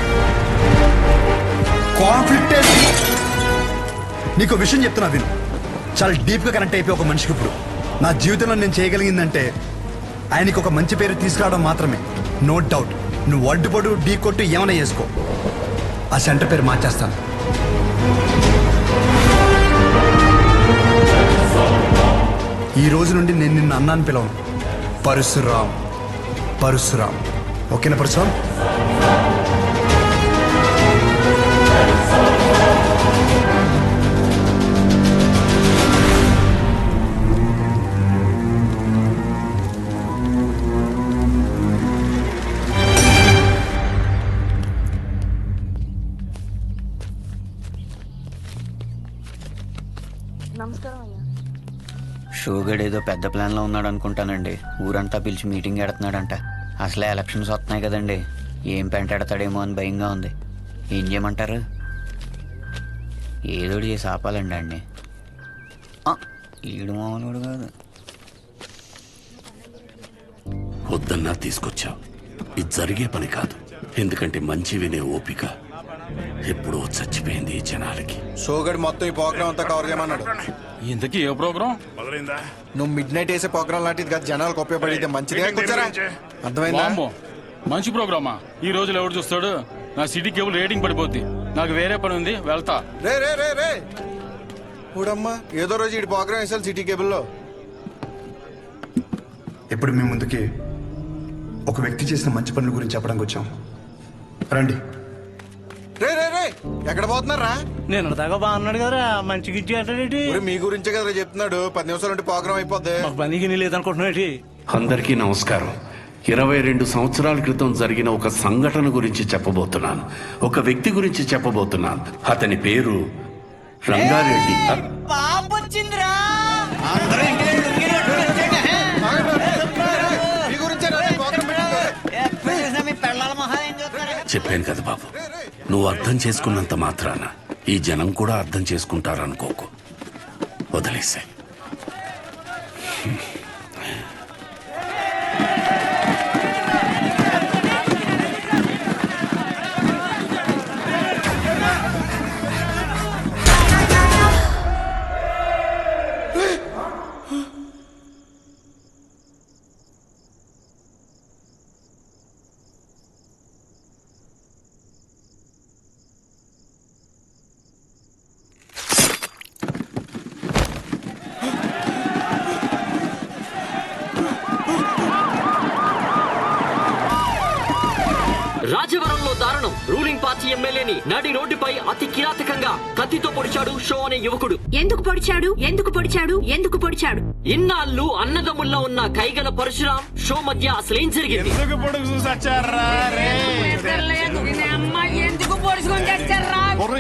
కాన్ఫ్లిక్టే. నీకు విషయం చెప్తున్నా విను. చాలా డీప్గా కనెక్ట్ అయిపోయి ఒక మనిషికి ఇప్పుడు నా జీవితంలో నేను చేయగలిగిందంటే ఆయనకి ఒక మంచి పేరు తీసుకురావడం మాత్రమే. నో డౌట్ నువ్వు అడ్డుపడు ఢీ కొట్టు ఏమైనా చేసుకో, ఆ సెంటర్ పేరు మార్చేస్తాను. ఈ రోజు నుండి నేను నిన్ను అన్నాను పిలవను, పరశురామ్. పరశురామ్, ఓకేనా పరశురామ్? షోగడ్ ఏదో పెద్ద ప్లాన్లో ఉన్నాడు అనుకుంటానండి. ఊరంతా పిలిచి మీటింగ్ ఎడుతున్నాడంట. అసలే ఎలక్షన్స్ వస్తున్నాయి కదండి, ఏం పెంటాడతాడేమో అని భయంగా ఉంది. ఏం చేయమంటారు? ఏదోటి చేసి ఆపాలండి అండి. ఈడు మామూలుడు కాదు. వద్దన్నా తీసుకొచ్చావు. ఇది జరిగే పని కాదు. ఎందుకంటే మంచి వినే ఓపిక ఎప్పుడో చచ్చిపోయింది ఈ జనాలకి. షోగడ్ మొత్తం ఈ ప్రోగ్రామ్ అంతా కవర్ చేయమన్నాడు. ఇంతకీ ఏ ప్రోగ్రామ్? నువ్వు మిడ్ నైట్ వేసే ప్రోగ్రామ్ లాంటిది కాదు, జనాలకు ఉపయోగపడితే మంచిదే. అర్థమైందా? మంచి ప్రోగ్రామా? ఈ రోజులు ఎవరు చూస్తాడు? నా సిటీ కేబుల్ రేటింగ్ పడిపోద్ది. నాకు వేరే పని ఉంది, వెళ్తా. రే రే రే రే ఊడమ్మా, ఏదో రోజు ఈ ప్రోగ్రామ్ వేసాలి సిటీ కేబుల్లో. ఇప్పుడు మీ ముందుకి ఒక వ్యక్తి చేసిన మంచి పనుల గురించి చెప్పడానికి వచ్చాం. రండి. రే రే రే ఎక్కడ పోతున్నారా? నేను దాకా బాగున్నాడు కదా, మంచి గిచ్చి అంటే మీ గురించే కదా చెప్తున్నాడు. 10 నిమిషాలు ఉంటే ప్రోగ్రామ్ అయిపోద్ది. పనికి లేదనుకుంటున్నాడు. అందరికీ నమస్కారం. 22 సంవత్సరాల క్రితం జరిగిన ఒక సంఘటన గురించి చెప్పబోతున్నాను. ఒక వ్యక్తి గురించి చెప్పబోతున్నాను. అతని పేరు రంగారెడ్డి. చెప్పాను కదా బాబు, నువ్వు అర్థం చేసుకున్నంత మాత్రాన ఈ జనం కూడా అర్థం చేసుకుంటారనుకోకు. వదిలేసే. దారుణం. రూలింగ్ పార్టీ ఎమ్మెల్యేని నడి రోడ్డుపై అతి కిరాతకంగా కత్తితో పొడిచాడు షో అనే యువకుడు. ఎందుకు పొడిచాడు, ఎందుకు పొడిచాడు, ఎందుకు పొడిచాడు? ఇన్నాళ్ళు అన్నదమ్ముల్లో ఉన్న కైగల పరశురాం షో మధ్య అసలేం జరిగింది?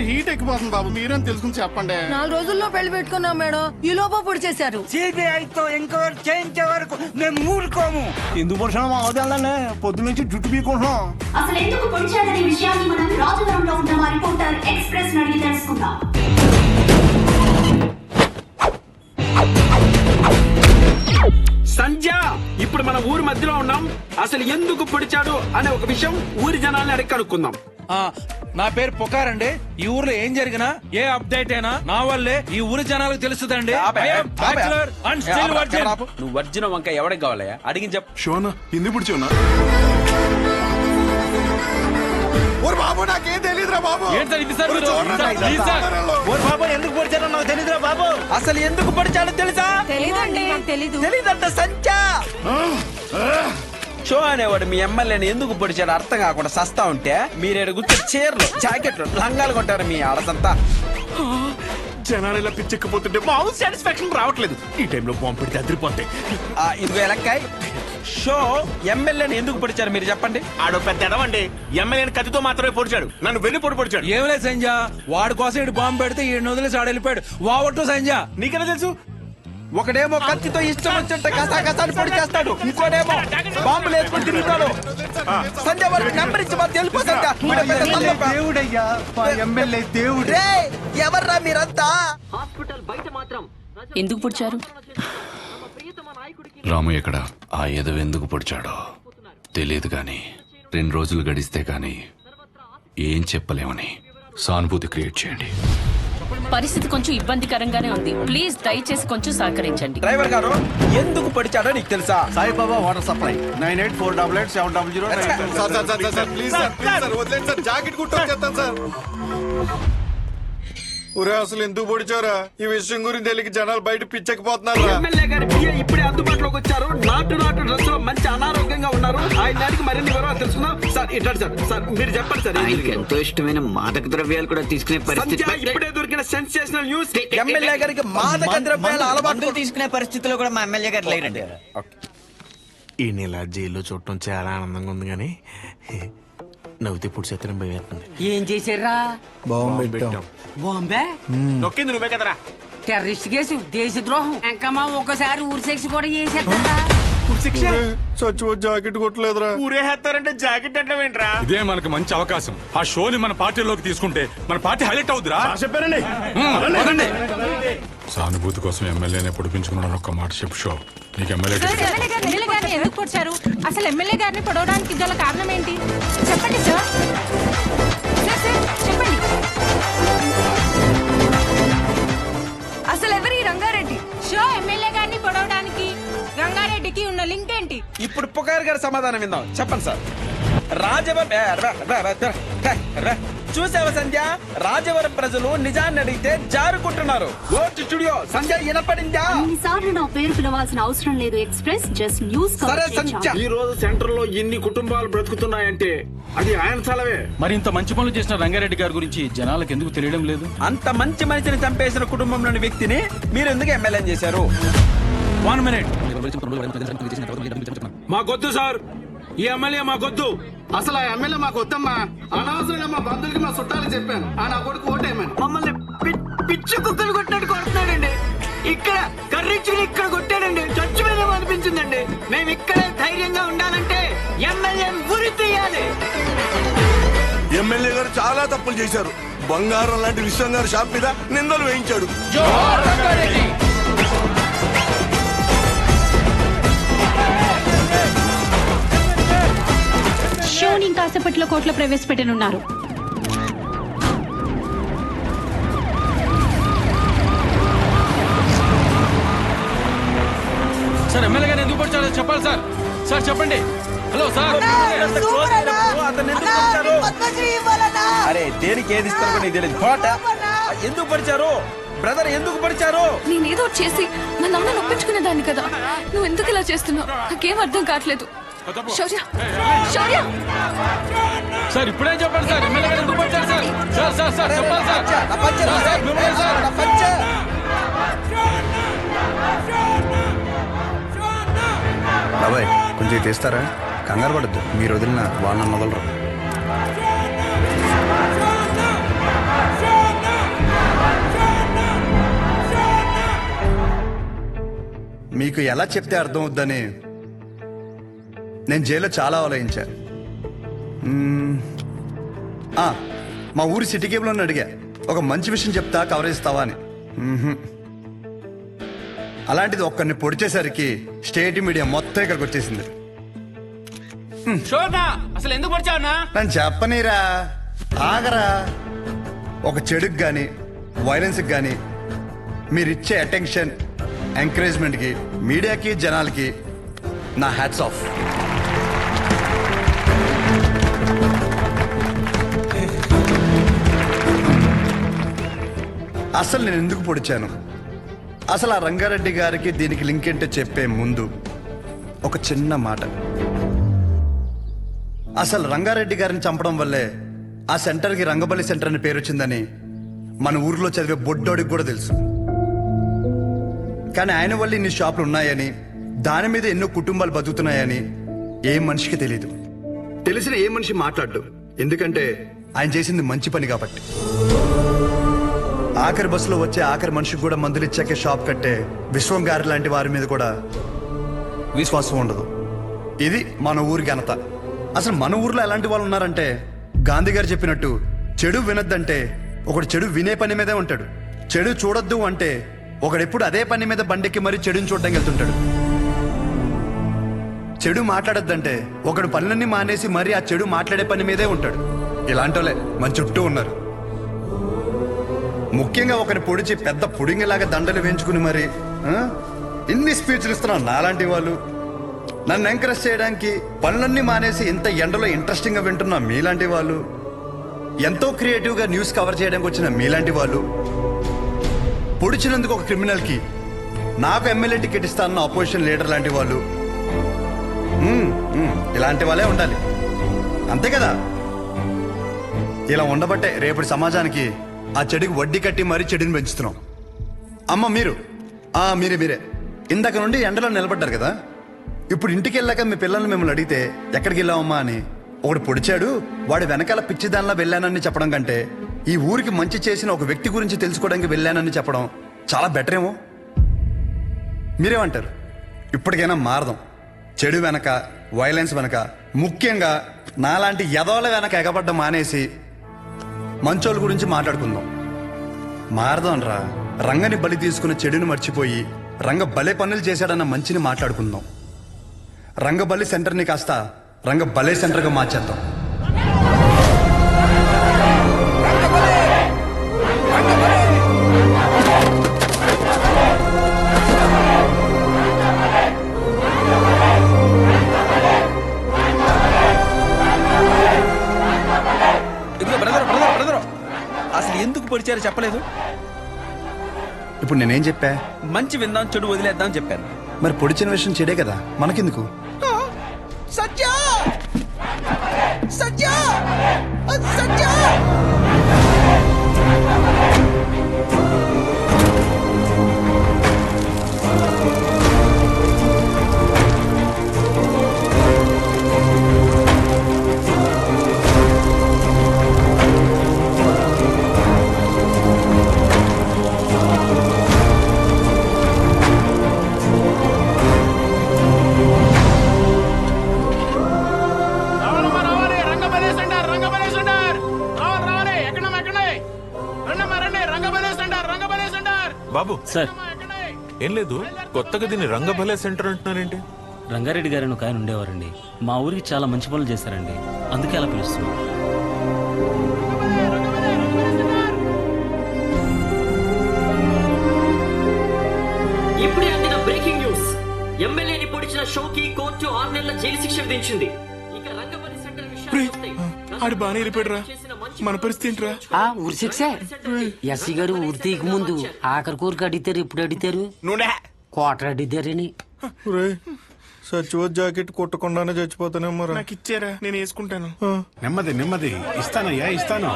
హీట్ ఎక్కిపోతుంది బాబు, మీరేం తెలుసుకుని చెప్పండి. 4 రోజుల్లో పెళ్లి పెట్టుకున్నాం మేడం, ఈ లోప పొడి చేశారు. సిబిఐతో ఎంక్వైరీ చేయించే వరకు మేము ఊరుకోము. ఎందుకు పొడిచామో మా అవదాలనే పొద్దు నుంచి జుట్టు పీకుంటున్నాం. అసలు ఎందుకు పొడిచాడనే విషయాన్ని మనం రాజవరంలో ఉన్న మా రిపోర్టర్ ఎక్స్ప్రెస్ అడిగి తెలుసుకుందాం. సంధ్య, ఇప్పుడు మన ఊరి మధ్యలో ఉన్నాం. అసలు ఎందుకు పొడిచాడు అనే ఒక విషయం ఊరి జనాల్ని అడిగి కనుక్కుందాం. నా పేరు పుకారండి. ఈ ఊర్లో ఏం జరిగినా ఏ అప్డేట్ అయినా నా వల్లే ఈ ఊరి జనాలకు తెలుస్తుందండి. నువ్వు వర్జిన వంక ఎవరికి కావాలయ్యా అడిగి చెప్పు. షోనా ఎందుకు పుడిచోనా? బాబు నాకేం తెలియదురా బాబు. బాబు ఎందుకు పొడిచాడో నాకు తెలియదురా బాబు. అసలు ఎందుకు పొడిచాడో తెలుసా? తెలీదండి, తెలీదంట సంధ్య. షో అనేవాడు మీ ఎమ్మెల్యేని ఎందుకు పొడిచాడు అర్థం కాకుండా సస్తా ఉంటే మీరేడు గుర్తు చీరలు, జాకెట్లు, లంగాలు కొంటారు మీ ఆడసంతా. జనాలు ఇలా పిచ్చెక్కిపోతుంటే మామూలు సాటిస్ఫాక్షన్ రావట్లేదు. ఈ టైంలో బాంబు పెడితే అదిరిపోతాయి. ఇదిగో ఎలక్కాయ్, షో ఎమ్మెల్యేని ఎందుకు పొడిచారు మీరు చెప్పండి. ఆడో పెద్ద ఎడవండి, ఎమ్మెల్యేని కత్తితో మాత్రమే పొడిచాడు, నన్ను వెన్ను పొడిచాడు. ఏం లేదు సంజయ్, వాడి కోసం ఇటు బాంబు పెడితే ఈ వదిలేసి ఆడ వెళ్ళిపోయాడు. వావట్టు సంజయ్, నీకెలా తెలుసు? ఒకడేమో కత్తితో ఇష్టం వచ్చినట్టు కసాకసాన్ని పొడి చేస్తాడు, ఇంకోడేమో బాంబులు వేసుకొని తిరుగుతాడు. సంజయ్ వాళ్ళకి నెంబర్ ఇచ్చి మాకు తెలిపోతుంటా. దేవుడయ్యా, ఎమ్మెల్యే దేవుడు. ఎవర్రా మీరంతా? హాస్పిటల్ బయట మాత్రం ఎందుకు పొడిచారు? రాము ఎక్కడ? ఆ ఎదవ ఎందుకు పొడిచాడో తెలియదు గాని 2 రోజులు గడిస్తే గాని ఏం చెప్పలేమని సానుభూతి క్రియేట్ చేయండి. పరిస్థితి కొంచెం ఇబ్బందికరంగానే ఉంది. ప్లీజ్ దయచేసి కొంచెం సహకరించండి. డ్రైవర్ గారు ఎందుకు పొడిచాడో నీకు తెలుసా? Saibaba water supply 98488700. Sir please sir వదిలేండి సార్, జాకెట్ కుట్టు వచ్చేస్తాను సార్. ఒరే అసలు ఎందుకు పొడిచారా? ఈ విషయం గురించి తెలియక జనాలు బయట పిచ్చెక్కిపోతున్నారు. ఎమ్మెల్యే గారి పిఏ ఇప్పుడే అందుబాటులోకి వచ్చారు. నాటు డ్రెస్ లో మంచి అనారోగ్యంగా ఉన్నారు. ఆయన అడిగి మరిన్ని వివరాలు తెలుసుకుందాం. సార్ ఇట్లాంటి సార్ మీరు చెప్పండి సార్. ఆయనకి ఎంతో ఇష్టమైన మాదక ద్రవ్యాలు కూడా తీసుకునే పరిస్థితి. ఇప్పుడే దొరికిన సెన్సేషనల్ న్యూస్, ఎమ్మెల్యే గారికి మాదక ద్రవ్యాల అలవాటు తీసుకునే పరిస్థితిలో కూడా మా ఎమ్మెల్యే గారు లేరండి. ఈ నెల జైల్లో చూడటం చాలా ఆనందంగా ఉంది కానీ నవ్వుతే ఇప్పుడు చేతనం భయమేస్తుంది. ఏం చేశారా? బాంబే నొక్కింది నువ్వే కదరా. టెర్రరిస్ట్ కేసు, దేశద్రోహం, ఇంకా మా ఒక్కసారి ఊరి శిక్ష కూడా చేసేద్దా? చచ్చిపో జాకెట్ కొట్టలేదురా. ఊరేస్తారంటే జాకెట్ అంటే ఏంట్రా? ఇదే మనకు మంచి అవకాశం. ఆ షోని మన పార్టీలోకి తీసుకుంటే మన పార్టీ హైలైట్ అవుతురా. చెప్పారండి. సానుభూతి కోసం ఎమ్మెల్యేనే పొడిపించుకున్నాను. ఒక్క మాట చెప్పు షో, నీకు ఎమ్మెల్యే గారిని ఎందుకు పొడిచారు? అసలు ఎమ్మెల్యే గారిని పొడవడానికి గల కారణం ఏంటి? చెప్పండి సార్. చెప్పండి. అసలు ఎవరి రంగారెడ్డి? షో ఎమ్మెల్యే గారిని పొడవడానికి రంగారెడ్డికి ఉన్న లింక్ ఏంటి? ఇప్పుడు పుకార్ గారి సమాధానం విందాం. చెప్పండి సార్. చూసావా సంధ్య, రాజవరం ప్రజలు నిజాన్ని అడిగితే జారుకుంటున్నారు. స్టూడియో సంధ్య వినపడిందా? ఇన్నిసార్లు నా పేరు పిలవాల్సిన అవసరం లేదు. Express just news. ఈ రోజు సెంటర్ లో ఎన్ని కుటుంబాలు బ్రతుకుతున్నాయంటే అది ఆయన చలవే. మరి ఇంత మంచి పనులు చేసిన రంగారెడ్డి గారి గురించి జనాలకు ఎందుకు తెలియడం లేదు? అంత మంచి మనిషిని చంపేసిన కుటుంబంలోని వ్యక్తిని మీరు ఎందుకు ఎమ్మెల్యే చేశారు? 1 మినిట్. మాకొద్దు సార్, ఈ ఎమ్మెల్యే మాకొద్దు. అసలు ఆ ఎమ్మెల్యే మాకు వద్దమ్మా. అనవసరంగా మా బంధువులకి మా చుట్టాలు చెప్పాను ఆ నా కొడుకు ఓటేమని. మమ్మల్ని పిచ్చి కుక్కలు కొట్టినట్టు కొడుతున్నాడండి. ఇక్కడ కర్రీచుకుని ఇక్కడ కొట్టాడండి. చచ్చిపోయినా అనిపించిందండి. మేము ఇక్కడే ధైర్యంగా ఉండాలంటే ఎమ్మెల్యే ఉరి తీయాలి. ఎమ్మెల్యే గారు చాలా తప్పులు చేశారు. బంగారం లాంటి విశ్వం గారు షాప్ మీద నిందలు వేయించాడు. షోని ఇంకాసేపట్లో కోర్టులో ప్రవేశపెట్టనున్నారు. సార్ ఎమ్మెల్యే గారిని ఎందుకు పొడిచాడో చెప్పాలి సార్. సార్ చెప్పండి. Hello sir. అరే దేనికి ఏది ఇస్తారో నీకు తెలియదు. కోట ఎందుకు పడిచారు? బ్రదర్ ఎందుకు పడిచారు? నేనేదో చేసి మా నాన్న నొప్పించుకునేదాన్ని కదా. నువ్వు ఎందుకు ఇలా చేస్తున్నావు? నాకేం అర్థం కావట్లేదు. శౌర్య శౌర్య సార్ ఇప్పుడే చెప్పండి సార్ ఎమ్మెల్యే గారు ఎందుకు వచ్చారు సార్ సార్ సార్ సార్ చెప్పాలి సార్ సార్, సార్ మిమ్మల్ని సార్ బాబాయ్ కొంచెం తీస్తారా? కంగారు పడద్దు, మీరు వదిలిన వాళ్ళని వదలరు. మీకు ఎలా చెప్తే అర్థం అవుద్దని నేను జైల్లో చాలా ఆలోచించా. మా ఊరి సిటీ కేబుల్ అడిగా, ఒక మంచి విషయం చెప్తా కవరేజ్ ఇస్తావా అని. అలాంటిది ఒక్కరిని పొడిచేసరికి స్టేట్ మీడియా మొత్తం ఇక్కడికి వచ్చేసింది. అసలు ఎందుకు వచ్చావునా? నన్ను చెప్పనీరా, ఆగరా. ఒక చెడుకు గాని వైలెన్స్కి గాని మీరిచ్చే అటెన్షన్ ఎంకరేజ్మెంట్కి మీడియాకి జనాలకి నా హ్యాట్స్ ఆఫ్. అసలు నేను ఎందుకు పొడిచాను, అసలు ఆ రంగారెడ్డి గారికి దీనికి లింక్ ఏంటో చెప్పే ముందు ఒక చిన్న మాట. అసలు రంగారెడ్డి గారిని చంపడం వల్లే ఆ సెంటర్కి రంగబలి సెంటర్ అని పేరు వచ్చిందని మన ఊర్లో చదివే బొడ్డోడికి కూడా తెలుసు. కానీ ఆయన వల్ల ఇన్ని షాపులు ఉన్నాయని, దాని మీద ఎన్నో కుటుంబాలు బతుకుతున్నాయని ఏ మనిషికి తెలియదు. తెలిసిన ఏ మనిషి మాట్లాడు, ఎందుకంటే ఆయన చేసింది మంచి పని కాబట్టి. ఆఖరి బస్సులో వచ్చే ఆఖరి మనిషికి కూడా మందులు ఇచ్చాకే షాప్ కట్టే విశ్వం గారి లాంటి వారి మీద కూడా విశ్వాసం ఉండదు. ఇది మన ఊరి ఘనత. అసలు మన ఊర్లో ఎలాంటి వాళ్ళు ఉన్నారంటే, గాంధీ గారు చెప్పినట్టు చెడు వినొద్దంటే ఒకడు చెడు వినే పని మీదే ఉంటాడు. చెడు చూడొద్దు అంటే ఒకడెప్పుడు అదే పని మీద బండెక్కి మరీ చెడుని చూడడానికి వెళ్తుంటాడు. చెడు మాట్లాడొద్దంటే ఒకడు పనులన్నీ మానేసి మరీ ఆ చెడు మాట్లాడే పని మీదే ఉంటాడు. ఇలాంటి వాళ్ళే మన చుట్టూ ఉన్నారు. ముఖ్యంగా ఒకరి పొడిచి పెద్ద పుడింగిలాగా దండలు వేయించుకుని మరి ఇన్ని స్పీచ్లు ఇస్తున్నాను నాలాంటి వాళ్ళు, నన్ను ఎంకరేజ్ చేయడానికి పనులన్నీ మానేసి ఇంత ఎండలో ఇంట్రెస్టింగ్ గా వింటున్న మీలాంటి వాళ్ళు, ఎంతో క్రియేటివ్ గా న్యూస్ కవర్ చేయడానికి వచ్చిన మీలాంటి వాళ్ళు, పొడిచినందుకు ఒక క్రిమినల్ కి నాకు ఎమ్మెల్యే టికెట్ ఇస్తానన్న అపోజిషన్ లీడర్ లాంటి వాళ్ళు, ఇలాంటి వాళ్ళే ఉండాలి. అంతే కదా? ఇలా ఉండబట్టే రేపటి సమాజానికి ఆ చెడుకి వడ్డీ కట్టి మరీ చెడుని పెంచుతున్నాం. అమ్మ మీరే ఇందాక నుండి ఎండలో నిలబడ్డారు కదా, ఇప్పుడు ఇంటికి వెళ్ళాక మీ పిల్లల్ని మిమ్మల్ని అడిగితే ఎక్కడికి వెళ్ళావమ్మా అని, ఒకడు పొడిచాడు వాడి వెనకాల పిచ్చిదానిలా వెళ్ళానని చెప్పడం కంటే ఈ ఊరికి మంచి చేసిన ఒక వ్యక్తి గురించి తెలుసుకోవడానికి వెళ్ళానని చెప్పడం చాలా బెటర్ ఏమో. మీరేమంటారు? ఇప్పటికైనా మారదాం. చెడు వెనక, వైలెన్స్ వెనక, ముఖ్యంగా నాలాంటి యదోల వెనక ఎగబడ్డ మానేసి మంచోళ్ళ గురించి మాట్లాడుకుందాం. మారదాం రా. రంగని బలి తీసుకున్న చెడుని మర్చిపోయి రంగ బలే పనులు చేశాడన్న మంచిని మాట్లాడుకుందాం. రంగబలి సెంటర్ని కాస్త రంగ బలే సెంటర్గా మార్చేద్దాం. అసలు ఎందుకు పొడిచారో చెప్పలేదు. ఇప్పుడు నేనేం చెప్పా? మంచి విందాం, చెడు వదిలేద్దాం చెప్పాను. మరి పొడిచిన విషయం చెడే కదా, మనకెందుకు? సత్య సత్య సత్య బాబు సార్, ఏం లేదు, కొత్తగా దీన్ని రంగభలే సెంటర్ అంటున్నారేంటి? రంగారెడ్డి గారు ఒక ఆయన ఉండేవారండి, మా ఊరికి చాలా మంచి పనులు చేశారండి, అందుకే అలా పిలుస్తున్నాం. ఇప్పుడే అందిన బ్రేకింగ్ న్యూస్. ఎమ్మెల్యేని పొడిచిన షోకి కోర్టు 6 నెలల జైలు శిక్ష విధించింది. ఇక రంగబలి సెంటర్ ఆడు బాగానే వెళ్ళిపోయాడురా, మన పరిస్థితి ఏంట్రా? ఊరి శిక్ష ఎస్సీ గారు ఊరి తీయక ముందు ఆఖరి కోరిక అడిగారు, ఎప్పుడు అడిగారు? కోట అడిగారని. సచివ జాకెట్ కుట్టకుండానే చచ్చిపోతానేమో నాకు ఇచ్చారా, నేను వేసుకుంటాను. నెమ్మది నెమ్మది ఇస్తానయ్యా ఇస్తాను.